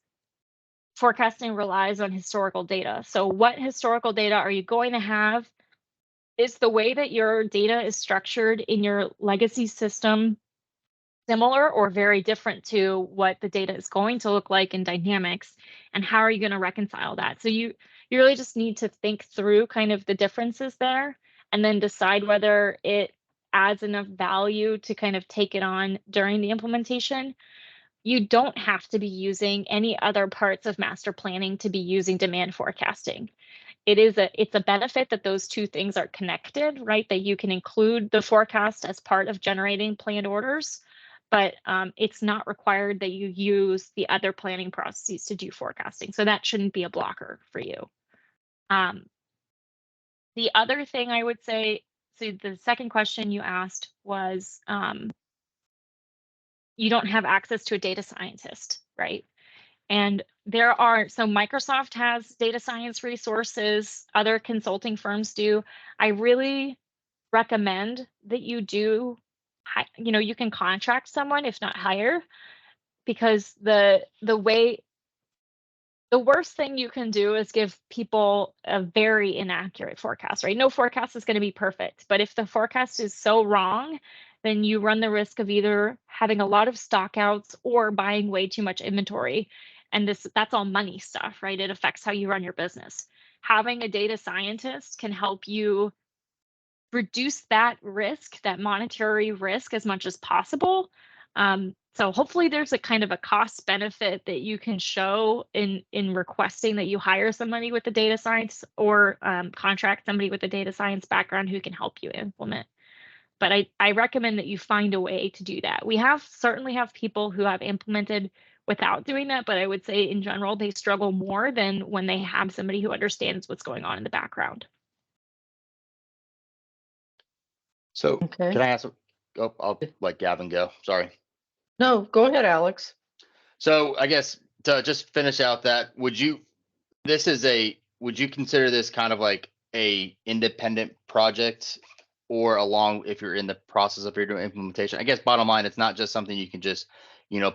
forecasting relies on historical data. So what historical data are you going to have? Is the way that your data is structured in your legacy system similar or very different to what the data is going to look like in Dynamics? And how are you going to reconcile that? So you really just need to think through kind of the differences there and then decide whether it adds enough value to kind of take it on during the implementation. You don't have to be using any other parts of master planning to be using demand forecasting. It's a benefit that those two things are connected, right? That you can include the forecast as part of generating planned orders, but it's not required that you use the other planning processes to do forecasting. So that shouldn't be a blocker for you. The other thing I would say, so the second question you asked was, you don't have access to a data scientist, right? And so Microsoft has data science resources, other consulting firms do. I really recommend that you do, you can contract someone, if not hire, because the worst thing you can do is give people a very inaccurate forecast, right? No forecast is going to be perfect, but if the forecast is so wrong, then you run the risk of either having a lot of stockouts or buying way too much inventory. And that's all money stuff, right? It affects how you run your business. Having a data scientist can help you reduce that risk, that monetary risk, as much as possible. So hopefully there's a kind of a cost benefit that you can show in requesting that you hire somebody with the data science or contract somebody with a data science background who can help you implement. But I recommend that you find a way to do that. We certainly have people who have implemented without doing that, but I would say in general, they struggle more than when they have somebody who understands what's going on in the background. So Okay. can I ask? I'll let Gavin go. Sorry. No, go ahead, Alex. So I guess to just finish out that, would you consider this kind of like a independent project, or if you're in the process of your implementation? I guess bottom line, it's not just something you can just,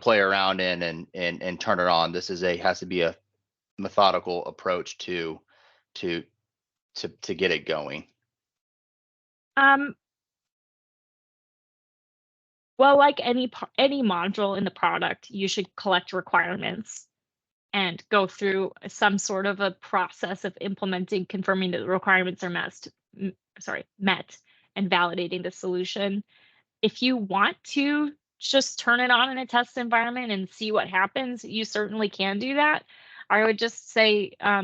play around in and turn it on. This has to be a methodical approach to get it going. Well, like any module in the product, you should collect requirements and go through some sort of a process of implementing, confirming that the requirements are met, and validating the solution. If you want to just turn it on in a test environment and see what happens, you certainly can do that. I would just say a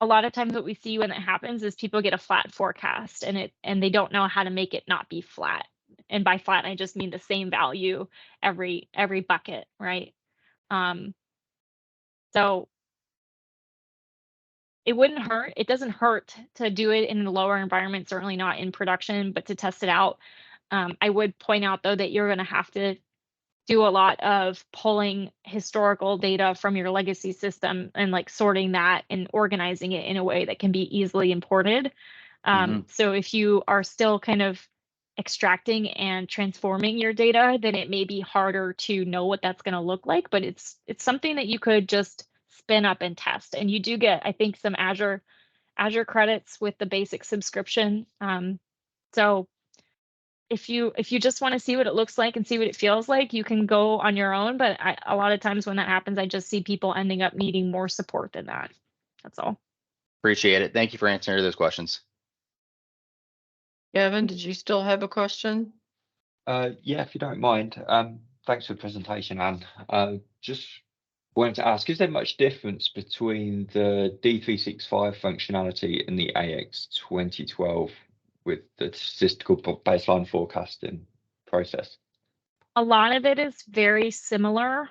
lot of times what we see when it happens is people get a flat forecast and they don't know how to make it not be flat. And by flat, I just mean the same value every bucket, right? So it wouldn't hurt. It doesn't hurt to do it in a lower environment, certainly not in production, but to test it out. I would point out, though, that you're going to have to do a lot of pulling historical data from your legacy system and like sorting that and organizing it in a way that can be easily imported. So if you are still kind of extracting and transforming your data, then it may be harder to know what that's going to look like, but it's something that you could just spin up and test. And you do get, I think, some Azure credits with the basic subscription. So if you just want to see what it looks like and see what it feels like, you can go on your own. But a lot of times when that happens, I just see people ending up needing more support than that. That's all. Appreciate it. Thank you for answering those questions. Gavin, did you still have a question? Yeah, if you don't mind. Thanks for the presentation, Anne. Just wanted to ask, is there much difference between the D365 functionality and the AX 2012 with the statistical baseline forecasting process? A lot of it is very similar,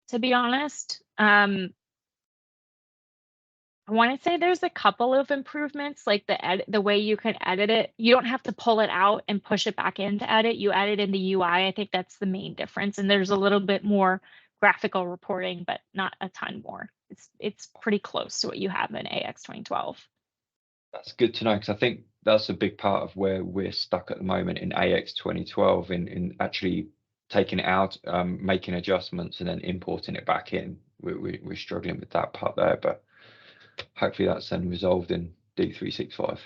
to be honest. I want to say there's a couple of improvements, like the way you can edit it. You don't have to pull it out and push it back in to edit. You edit in the UI. I think that's the main difference. And there's a little bit more graphical reporting, but not a ton more. It's pretty close to what you have in AX 2012. That's good to know, because I think that's a big part of where we're stuck at the moment in AX 2012 in actually taking it out, making adjustments, and then importing it back in. We're struggling with that part there, but hopefully that's then resolved in D365.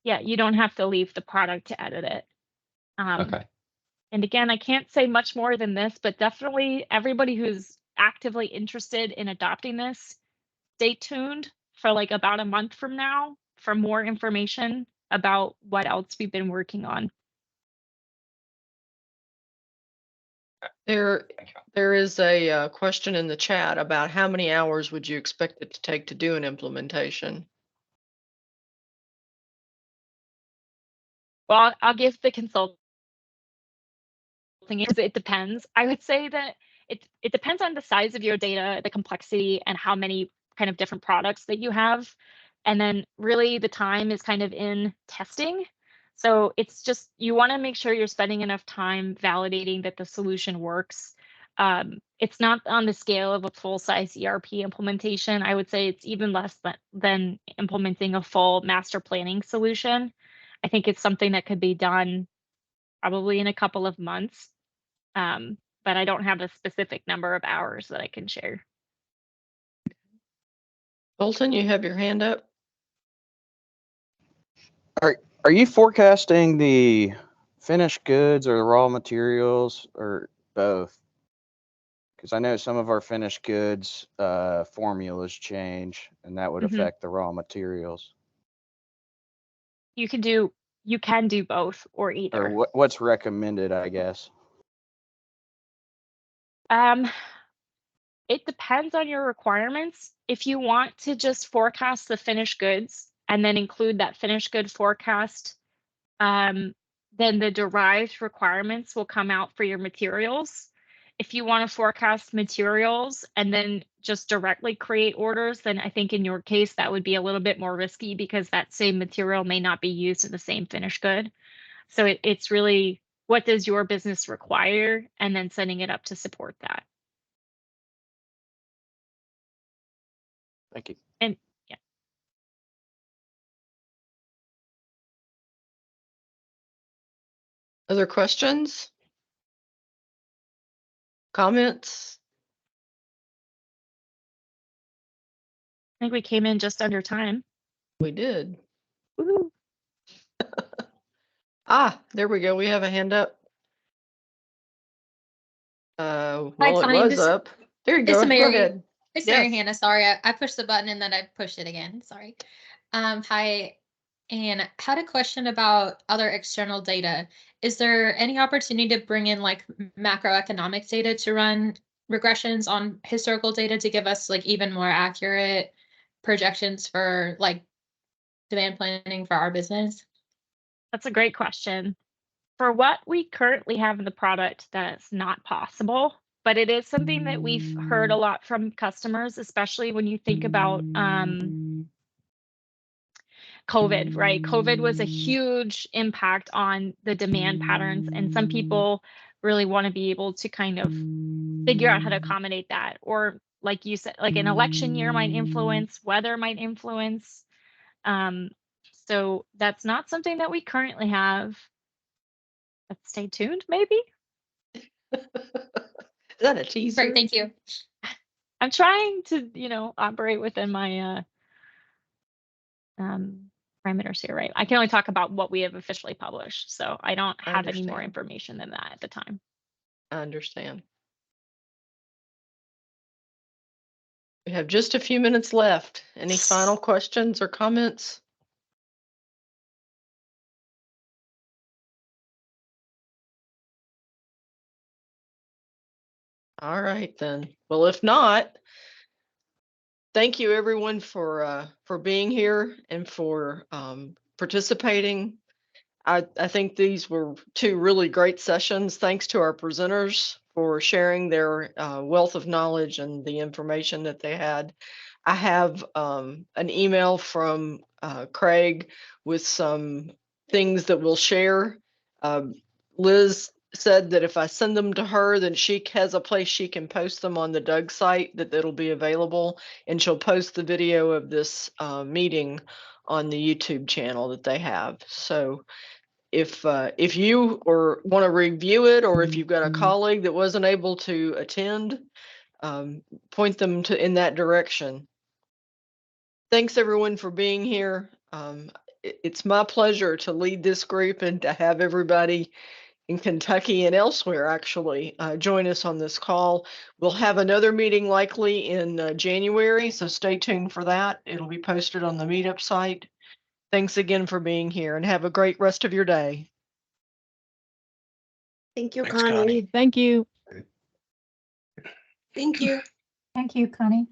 Yeah, you don't have to leave the product to edit it. Okay. And again, I can't say much more than this, but definitely everybody who's actively interested in adopting this, stay tuned for like about a month from now for more information about what else we've been working on. There is a question in the chat about how many hours would you expect it to take to do an implementation? Well, I'll give the consulting answer. It depends. I would say that it depends on the size of your data, the complexity, and how many kind of different products that you have. And then really the time is kind of in testing. So it's just, you want to make sure you're spending enough time validating that the solution works. It's not on the scale of a full-size ERP implementation. I would say it's even less than implementing a full master planning solution. I think it's something that could be done probably in a couple of months, but I don't have a specific number of hours that I can share. Bolton, you have your hand up. Are you forecasting the finished goods or the raw materials or both? Because I know some of our finished goods formulas change, and that would affect the raw materials. You can do both or either. Or what's recommended, I guess. It depends on your requirements. If you want to just forecast the finished goods and then include that finished good forecast, then the derived requirements will come out for your materials. If you want to forecast materials and then just directly create orders, then I think in your case that would be a little bit more risky because that same material may not be used in the same finished good. So it's really, what does your business require, and then setting it up to support that. Thank you. And yeah. Other questions? Comments? I think we came in just under time. We did. Woohoo. There we go. We have a hand up. Well, Connie, it was up. There you go. Go ahead. It's Yes. Mary Hannah. Sorry, I pushed the button and then I pushed it again. Sorry. Hi, and had a question about other external data. Is there any opportunity to bring in like macroeconomic data to run regressions on historical data to give us like even more accurate projections for like demand planning for our business? That's a great question. For what we currently have in the product, that's not possible, but it is something that we've heard a lot from customers, especially when you think about COVID, right? COVID was a huge impact on the demand patterns, and some people really want to be able to kind of figure out how to accommodate that. Or like you said, like an election year might influence, weather might influence. So that's not something that we currently have. But stay tuned, maybe. Is that a teaser? Great, thank you. I'm trying to, operate within my parameters here, right? I can only talk about what we have officially published, so I don't have any more information than that at the time. I understand. We have just a few minutes left. Any final questions or comments? All right, then. Well, if not, thank you everyone for being here and for participating. I think these were two really great sessions. Thanks to our presenters for sharing their wealth of knowledge and the information that they had. I have an email from Craig with some things that we'll share. Liz said that if I send them to her, then she has a place she can post them on the Doug site that'll be available, and she'll post the video of this meeting on the YouTube channel that they have. So if you want to review it, or if you've got a colleague that wasn't able to attend, point them in that direction. Thanks everyone for being here. It's my pleasure to lead this group and to have everybody in Kentucky and elsewhere actually join us on this call. We'll have another meeting likely in January, so stay tuned for that. It'll be posted on the meetup site. Thanks again for being here and have a great rest of your day. Thank you, Thanks, Connie. Thank you. Thank you. Thank you, Connie.